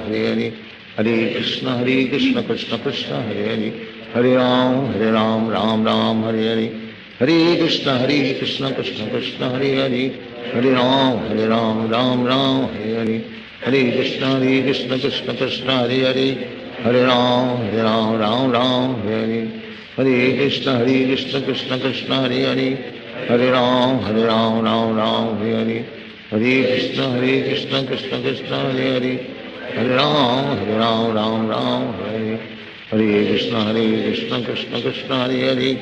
S4: Hare Hare Hare Krishna Krishna Krishna Hare Hare Hare Ram Ram Hare Hare Hare Krishna Krishna Krishna Hare Hare Hare Ram Ram Hare Hare Hare Krishna Krishna Krishna Hare Hare Hare Ram Ram Hare Hare Hare Krishna Krishna Krishna Hare Hare Hare Ram Ram Hare Hare Hare Krishna Krishna Krishna Hare Hare Hare Ram Ram Hare Hare Hare Krishna Krishna Krishna Hare Hare Hare Ram Ram Hare Hare Hare Krishna Krishna Krishna Hare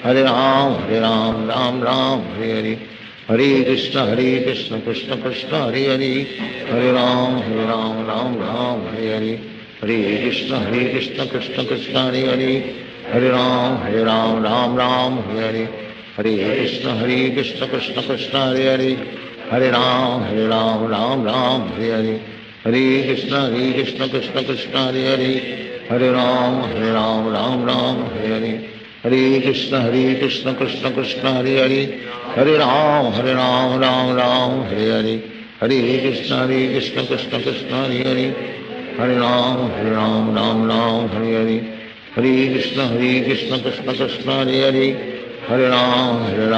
S4: Hare Hare Ram Ram Hare Hare Hare Krishna Krishna Krishna Hare Hare Hare Ram Ram Hare Hare Hare Krishna Krishna Krishna Hare Hare Hare Ram Ram Hare Hare Hare Krishna Krishna Krishna Hare Hare Hare Ram Ram Hare Hare Hare Krishna Krishna Krishna Hare Hare Hare Ram Ram Hare Hare Hare Krishna Krishna Krishna Hare Hare Hare Ram Hare Hare Hare Krishna Krishna Krishna Hare Hare Hare Ram Hare Hare Hare Krishna Krishna Krishna Hare Hare Hare Ram Hare Hare Hare Krishna Krishna Krishna Hare Hare Hare Ram Hare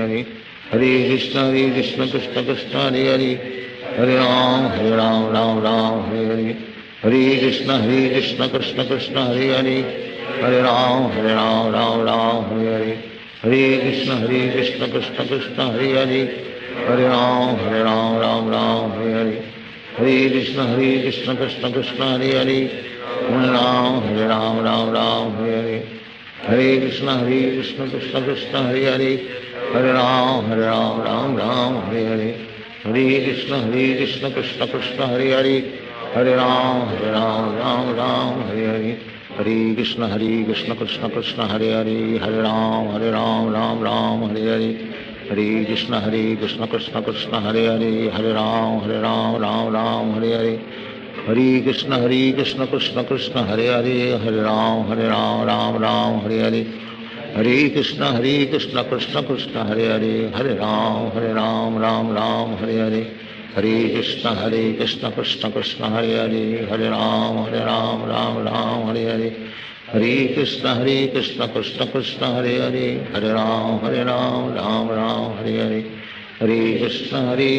S4: Hare Hare Krishna Krishna Krishna Hare Hare Hare Ram Hare Hare Hare Krishna Krishna Krishna Hare Hare Hare Ram Hare Hare Hare Krishna Krishna Krishna Hare Hare Hare Ram Hare Hare Hare Krishna Krishna Krishna Hare Hare Hare Ram Hare Hare Hare Krishna Krishna Krishna Hare Hare Hare Ram Hare Hare Hare Krishna Krishna Krishna Hare Hare Hare Ram Hare Hare Hare Krishna Krishna Krishna Hare Hare Hare Ram Hare Hare Hare Krishna Krishna Krishna Hare Hare Hare Ram Hare Hare Hare Krishna Krishna Krishna Hare Hare Hare Ram Hare Hare Hare Krishna Krishna Krishna Hare Hare Hare Ram Hare Hare Hare Krishna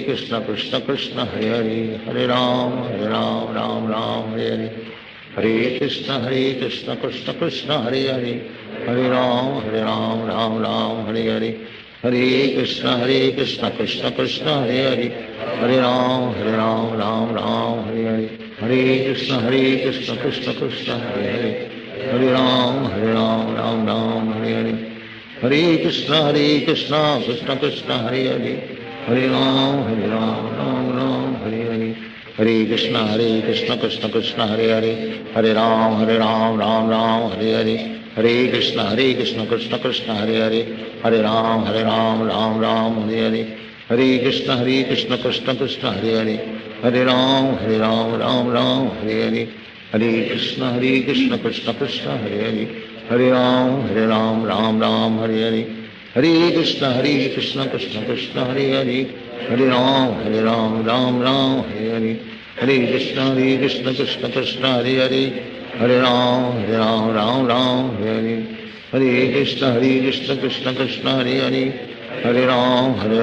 S4: Krishna Krishna Hare Hare Hare Ram Hare Hare Hare Krishna Krishna Krishna Hare Hare Hare Ram Hare Hare Hare Krishna Krishna Krishna Hare Hare Hare Ram Hare Hare Hare Krishna Krishna Krishna Hare Hare Hare Ram Hare Hare Hare Krishna Krishna Krishna Hare Hare Hare Ram Hare Hare Hare Krishna Krishna Krishna Hare Hare Hare Ram Hare Hare Hare Krishna Krishna Krishna Hare Hare Hare Ram Hare Hare Hare Krishna Krishna Krishna Hare Hare Hare Ram Hare Hare Hare Krishna Krishna Krishna Hare Hare Hare Ram Hare Hare Hare Krishna Krishna Krishna Hare Hare Hare Ram Hare Hare Hare Krishna Krishna Krishna Hare Hare Hare Ram Hare Hare Hare Krishna Krishna Krishna Hare Hare Hare Ram Hare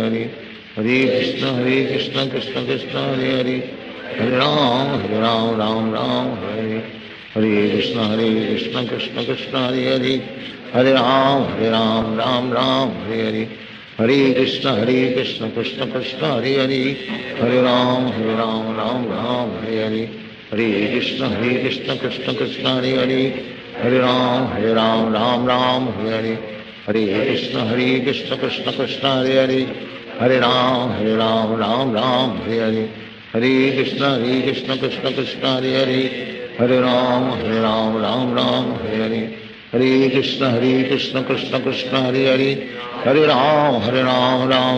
S4: Hare Hare Krishna Krishna Krishna Hare Hare Hare Ram Hare Hare Hare Krishna Krishna Krishna Hare Hare Hare Ram Hare Hare हरे कृष्ण कृष्ण कृष्ण हरे हरे, हरे राम राम राम हरे हरे, हरे कृष्ण कृष्ण कृष्ण हरे हरे, हरे राम राम हरे हरे, हरे कृष्ण कृष्ण कृष्ण हरे हरे, हरे राम राम हरे हरे, हरे कृष्ण कृष्ण कृष्ण हरे हरे, हरे राम राम हरे हरे, हरे कृष्ण कृष्ण कृष्ण हरे हरे, हरे राम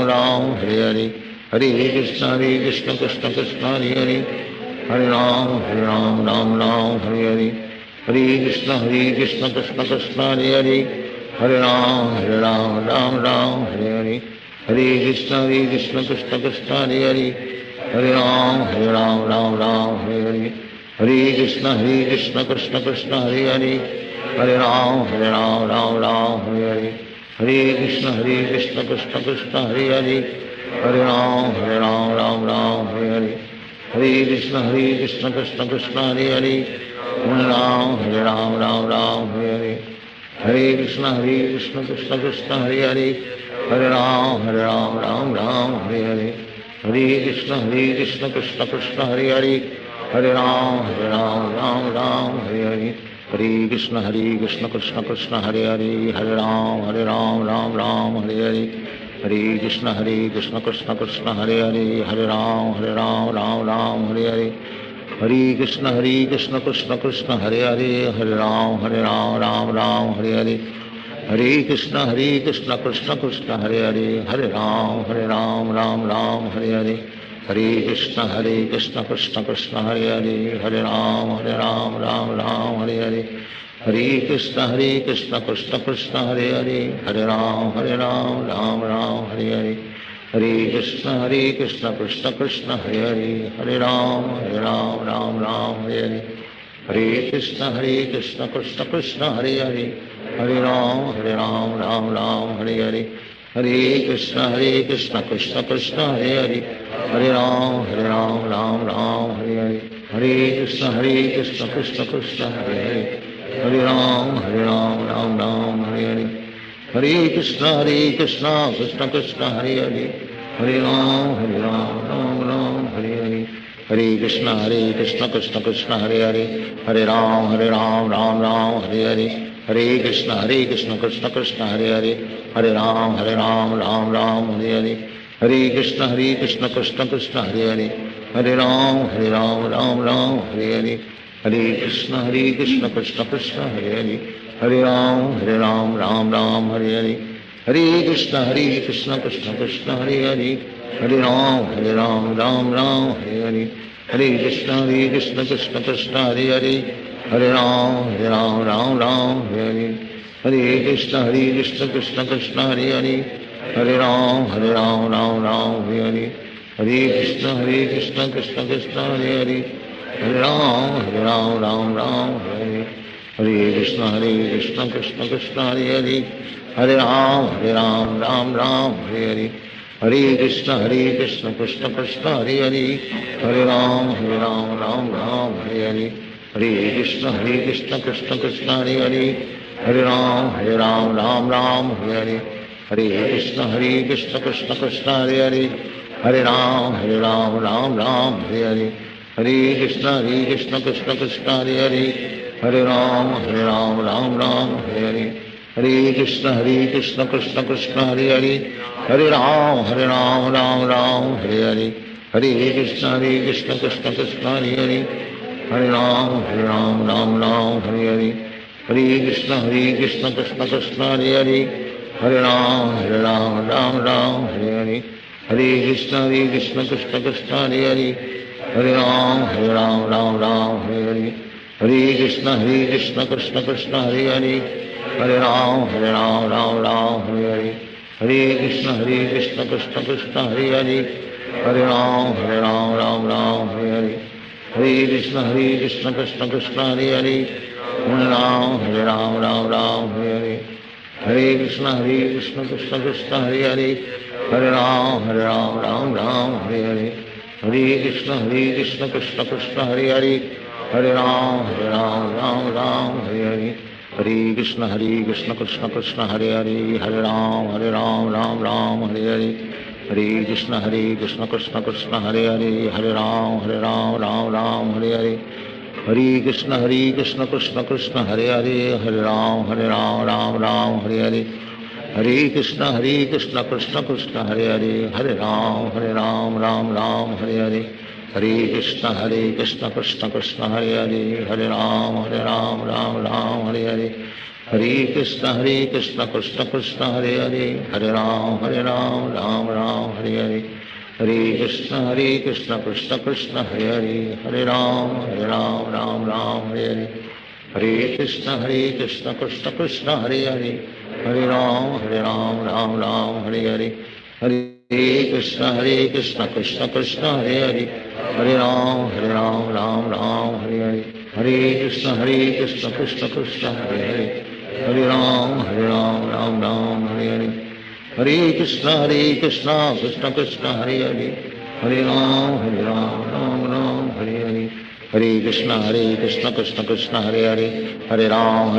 S4: राम हरे हरे, हरे कृष्ण कृष्ण कृष्ण हरे हरे, हरे राम राम हरे हरे, हरे कृष्ण कृष्ण कृष्ण हरे हरे, हरे राम राम हरे हरे, हरे कृष्ण कृष्ण कृष्ण हरे हरे, हरे राम राम हरे हरे, हरे कृष्ण कृष्ण कृष्ण हरे हरे, हरे राम राम हरे हरे, हरे कृष्ण कृष्ण कृष्ण हरे हरे, हरे राम राम हरे हरे, हरे कृष्ण कृष्ण कृष्ण हरे हरे, हरे राम हरे हरे, हरे कृष्ण कृष्ण कृष्ण हरे हरे, हरे राम हरे हरे, हरे कृष्ण कृष्ण कृष्ण हरे हरे, हरे राम हरे हरे, हरे कृष्ण कृष्ण कृष्ण हरे हरे, हरे राम हरे हरे, हरे कृष्ण कृष्ण कृष्ण हरे हरे, हरे राम हरे हरे, हरे कृष्ण कृष्ण कृष्ण हरे हरे, हरे राम राम हरे हरे, हरे कृष्ण कृष्ण कृष्ण हरे हरे, हरे राम राम हरे हरे, हरे कृष्ण कृष्ण कृष्ण हरे हरे, हरे राम राम हरे हरे, हरे कृष्ण कृष्ण कृष्ण हरे हरे, हरे राम राम हरे हरे, हरे कृष्ण कृष्ण कृष्ण हरे हरे, हरे राम राम हरे हरे, हरे कृष्ण कृष्ण कृष्ण हरे हरे, हरे राम राम हरे हरे, हरे कृष्ण कृष्ण कृष्ण हरे हरे, हरे राम राम हरे हरे, हरे कृष्ण कृष्ण कृष्ण हरे हरे, हरे राम राम हरे हरे, हरे कृष्ण कृष्ण कृष्ण हरे हरे, हरे राम राम हरे हरे, हरे कृष्ण कृष्ण कृष्ण हरे हरे, हरे राम राम हरे हरे, हरे कृष्ण कृष्ण कृष्ण हरे हरे, हरे राम राम हरे हरे, हरे कृष्ण कृष्ण कृष्ण हरे हरे, हरे राम राम हरे हरे, हरे कृष्ण कृष्ण कृष्ण हरे हरे, हरे राम राम हरे हरे, हरे कृष्ण कृष्ण कृष्ण हरे हरे, हरे राम राम हरे हरे, हरे कृष्ण कृष्ण कृष्ण हरे हरे, हरे राम राम हरे हरे, हरे कृष्ण कृष्ण कृष्ण हरे हरे, हरे राम राम हरे हरे, हरे कृष्ण कृष्ण कृष्ण हरे हरे, हरे राम राम हरे हरे, हरे कृष्ण कृष्ण कृष्ण हरे हरे, हरे राम राम हरे हरे, हरे कृष्ण कृष्ण कृष्ण हरे हरे, हरे राम राम हरे हरे, हरे कृष्ण कृष्ण कृष्ण हरे हरे, हरे राम राम हरे हरे, हरे कृष्ण कृष्ण कृष्ण हरे हरे, हरे राम राम हरे हरे, हरे कृष्ण कृष्ण कृष्ण हरे हरे, हरे राम राम हरे हरे, हरे कृष्ण कृष्ण कृष्ण हरे हरे, हरे राम राम हरे हरे, हरे कृष्ण कृष्ण कृष्ण हरे हरे, हरे राम राम हरे हरे, हरे कृष्ण कृष्ण कृष्ण हरे हरे, हरे राम हरे हरे, हरे कृष्ण कृष्ण कृष्ण हरे हरे, हरे राम हरे हरे, हरे कृष्ण कृष्ण कृष्ण हरे हरे, हरे राम हरे हरे, हरे कृष्ण कृष्ण कृष्ण हरे हरे, हरे राम हरे हरे, हरे कृष्ण कृष्ण कृष्ण हरे हरे, हरे राम हरे हरे, हरे कृष्ण कृष्ण कृष्ण हरे हरे, हरे राम हरे हरे, हरे कृष्ण कृष्ण कृष्ण हरे हरे, हरे राम हरे हरे, हरे कृष्ण कृष्ण कृष्ण हरे हरे, हरे Ram Ram Ram Hare Hare Hare Krishna Krishna Krishna Hare Hare Hare Ram Ram Ram Hare Hare Hare Krishna Krishna Krishna Hare Hare Hare Ram Ram Ram Hare Hare Hare Krishna Krishna Krishna Hare Hare Hare Ram Ram Ram Hare Hare Hare Krishna Krishna Krishna Hare Hare Hare Ram Ram Ram Hare Hare Hare Krishna Krishna Krishna Hare Hare Hare Ram Ram Ram Hare Hare Hare Krishna Krishna Krishna Hare Hare Hare Ram Ram Ram Hare Hare Hare Krishna Krishna Krishna Hare Hare Hare Ram Ram Hare Hare Hare Krishna Krishna Krishna Hare Hare Hare Ram Ram Hare Hare Hare Krishna Krishna Krishna Hare Hare Hare Ram Ram Hare Hare Hare Krishna Krishna Krishna Hare Hare Hare Ram Ram Hare Hare Hare Krishna Krishna Krishna Hare Hare Hare Ram Ram Ram Hare Hare Hare Krishna Krishna Krishna Hare Hare Hare Ram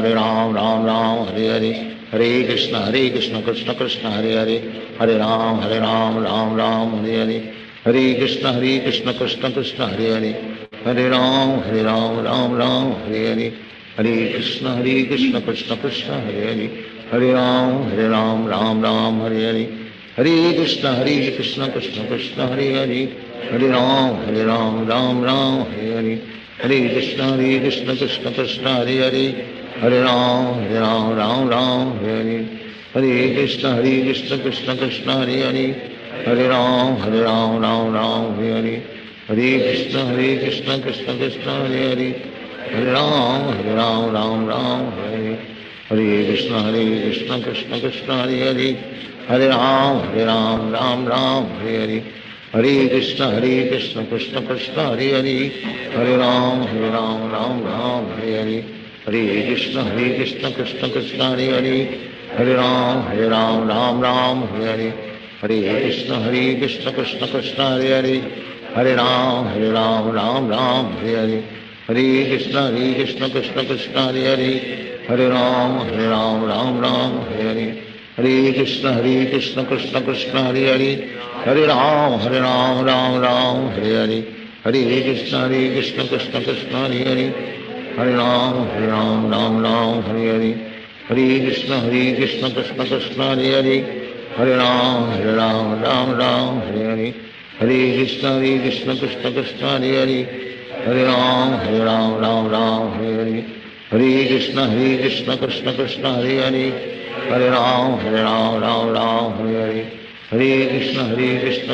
S4: Ram Ram Hare Hare Hare Krishna Krishna Krishna Hare Hare Hare Ram Ram Hare Hare Hare Krishna Krishna Krishna Hare Hare Hare Ram Ram Hare Hare Hare Krishna Krishna Krishna Hare Hare Hare Ram Ram Hare Hare Hare Krishna Krishna Krishna Hare Hare Hare Ram Ram Hare Hare Hare Krishna Krishna Krishna Hare Hare Hare Ram Ram Hare Hare Hare Krishna Krishna Krishna Hare Hare Hare Ram Ram Hare Hare Hare Krishna Krishna Krishna Hare Hare Hare Ram Ram Hare Hare Hare Krishna Krishna Krishna Hare Hare Hare Ram Ram Hare Hare Hare Krishna Krishna Krishna Hare Hare Hare Ram Ram Hare Hare Hare Krishna Krishna Krishna Hare Hare Hare Ram Ram Hare Hare Hare Krishna Krishna Krishna Hare Hare Hare Ram Ram Hare Hare Hare Krishna Krishna Krishna Hare Hare Hare Ram Ram Hare Hare Hare Krishna Krishna Krishna Hare Hare Hare Ram Ram Hare Hare Hare Krishna Krishna Krishna Hare Hare Hare Ram Ram Hare Hare Hare Krishna Krishna Krishna Hare Hare Hare Ram Ram Hare Hare Hare Krishna Krishna Krishna Hare Hare Hare Ram Hare Hare Hare Krishna Krishna Krishna Hare Hare Hare Ram Ram Hare Hare Hare Krishna Krishna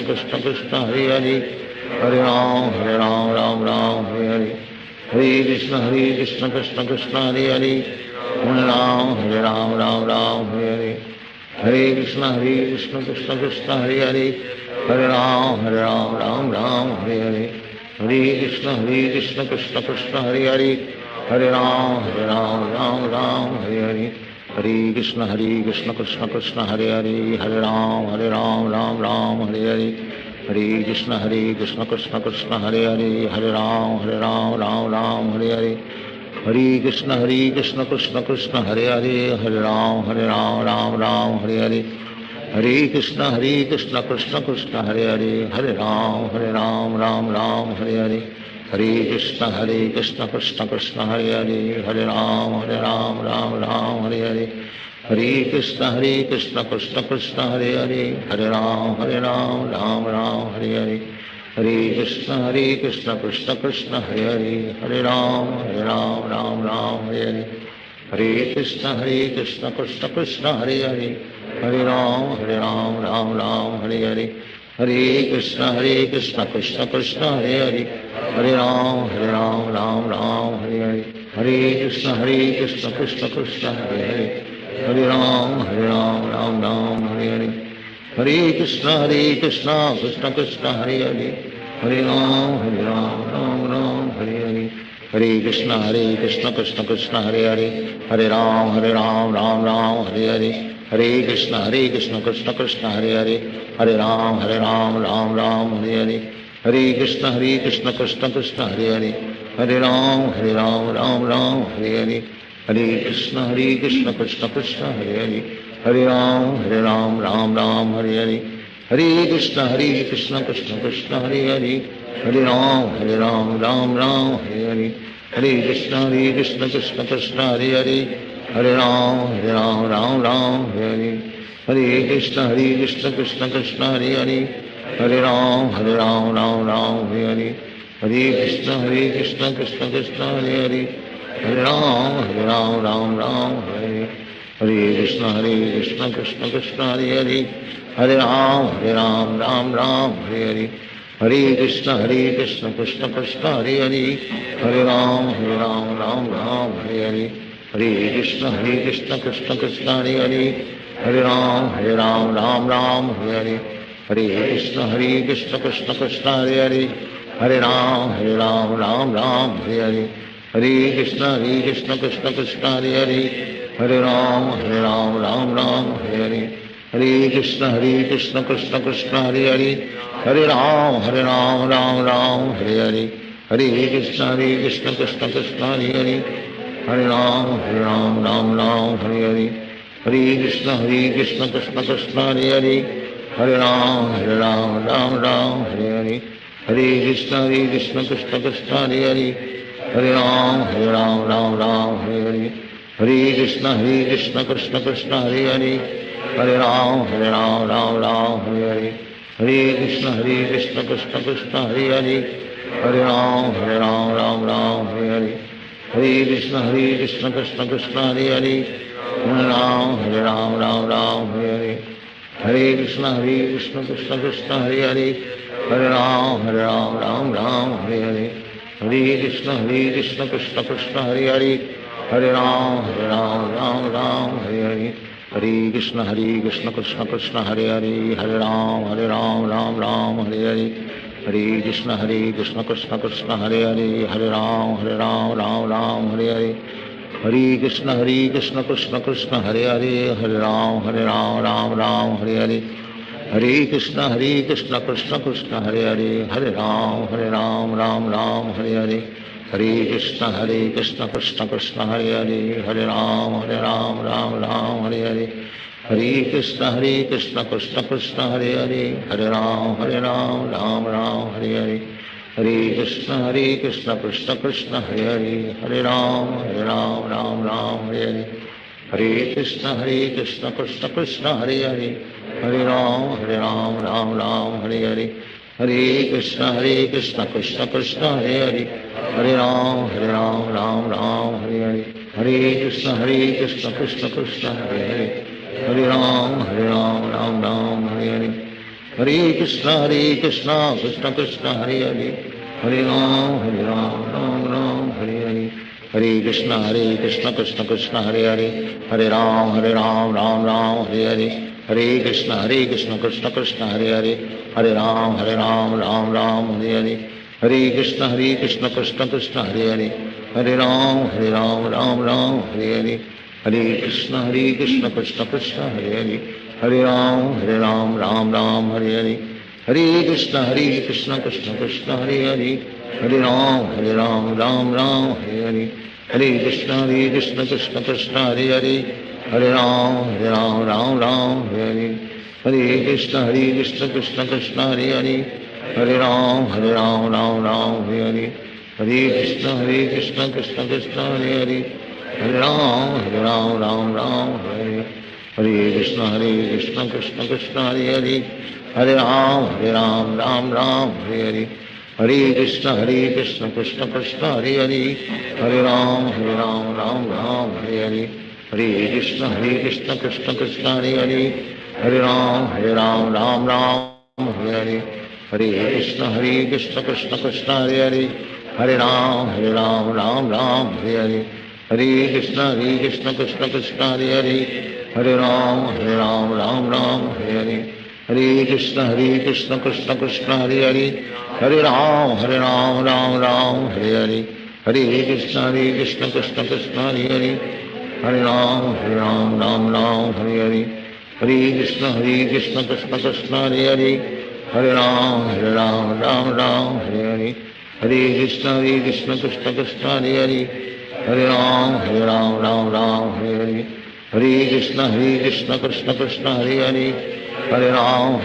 S4: Krishna Hare Hare Hare Ram Hare Hare Hare Krishna Krishna Krishna Hare Hare Hare Ram Hare Hare Hare Krishna Krishna Krishna Hare Hare Hare Ram Hare Hare Hare Krishna Krishna Krishna Hare Hare Hare Ram Ram Hare Hare Hare Krishna Krishna Krishna Hare Hare Hare Ram Hare Hare Hare Krishna Krishna Krishna Hare Hare Hare Ram Hare Hare Hare Krishna Krishna Krishna Hare Hare Hare Ram Hare Hare Hare Krishna Krishna Krishna Hare Hare Hare Ram Hare Hare Hare Krishna Krishna Krishna Hare Hare Hare Ram Hare Hare Hare Krishna Krishna Krishna Hare Hare Hare Ram Hare Hare Hare Krishna Krishna Krishna Hare Hare Hare Ram Hare Hare Hare Krishna Krishna Krishna Hare Hare Hare Ram Hare Hare Hare Krishna Krishna Krishna Hare Hare Hare Ram Hare Hare Hare Krishna Krishna Krishna Hare Hare Hare Ram Hare Hare Hare Krishna Krishna Krishna Hare Hare Hare Ram Hare Hare Hare Krishna Krishna Krishna Hare Hare Hare Ram Hare Hare Hare Krishna Krishna Krishna Hare Hare Hare Ram Hare Hare Hare Krishna Krishna Krishna Krishna Hare Hare Hare Ram, Ram Ram, Hare Hare. Hare Krishna, Krishna Krishna, Hare Hare. Hare Ram, Ram Ram, Hare Hare. Hare Krishna, Krishna Krishna, Hare Hare. Hare Ram, Ram Ram, Hare Hare. Hare Krishna, Krishna Krishna, Hare Hare. Hare Ram, Ram Ram, Hare Hare. Hare Krishna, Krishna Krishna, Hare Hare. Hare Ram, Ram Ram, Hare Hare. Hare Krishna, Krishna Krishna, Hare Hare. Hare Ram, Ram Ram, Hare Hare. Hare Krishna, Krishna Krishna, Hare Hare. Hare Ram, Ram Ram, Hare Hare. Hare Krishna, Krishna Krishna, Hare Hare. Hare Ram, Ram Ram, Hare Hare. Hare Krishna, Krishna Krishna, Hare Hare. Hare Ram, Ram Ram, Hare Hare. Hare Krishna, Krishna Krishna, Hare Hare. Hare Ram, Ram Ram, Hare Hare. Hare Krishna, Krishna Krishna, Hare Hare. Hare Ram, Ram Ram, Hare Hare. Hare Krishna, Krishna Krishna, Hare Hare. Hare Ram, Ram Ram, Hare Hare. Hare Krishna, Krishna Krishna, Hare Hare. Hare Ram, Ram Ram, Hare Hare. Hare Krishna, Krishna Krishna, Hare Hare. Hare Ram, Ram, Hare Hare. Hare Krishna, Krishna Krishna, Hare Hare. Hare Ram, Ram, Hare Hare. Hare Krishna, Krishna Krishna, Hare Hare. Hare Ram, Ram, Hare Hare. Hare Krishna, Krishna Krishna, Hare Hare. Hare Ram, Ram, Hare Hare. Hare Krishna, Krishna Krishna, Hare Hare. Hare Ram, Ram, Hare Hare. Hare Krishna, Krishna Krishna, Hare Hare. Hare Ram, Ram, Hare Hare. Hare Krishna, Krishna Krishna, Hare Hare. Hare Ram, Ram, Hare Hare. Hare Krishna, Krishna Krishna, Hare Hare. Hare Ram, Ram, Hare Hare. Hare Krishna, Krishna Krishna, Hare Hare. Hare Ram, Hare Hare. Hare Krishna, Krishna Krishna, Hare Hare. Hare Ram, Hare Hare. Hare Krishna, Krishna Krishna, Hare Hare. Hare Ram, Hare Hare. Hare Krishna, Krishna Krishna, Hare Hare. Hare Ram, Hare Hare. Hare Krishna, Krishna Krishna, Hare Hare. Hare Ram, Ram, Hare Hare. Hare Krishna, Krishna Krishna, Hare Hare. Hare Ram, Ram, Hare Hare. Hare Krishna, Krishna Krishna, Hare Hare. Hare Ram, Ram, Hare Hare. Hare Krishna, Krishna Krishna, Hare Hare. Hare Ram, Ram, Hare Hare. Hare Krishna, Krishna Krishna, Hare Hare. Hare Ram, Hare Hare. Hare Krishna, Krishna Krishna, Hare Hare. Hare Ram, Ram, Hare Hare. Hare Krishna, Krishna Krishna, Hare Hare. Hare Ram, Ram, Hare Hare. Hare Krishna, Krishna Krishna, Hare Hare. Hare Ram, Ram, Hare Hare. Hare Krishna, Krishna Krishna, Hare Hare. Hare Ram, Ram, Hare Hare. Hare Krishna, Krishna Krishna, Hare Hare. Hare Ram, Ram, Hare Hare. Hare Krishna, Krishna Krishna, Hare Hare. Hare Ram, Hare Hare. Hare Krishna, Krishna Krishna, Hare Hare. Hare Ram, Hare Hare. Hare Krishna, Krishna Krishna, Hare Hare. Hare Ram, Hare Hare. Hare Krishna, Krishna Krishna, Hare Hare. Hare Ram, Ram, Hare Hare. Hare Krishna, Krishna Krishna, Hare Hare. Hare Ram, Hare Hare. Hare Krishna, Krishna Krishna, Hare Hare. Hare Ram, Hare Hare. Hare Krishna, Krishna Krishna, Hare Hare. Hare Ram, Hare Hare. Hare Krishna, Krishna Krishna, Hare Hare. Hare Ram, Hare Hare. Hare Krishna, Krishna Krishna, Hare Hare. Hare Ram, Hare Hare. Hare Krishna, Krishna Krishna, Hare Hare. Hare Ram, Hare Hare. Hare Krishna, Krishna Krishna, Hare Hare. Hare Ram, Hare Hare. Hare Krishna, Krishna Krishna, Hare Hare. Hare Ram, Hare Hare. Hare Hare Krishna Krishna Krishna Hare Hare Hare Ram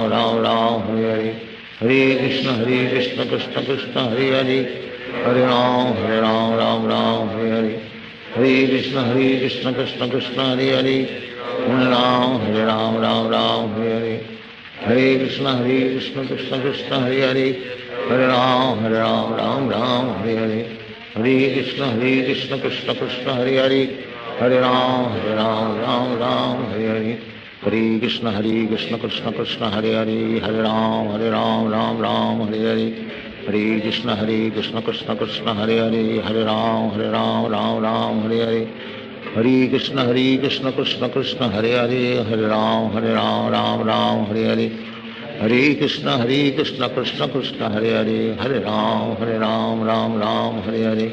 S4: Ram Ram Hare Hare Hare Krishna Krishna Krishna Hare Hare Hare Ram Ram Hare Hare Hare Krishna Krishna Krishna Hare Hare Hare Ram Ram Hare Hare Hare Krishna Krishna Krishna Hare Hare Hare Ram Ram Hare Hare Hare Krishna Krishna Krishna Hare Hare Hare Ram Ram Hare Hare Hare Krishna Krishna Krishna Hare Hare Hare Ram Ram Hare Hare Hare Krishna Krishna Krishna Hare Hare Hare Ram Ram Hare Hare Hare Krishna Krishna Krishna Hare Hare Hare Ram Ram Hare Hare Hare Krishna Krishna Krishna Hare Hare Hare Ram Ram Hare Hare Hare Krishna Krishna Krishna Hare Hare Hare Ram Ram Hare Hare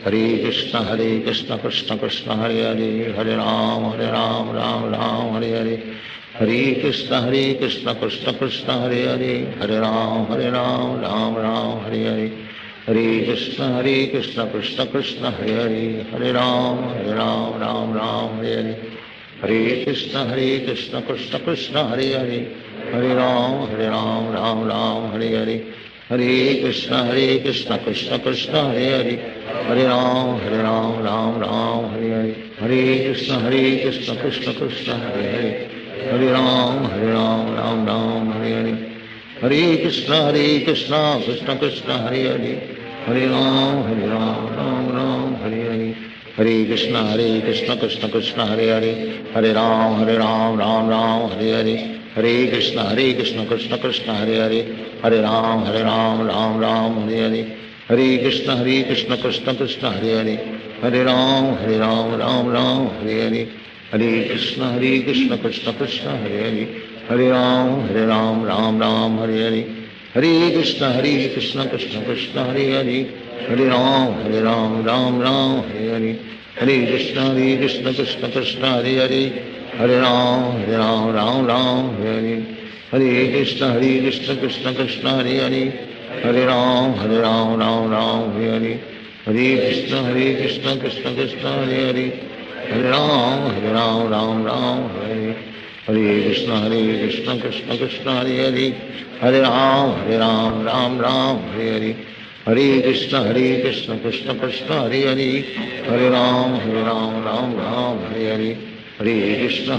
S4: Hare Krishna Krishna Krishna Hare Hare Hare Ram Ram Hare Hare Hare Krishna Krishna Krishna Hare Hare Hare Ram Ram Hare Hare Hare Krishna Krishna Krishna Hare Hare Hare Ram Ram Hare Hare Hare Krishna Krishna Krishna Hare Hare Hare Ram Ram Hare Hare Hare Krishna Krishna Krishna Hare Hare Hare Ram Ram Hare Hare Hare Krishna Krishna Krishna Hare Hare Hare Ram Hare Hare Hare Krishna Krishna Krishna Hare Hare Hare Ram Ram Hare Hare Hare Krishna Krishna Krishna Hare Hare Hare Ram Ram Hare Hare Hare Krishna Krishna Krishna Hare Hare Hare Ram Hare Hare Hare Krishna Krishna Krishna Hare Hare Hare Ram Hare Hare Hare Krishna Krishna Krishna Hare Hare Hare Ram Hare Hare Hare Krishna Krishna Krishna Hare Hare Hare Ram Hare Hare Hare Krishna Krishna Krishna Hare Hare Hare Ram Hare Hare Hare Krishna Krishna Krishna Hare Hare Hare Ram Hare Hare Hare Krishna Krishna Krishna Hare Hare Hare Ram Hare Hare Hare Krishna Krishna Krishna Hare Hare Hare Ram Hare Hare Hare Krishna Krishna Krishna Hare Hare Hare Ram Hare Hare Hare Krishna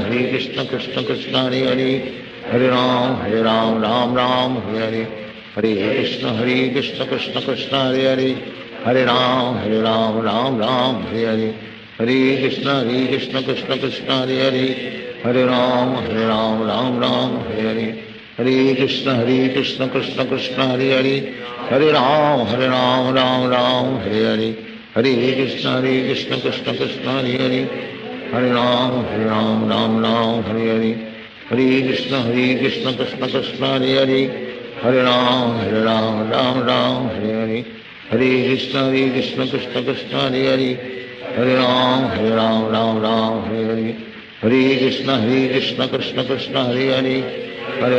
S4: Krishna Krishna Hare Hare Hare Ram Hare Hare Hare Krishna Krishna Krishna Hare Hare Hare Ram Hare Hare Hare Krishna Krishna Krishna Hare Hare Hare Ram Hare Hare Hare Krishna Krishna Krishna Hare Hare Hare Ram Hare Hare Hare Krishna Krishna Krishna Hare Hare Hare Ram Hare Hare Hare Krishna Krishna Krishna Hare Hare Hare Ram Hare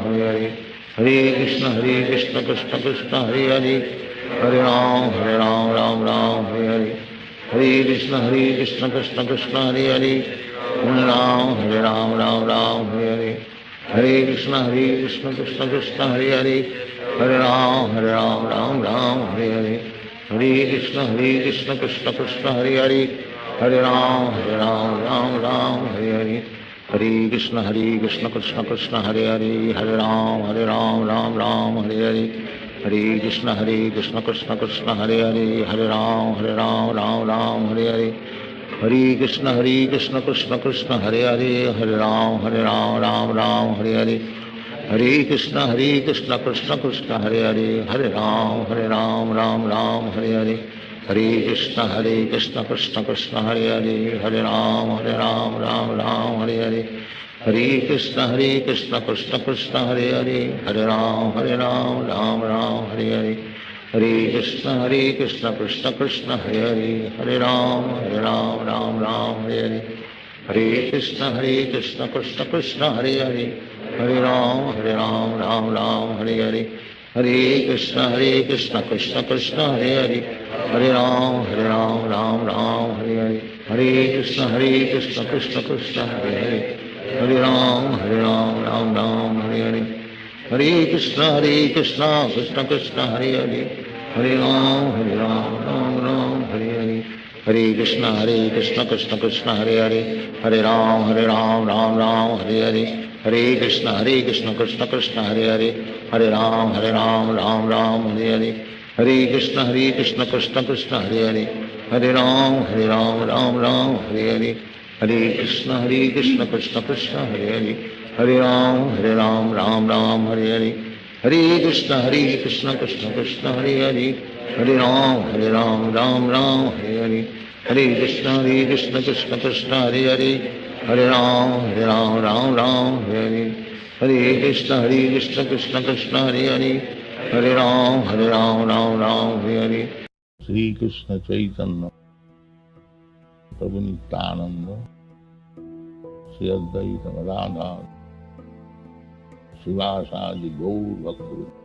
S4: Hare Hare Krishna Krishna Krishna Hare Hare Hare Ram Hare Hare Hare Krishna Krishna Krishna Hare Hare Hare Ram Hare Hare Hare Krishna Krishna Krishna Hare Hare Hare Ram Hare Hare Hare Krishna Krishna Krishna Hare Hare Hare Ram Hare Hare Hare Krishna Krishna Krishna Hare Hare Hare Ram Hare Hare Hare Krishna Krishna Krishna Hare Hare Hare Ram Hare Hare Hare Krishna Krishna Krishna Hare Hare Hare Ram Hare Hare Hare Krishna Krishna Krishna Hare Hare Hare Ram Hare Hare Hare Krishna Krishna Krishna Hare Hare Hare Ram Hare Hare Hare Krishna Krishna Krishna Hare Hare Hare Ram Hare Hare Hare Krishna Krishna Krishna Hare Hare Hare Ram Hare Hare Hare Krishna Krishna Krishna Hare Hare Hare Ram Hare Hare Hare Krishna Krishna Krishna Hare Hare Hare Ram Hare Hare Hare Krishna Krishna Krishna Hare Hare Hare Ram Ram Ram Hare Hare Hare Krishna Krishna Krishna Hare Hare Hare Ram Ram Ram Hare Hare Hare Krishna Krishna Krishna Hare Hare Hare Ram Ram Ram Hare Hare Hare Krishna Krishna Krishna Hare Hare Hare Ram Ram Ram Hare Hare Hare Krishna Krishna Krishna Hare Hare Hare Ram Ram Ram Hare Hare Hare Krishna Krishna Krishna Hare Hare Hare Ram Ram Ram Hare Hare Hare Krishna Krishna Krishna Hare Hare Hare Ram Ram Ram Hare Hare Hare Krishna Krishna Krishna Hare Hare Hare Ram Ram Ram Hare Hare Hare Krishna Krishna Krishna Hare Hare Hare Ram Ram Ram Hare Hare Hare Krishna Krishna Krishna Hare Hare Hare Ram Ram Ram Hare Hare Shri Krishna Chaitanya Prabhu Nityananda Shri Advaita Radha Srivasadi Gaur Bhakta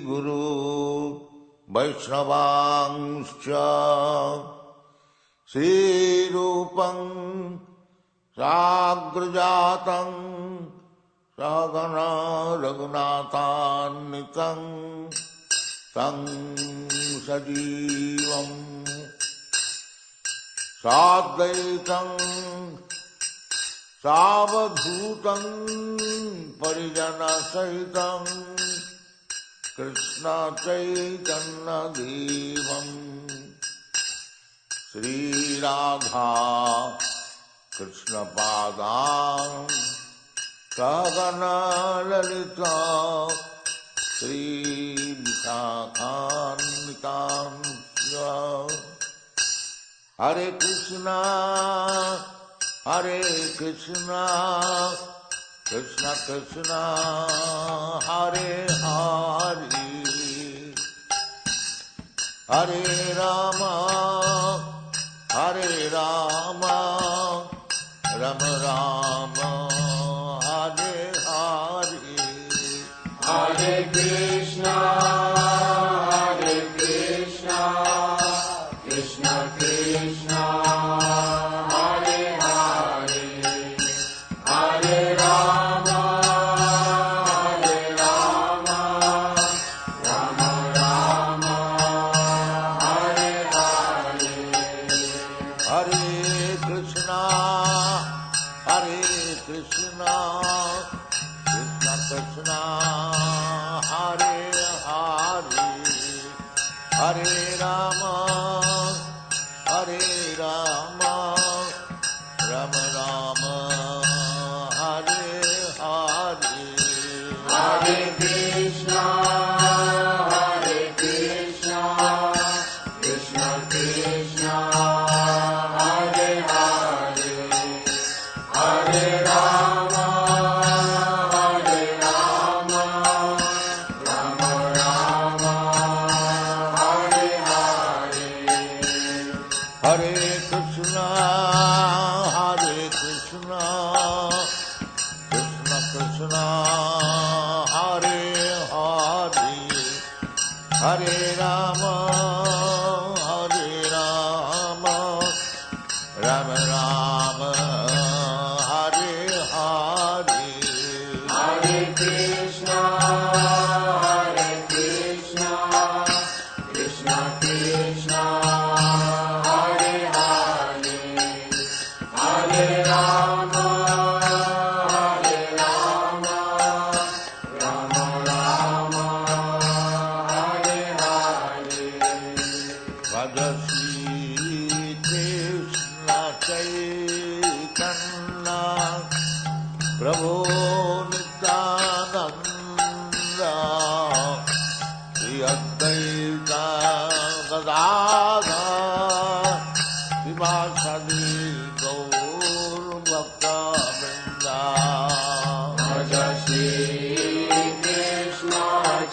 S4: गुरु वैष्णवांश्च श्रीरूपं साग्रजातं सहगना रघुनाथान्वितं तं सजीवं साद्वैतं सावधूतं परिजनसहितं कृष्ण चैतन्य देवं श्री राधा कृष्ण पादां सहगना ललिता श्री विशाखान्वितां हरे Krishna Krishna Krishna Hare Hare Hare Ram Ram Ram Hare Hare
S2: Hare Krishna, Krishna Krishna, Hare Hare, Hare Rama, Rama Rama, Hare Hare.
S4: हरे Krishna Krishna Krishna Hare Hare Hare Ram Ram Ram Hare Hare
S2: Hare Krishna, Krishna Krishna, Hare Hare, Hare Rama, Rama Rama, Hare Hare.
S4: हरे Krishna Krishna Krishna Hare Hare Hare Ram Ram Ram Hare Hare
S2: Hare Krishna, Krishna Krishna, Hare Hare, Hare Rama, Rama Rama, Hare Hare.
S4: भजसी Krishna Chaitanya प्रभो नित्यानंद श्री अद्वैत गदाधर शिवासादि गौर भक्तवृंद
S2: Bhaja Shri Krishna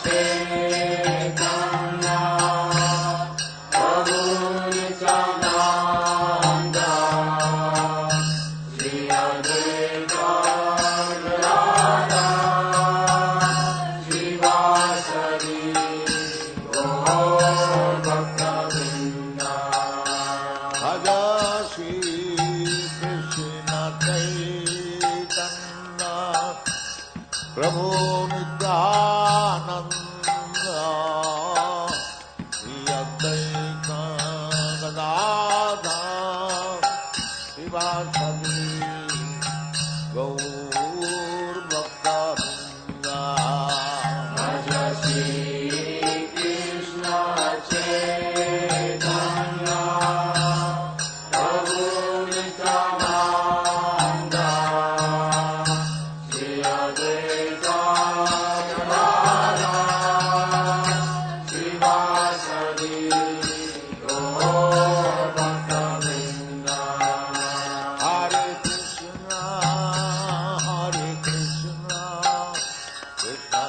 S2: Chaitanya, Prabhu Nityananda, Shri Advaita Gadadhar, Srivasadi Gaur Bhaktavrinda.
S4: भजसी Krishna Chaitanya प्रभु नित्यानंद श्री अद्वैत गदाधर शिवासादि गौर भक्तवृंद
S2: Bhaja Shri Krishna Chaitanya, Prabhu Nityananda, Shri Advaita Gadadhar, Srivasadi Gaur Bhaktavrinda.
S4: Hare Krishna Krishna